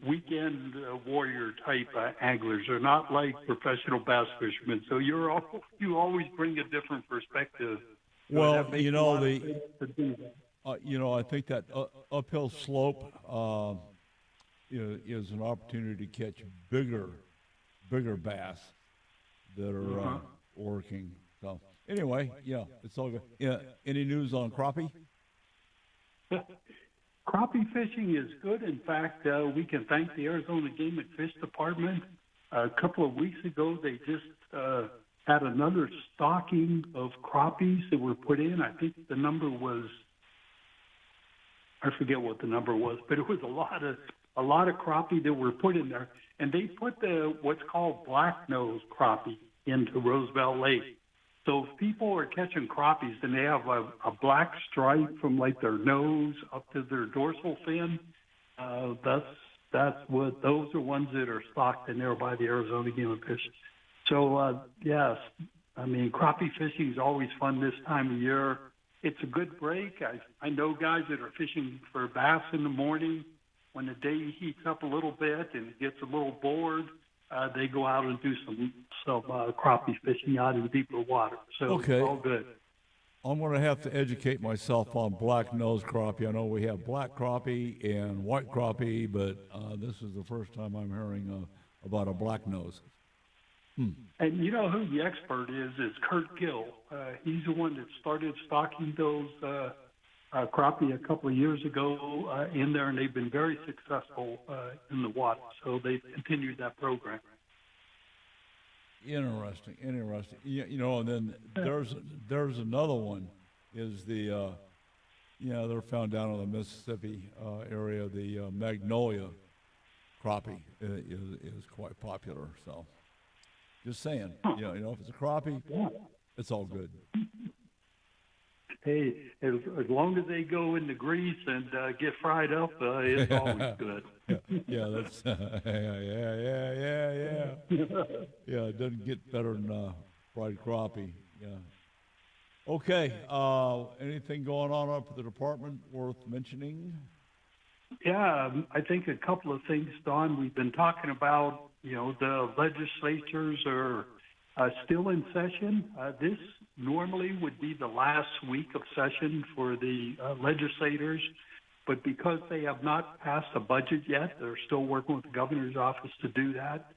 weekend warrior type anglers. They're not like professional bass fishermen. So you always bring a different perspective. Well, I think that uphill slope is an opportunity to catch bigger bass that are working. So anyway, yeah, it's all good. Yeah, any news on crappie? Crappie fishing is good. In fact, we can thank the Arizona Game and Fish Department. A couple of weeks ago, they just had another stocking of crappies that were put in. I think the number was, I forget what the number was, but it was a lot of crappie that were put in there. And they put what's called black nose crappie into Roosevelt Lake. So if people are catching crappies and they have a black stripe from like their nose up to their dorsal fin, those are ones that are stocked in there by the Arizona Game and Fish. So yes, I mean crappie fishing is always fun this time of year. It's a good break. I know guys that are fishing for bass in the morning when the day heats up a little bit and it gets a little bored. They go out and do some crappie fishing out in deeper water. So okay. It's all good. I'm going to have to educate myself on black nose crappie. I know we have black crappie and white crappie, but this is the first time I'm hearing about a black nose. And you know who the expert is Kurt Gill. He's the one that started stocking those crappie a couple of years ago in there, and they've been very successful in the water. So they've continued that program. Interesting. And then there's another one. Is the they're found down in the Mississippi area. The magnolia crappie is quite popular. So just saying, if it's a crappie, it's all good. Hey, as long as they go in the grease and get fried up, it's always good. Yeah, that's yeah. Yeah, it doesn't get better than Fried crappie, yeah. Okay, anything going on up at the department worth mentioning? Yeah, I think a couple of things, Don. We've been talking about, the legislatures are still in session. This normally would be the last week of session for the legislators, but because they have not passed a budget yet, they're still working with the governor's office to do that.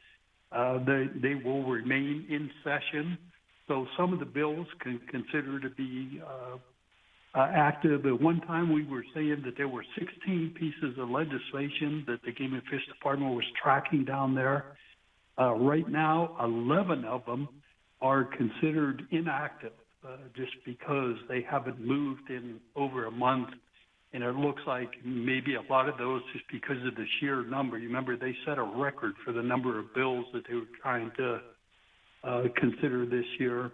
They will remain in session. So some of the bills can consider to be active. At one time, we were saying that there were 16 pieces of legislation that the Game and Fish Department was tracking down there. Right now, 11 of them are considered inactive just because they haven't moved in over a month. And it looks like maybe a lot of those just because of the sheer number. You remember they set a record for the number of bills that they were trying to consider this year.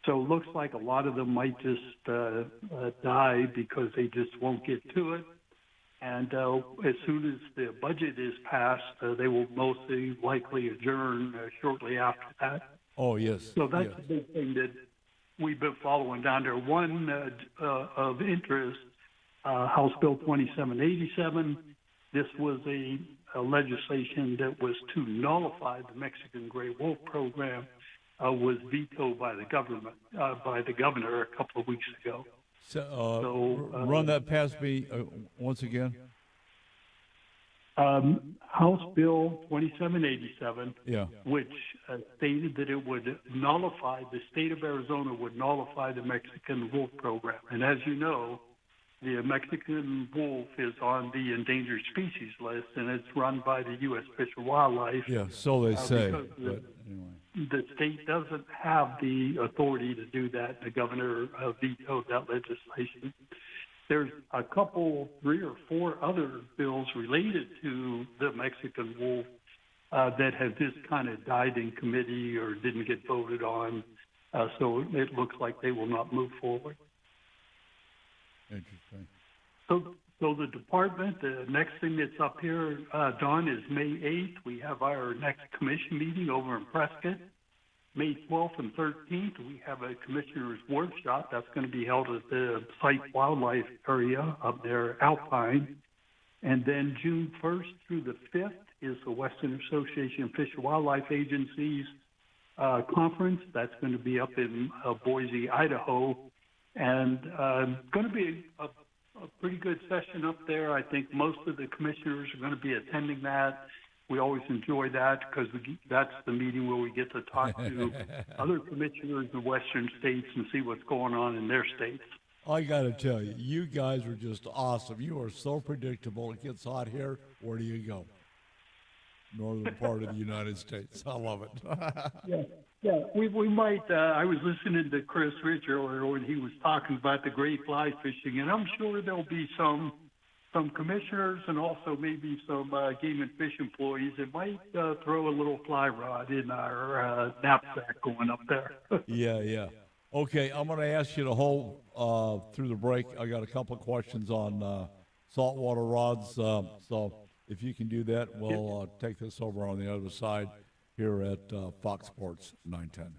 So it looks like a lot of them might just die because they just won't get to it. And as soon as the budget is passed, they will mostly likely adjourn shortly after that. Oh, yes. So that's yes. a big thing that we've been following down there. One of interest, House Bill 2787. This was a legislation that was to nullify the Mexican gray wolf program. Was vetoed by the government, by the governor a couple of weeks ago. Run that past me once again. House Bill 2787, yeah. which stated that it would nullify, the state of Arizona would nullify the Mexican wolf program. And as you know, the Mexican wolf is on the endangered species list, and it's run by the U.S. Fish and Wildlife. Yeah, so they say. But anyway. The state doesn't have the authority to do that. The governor vetoed that legislation. There's a couple, 3 or 4 other bills related to the Mexican wolf that have just kind of died in committee or didn't get voted on. So it looks like they will not move forward. Interesting. So the department, the next thing that's up here, Don, is May 8th. We have our next commission meeting over in Prescott. May 12th and 13th, we have a commissioner's workshop. That's going to be held at the site wildlife area up there, Alpine. And then June 1st through the 5th is the Western Association of Fish and Wildlife Agencies conference. That's going to be up in Boise, Idaho. And going to be a pretty good session up there. I think most of the commissioners are going to be attending that. We always enjoy that because that's the meeting where we get to talk to other commissioners in western states and see what's going on in their states. I got to tell you, you guys are just awesome. You are so predictable. It gets hot here. Where do you go? Northern part of the United States. I love it. Yeah, we might. I was listening to Chris Rich earlier when he was talking about the gray fly fishing, and I'm sure there'll be some commissioners and also maybe some game and fish employees that might throw a little fly rod in our knapsack going up there. Yeah. Okay, I'm going to ask you to hold through the break. I got a couple of questions on saltwater rods, so if you can do that, we'll take this over on the other side here at Fox Sports 910.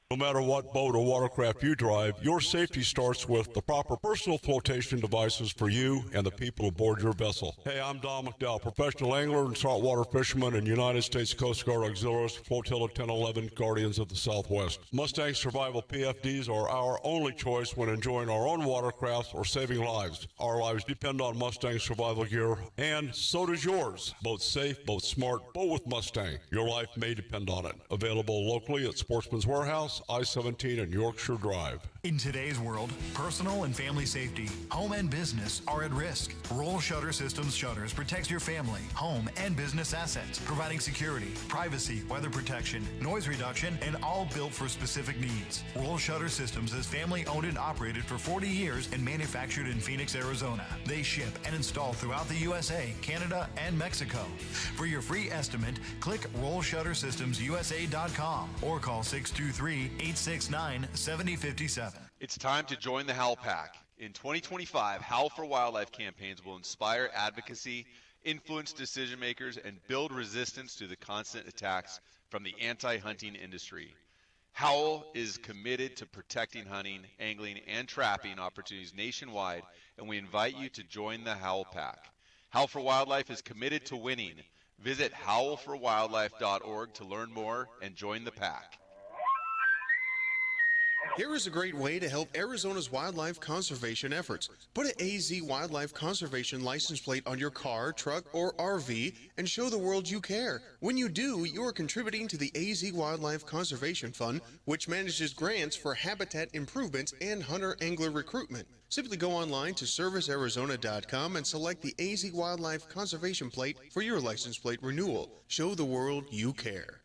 No matter what boat or watercraft you drive, your safety starts with the proper personal flotation devices for you and the people aboard your vessel. Hey, I'm Don McDowell, professional angler and saltwater fisherman and United States Coast Guard Auxiliaries Flotilla 1011 Guardians of the Southwest. Mustang Survival PFDs are our only choice when enjoying our own watercraft or saving lives. Our lives depend on Mustang survival gear, and so does yours. Boat safe, boat smart, boat with Mustang. Your life may depend on it. Available locally at Sportsman's Warehouse, I-17 and Yorkshire Drive. In today's world, personal and family safety, home and business are at risk. Roll Shutter Systems Shutters protects your family, home, and business assets, providing security, privacy, weather protection, noise reduction, and all built for specific needs. Roll Shutter Systems is family owned and operated for 40 years and manufactured in Phoenix, Arizona. They ship and install throughout the USA, Canada, and Mexico. For your free estimate, click rollshuttersystemsusa.com or call 623-869-7057. It's time to join the Howl Pack. In 2025, Howl for Wildlife campaigns will inspire advocacy, influence decision makers, and build resistance to the constant attacks from the anti-hunting industry. Howell is committed to protecting hunting, angling, and trapping opportunities nationwide, and we invite you to join the Howl Pack. Howl for Wildlife is committed to winning. Visit howlforwildlife.org to learn more and join the pack. Here is a great way to help Arizona's wildlife conservation efforts. Put an AZ Wildlife Conservation license plate on your car, truck, or RV and show the world you care. When you do, you are contributing to the AZ Wildlife Conservation Fund, which manages grants for habitat improvements and hunter-angler recruitment. Simply go online to servicearizona.com and select the AZ Wildlife Conservation plate for your license plate renewal. Show the world you care.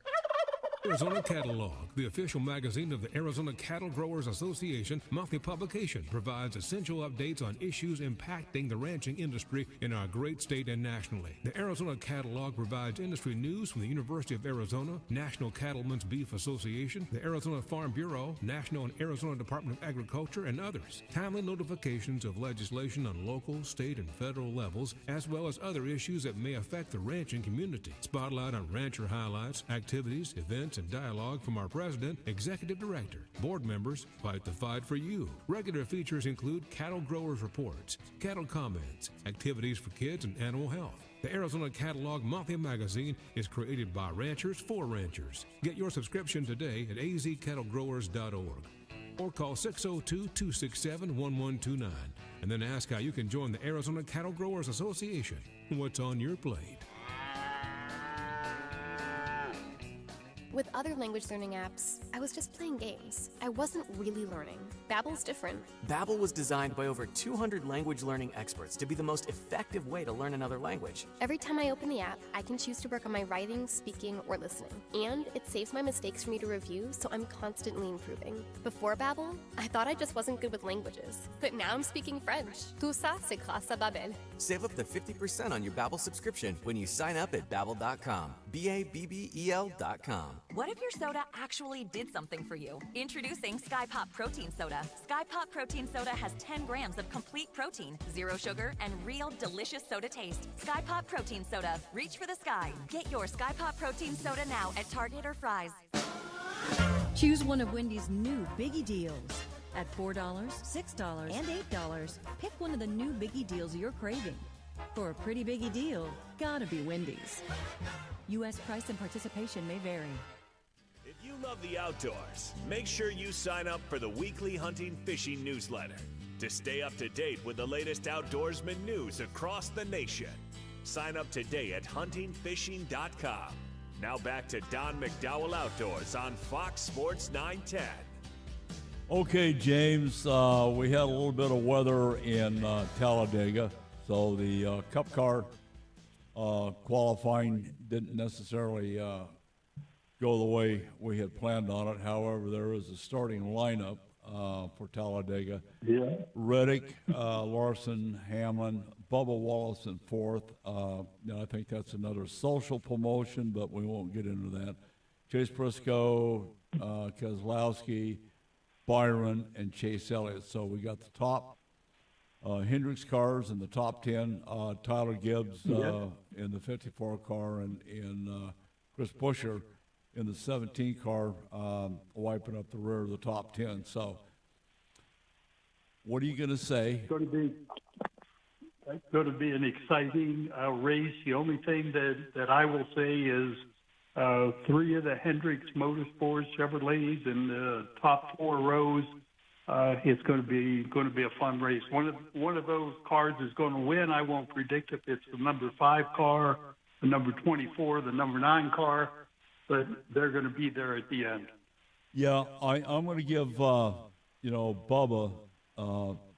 Arizona Catalog, the official magazine of the Arizona Cattle Growers Association monthly publication, provides essential updates on issues impacting the ranching industry in our great state and nationally. The Arizona Catalog provides industry news from the University of Arizona, National Cattlemen's Beef Association, the Arizona Farm Bureau, National and Arizona Department of Agriculture, and others. Timely notifications of legislation on local, state, and federal levels, as well as other issues that may affect the ranching community. Spotlight on rancher highlights, activities, events, and dialogue from our president, executive director, board members, fight the fight for you. Regular features include cattle growers reports, cattle comments, activities for kids, and animal health. The Arizona Catalog monthly magazine is created by ranchers for ranchers. Get your subscription today at azcattlegrowers.org or call 602-267-1129 and then ask how you can join the Arizona Cattle Growers Association. What's on your plate? With other language learning apps, I was just playing games. I wasn't really learning. Babbel's different. Babbel was designed by over 200 language learning experts to be the most effective way to learn another language. Every time I open the app, I can choose to work on my writing, speaking, or listening. And it saves my mistakes for me to review, so I'm constantly improving. Before Babbel, I thought I just wasn't good with languages. But now I'm speaking French. Tout ça, c'est grâce à Babbel. Save up to 50% on your Babbel subscription when you sign up at Babbel.com. Babbel.com. What if your soda actually did something for you? Introducing Sky Pop Protein Soda. Sky Pop Protein Soda has 10 grams of complete protein, 0 sugar, and real delicious soda taste. Sky Pop Protein Soda. Reach for the sky. Get your Sky Pop Protein Soda now at Target or Fry's. Choose one of Wendy's new Biggie Deals. At $4, $6, and $8, pick one of the new Biggie Deals you're craving. For a pretty Biggie deal, gotta be Wendy's. U.S. price and participation may vary. If you love the outdoors, make sure you sign up for the weekly hunting fishing newsletter to stay up to date with the latest outdoorsman news across the nation. Sign up today at huntingfishing.com. Now back to Don McDowell Outdoors on Fox Sports 910. Okay, James, we had a little bit of weather in Talladega, so the Cup Car qualifying didn't necessarily go the way we had planned on it. However, there is a starting lineup for Talladega. Yeah. Reddick, Larson, Hamlin, Bubba Wallace in fourth. I think that's another social promotion, but we won't get into that. Chase Briscoe, Keselowski, Byron, and Chase Elliott. So we got the top Hendricks cars in the top 10. Tyler Gibbs in the 54 car, and Chris Buescher in the 17 car, wiping up the rear of the top 10. So what are you going to say? It's going to be an exciting race. The only thing that I will say is 3 of the Hendricks Motorsports Chevrolets in the top 4 rows. It's going to be a fun race. One of those cars is going to win. I won't predict if it's the number 5 car, the number 24, the number 9 car, but they're going to be there at the end. Yeah, I'm going to give Bubba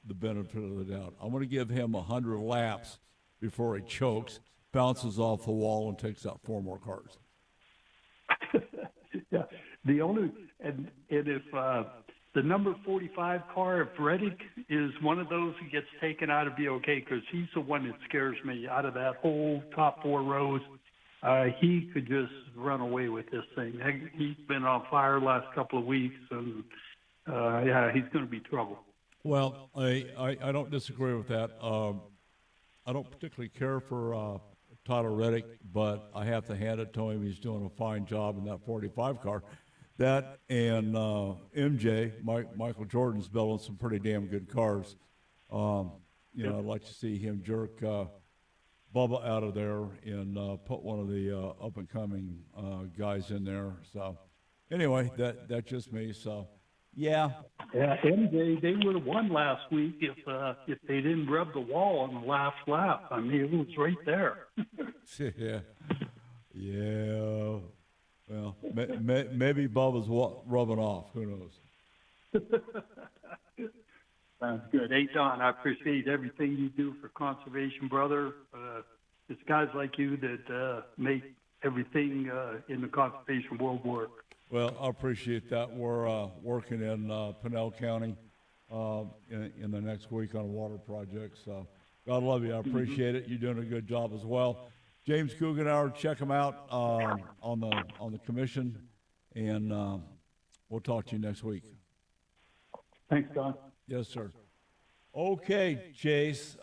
the benefit of the doubt. I'm going to give him 100 laps before he chokes, bounces off the wall, and takes out 4 more cars. Yeah, the only and if the number 45 car, if Reddick is one of those who gets taken out, it'd be okay, because he's the one that scares me out of that whole top 4 rows. He could just run away with this thing. He's been on fire last couple of weeks, and he's going to be trouble. Well, I don't disagree with that. I don't particularly care for Tyler Reddick, but I have to hand it to him. He's doing a fine job in that 45 car. That and MJ, Michael Jordan's building some pretty damn good cars. I'd like to see him jerk Bubba out of there and put one of the up-and-coming guys in there. So, anyway, that's just me. So, yeah. Yeah, MJ, they would have won last week if they didn't rub the wall on the last lap. I mean, it was right there. Yeah. Well, maybe Bubba's rubbing off. Who knows? Sounds good. Hey, Don, I appreciate everything you do for conservation, brother. It's guys like you that make everything in the conservation world work. Well, I appreciate that. We're working in Pinell County in the next week on a water project. So, God love you. I appreciate it. You're doing a good job as well. James Kugenauer, check him out on the commission, and we'll talk to you next week. Thanks, Don. Yes, sir. Okay, Chase.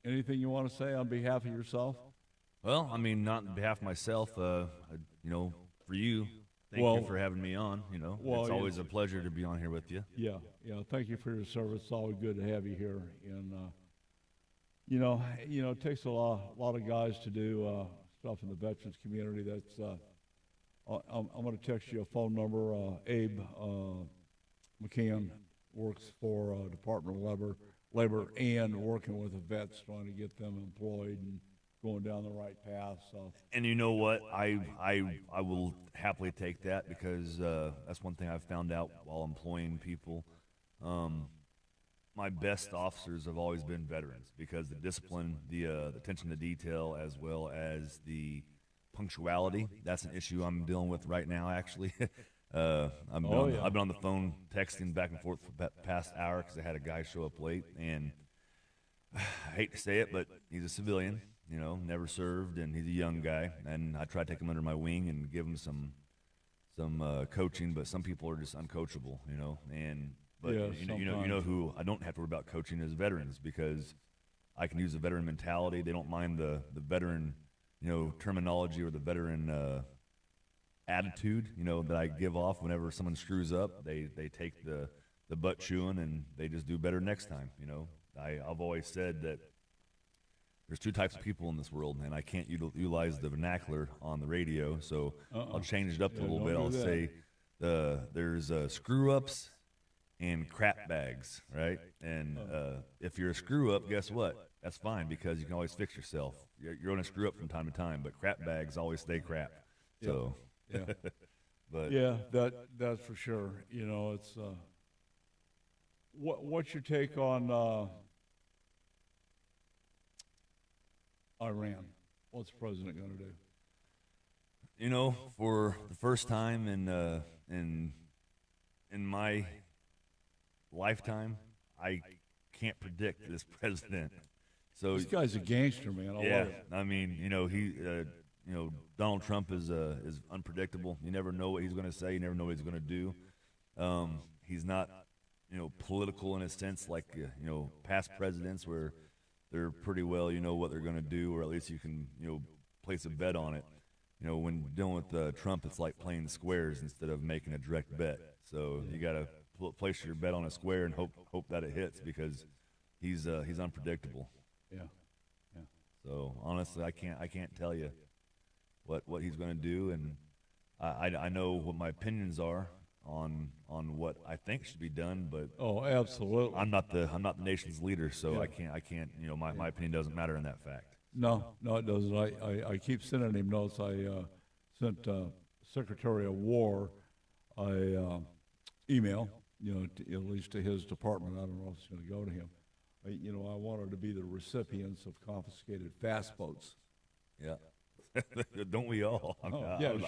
Anything you want to say on behalf of yourself? Well, I mean, not on behalf of myself. For you, thank you for having me on. It's always a pleasure to be on here with you. Yeah. Thank you for your service. It's always good to have you here. And it takes a lot of guys to do stuff in the veterans community. That's I'm going to text you a phone number. Abe McCann works for Department of Labor and working with the vets, trying to get them employed and going down the right path. So. And you know what? I will happily take that because that's one thing I've found out while employing people. My best officers have always been veterans because the discipline, the attention to detail, as well as the punctuality. That's an issue I'm dealing with right now, actually. I've been on the phone texting back and forth for the past hour because I had a guy show up late. And I hate to say it, but he's a civilian, never served, and he's a young guy. And I try to take him under my wing and give him some coaching, but some people are just uncoachable, But you know who I don't have to worry about coaching is veterans because I can use the veteran mentality. They don't mind the veteran, terminology or the veteran attitude, that I give off whenever someone screws up. They take the butt chewing and they just do better next time. I've always said that there's two types of people in this world, and I can't utilize the vernacular on the radio, so I'll change it up a little bit. I'll say there's screw-ups and crap bags, right? And if you're a screw-up, guess what? That's fine because you can always fix yourself. You're going to screw up from time to time, but crap bags always stay crap. So, but that's for sure. It's what's your take on Iran? What's the president going to do? For the first time in my lifetime, I can't predict this president. So this guy's a gangster, man. I love it. I mean, Donald Trump is unpredictable. You never know what he's going to say. You never know what he's going to do. He's not, political in a sense like past presidents where they're pretty well, what they're going to do, or at least you can, place a bet on it. When dealing with Trump, it's like playing squares instead of making a direct bet. So you got to place your bet on a square and hope that it hits because he's unpredictable. Yeah. So honestly, I can't tell you what he's going to do, and I know what my opinions are on what I think should be done. But absolutely, I'm not the nation's leader, so I can't. My opinion doesn't matter in that fact. No, it doesn't. I keep sending him notes. I sent Secretary of War email, at least to his department. I don't know if it's going to go to him. I wanted to be the recipients of confiscated fast boats. Yeah. Don't we all? I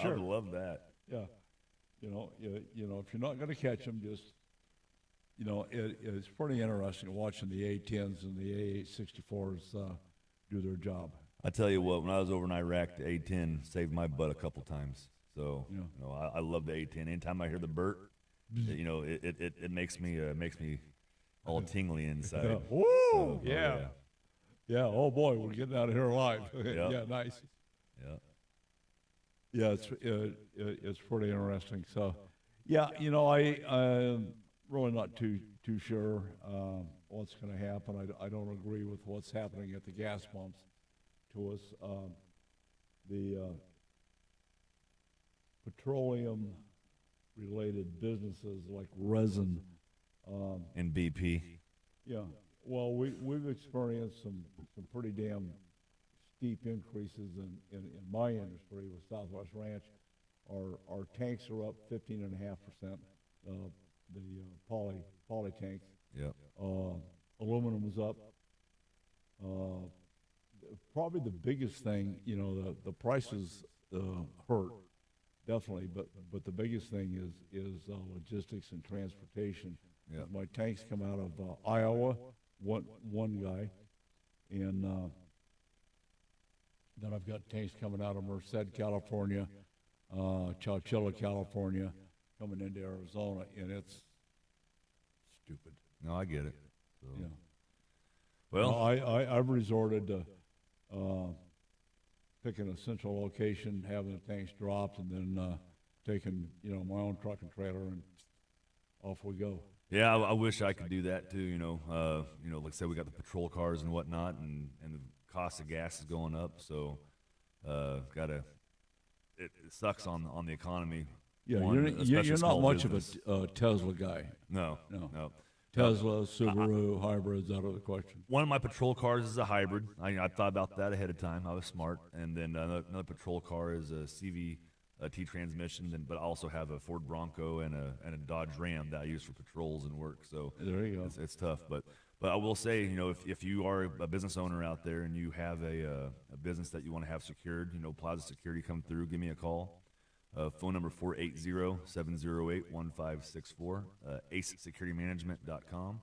sure. would love that. Yeah. If you're not going to catch them, just, it's pretty interesting watching the A-10s and the A-64s do their job. I tell you what, when I was over in Iraq, the A-10 saved my butt a couple times. So, I love the A-10. Anytime I hear the burt, it makes me all tingly inside. Woo! So, yeah. Oh boy, we're getting out of here alive. Yep. Yeah, nice. Yeah. Yeah, it's pretty interesting. So, yeah, you know, I'm really not too sure what's going to happen. I don't agree with what's happening at the gas pumps to us. The petroleum-related businesses like resin and BP. Yeah, well, we've experienced some pretty damn steep increases in my industry with Southwest Ranch. Our tanks are up 15.5%. The poly tanks. Yep. Aluminum is up. Probably the biggest thing, you know, the prices hurt definitely, but the biggest thing is logistics and transportation. Yep. My tanks come out of Iowa, one guy, and then I've got tanks coming out of Merced, California, Chowchilla, California, coming into Arizona, and it's stupid. No, I get it. So. Yeah. Well, I've resorted to picking a central location, having the tanks dropped, and then taking, you know, my own truck and trailer, and off we go. Yeah, I wish I could do that too. You know, like I said, we got the patrol cars and whatnot, and the cost of gas is going up. So, it sucks on the economy. Yeah, One, you're not much business. of a Tesla guy. No. Tesla, Subaru, hybrids, out of the question. One of my patrol cars is a hybrid. I thought about that ahead of time. I was smart. And then another patrol car is a CVT transmission, but I also have a Ford Bronco and a Dodge Ram that I use for patrols and work. So there you go. It's tough. But I will say, you know, if you are a business owner out there and you have a business that you want to have secured, you know, Plaza Security, come through, give me a call. Phone number 480-708-1564, acesecuritymanagement.com.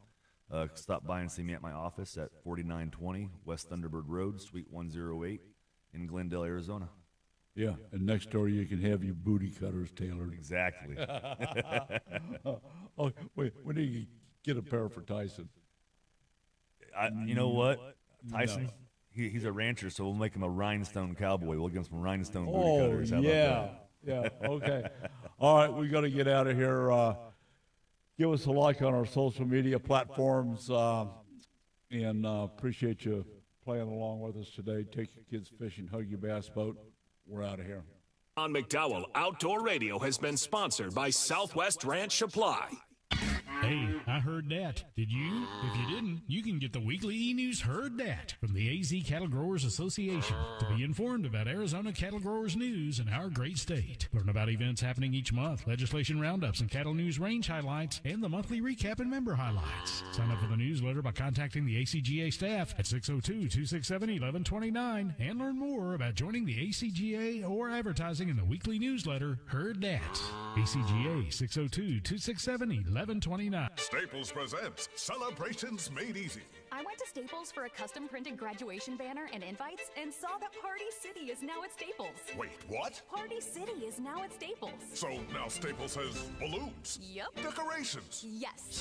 Stop by and see me at my office at 4920 West Thunderbird Road, Suite 108 in Glendale, Arizona. Yeah, and next door you can have your booty cutters tailored. Exactly. Oh, wait, when do you get a pair for Tyson? You know what? Tyson, he's a rancher, so we'll make him a rhinestone cowboy. We'll give him some rhinestone booty cutters. How about that? Yeah, okay. All right, we got to get out of here. Give us a like on our social media platforms, and appreciate you playing along with us today. Take your kids fishing, hug your bass boat. We're out of here. Don McDowell Outdoor Radio has been sponsored by Southwest Ranch Supply. Hey, I heard that. Did you? If you didn't, you can get the weekly e-news Heard That from the AZ Cattle Growers Association to be informed about Arizona cattle growers news in our great state. Learn about events happening each month, legislation roundups and cattle news range highlights, and the monthly recap and member highlights. Sign up for the newsletter by contacting the ACGA staff at 602-267-1129 and learn more about joining the ACGA or advertising in the weekly newsletter Heard That. ACGA 602-267-1129. Staples presents Celebrations Made Easy. I went to Staples for a custom printed graduation banner and invites and saw that Party City is now at Staples. Wait, what? Party City is now at Staples. So now Staples has balloons? Yep. Decorations? Yes.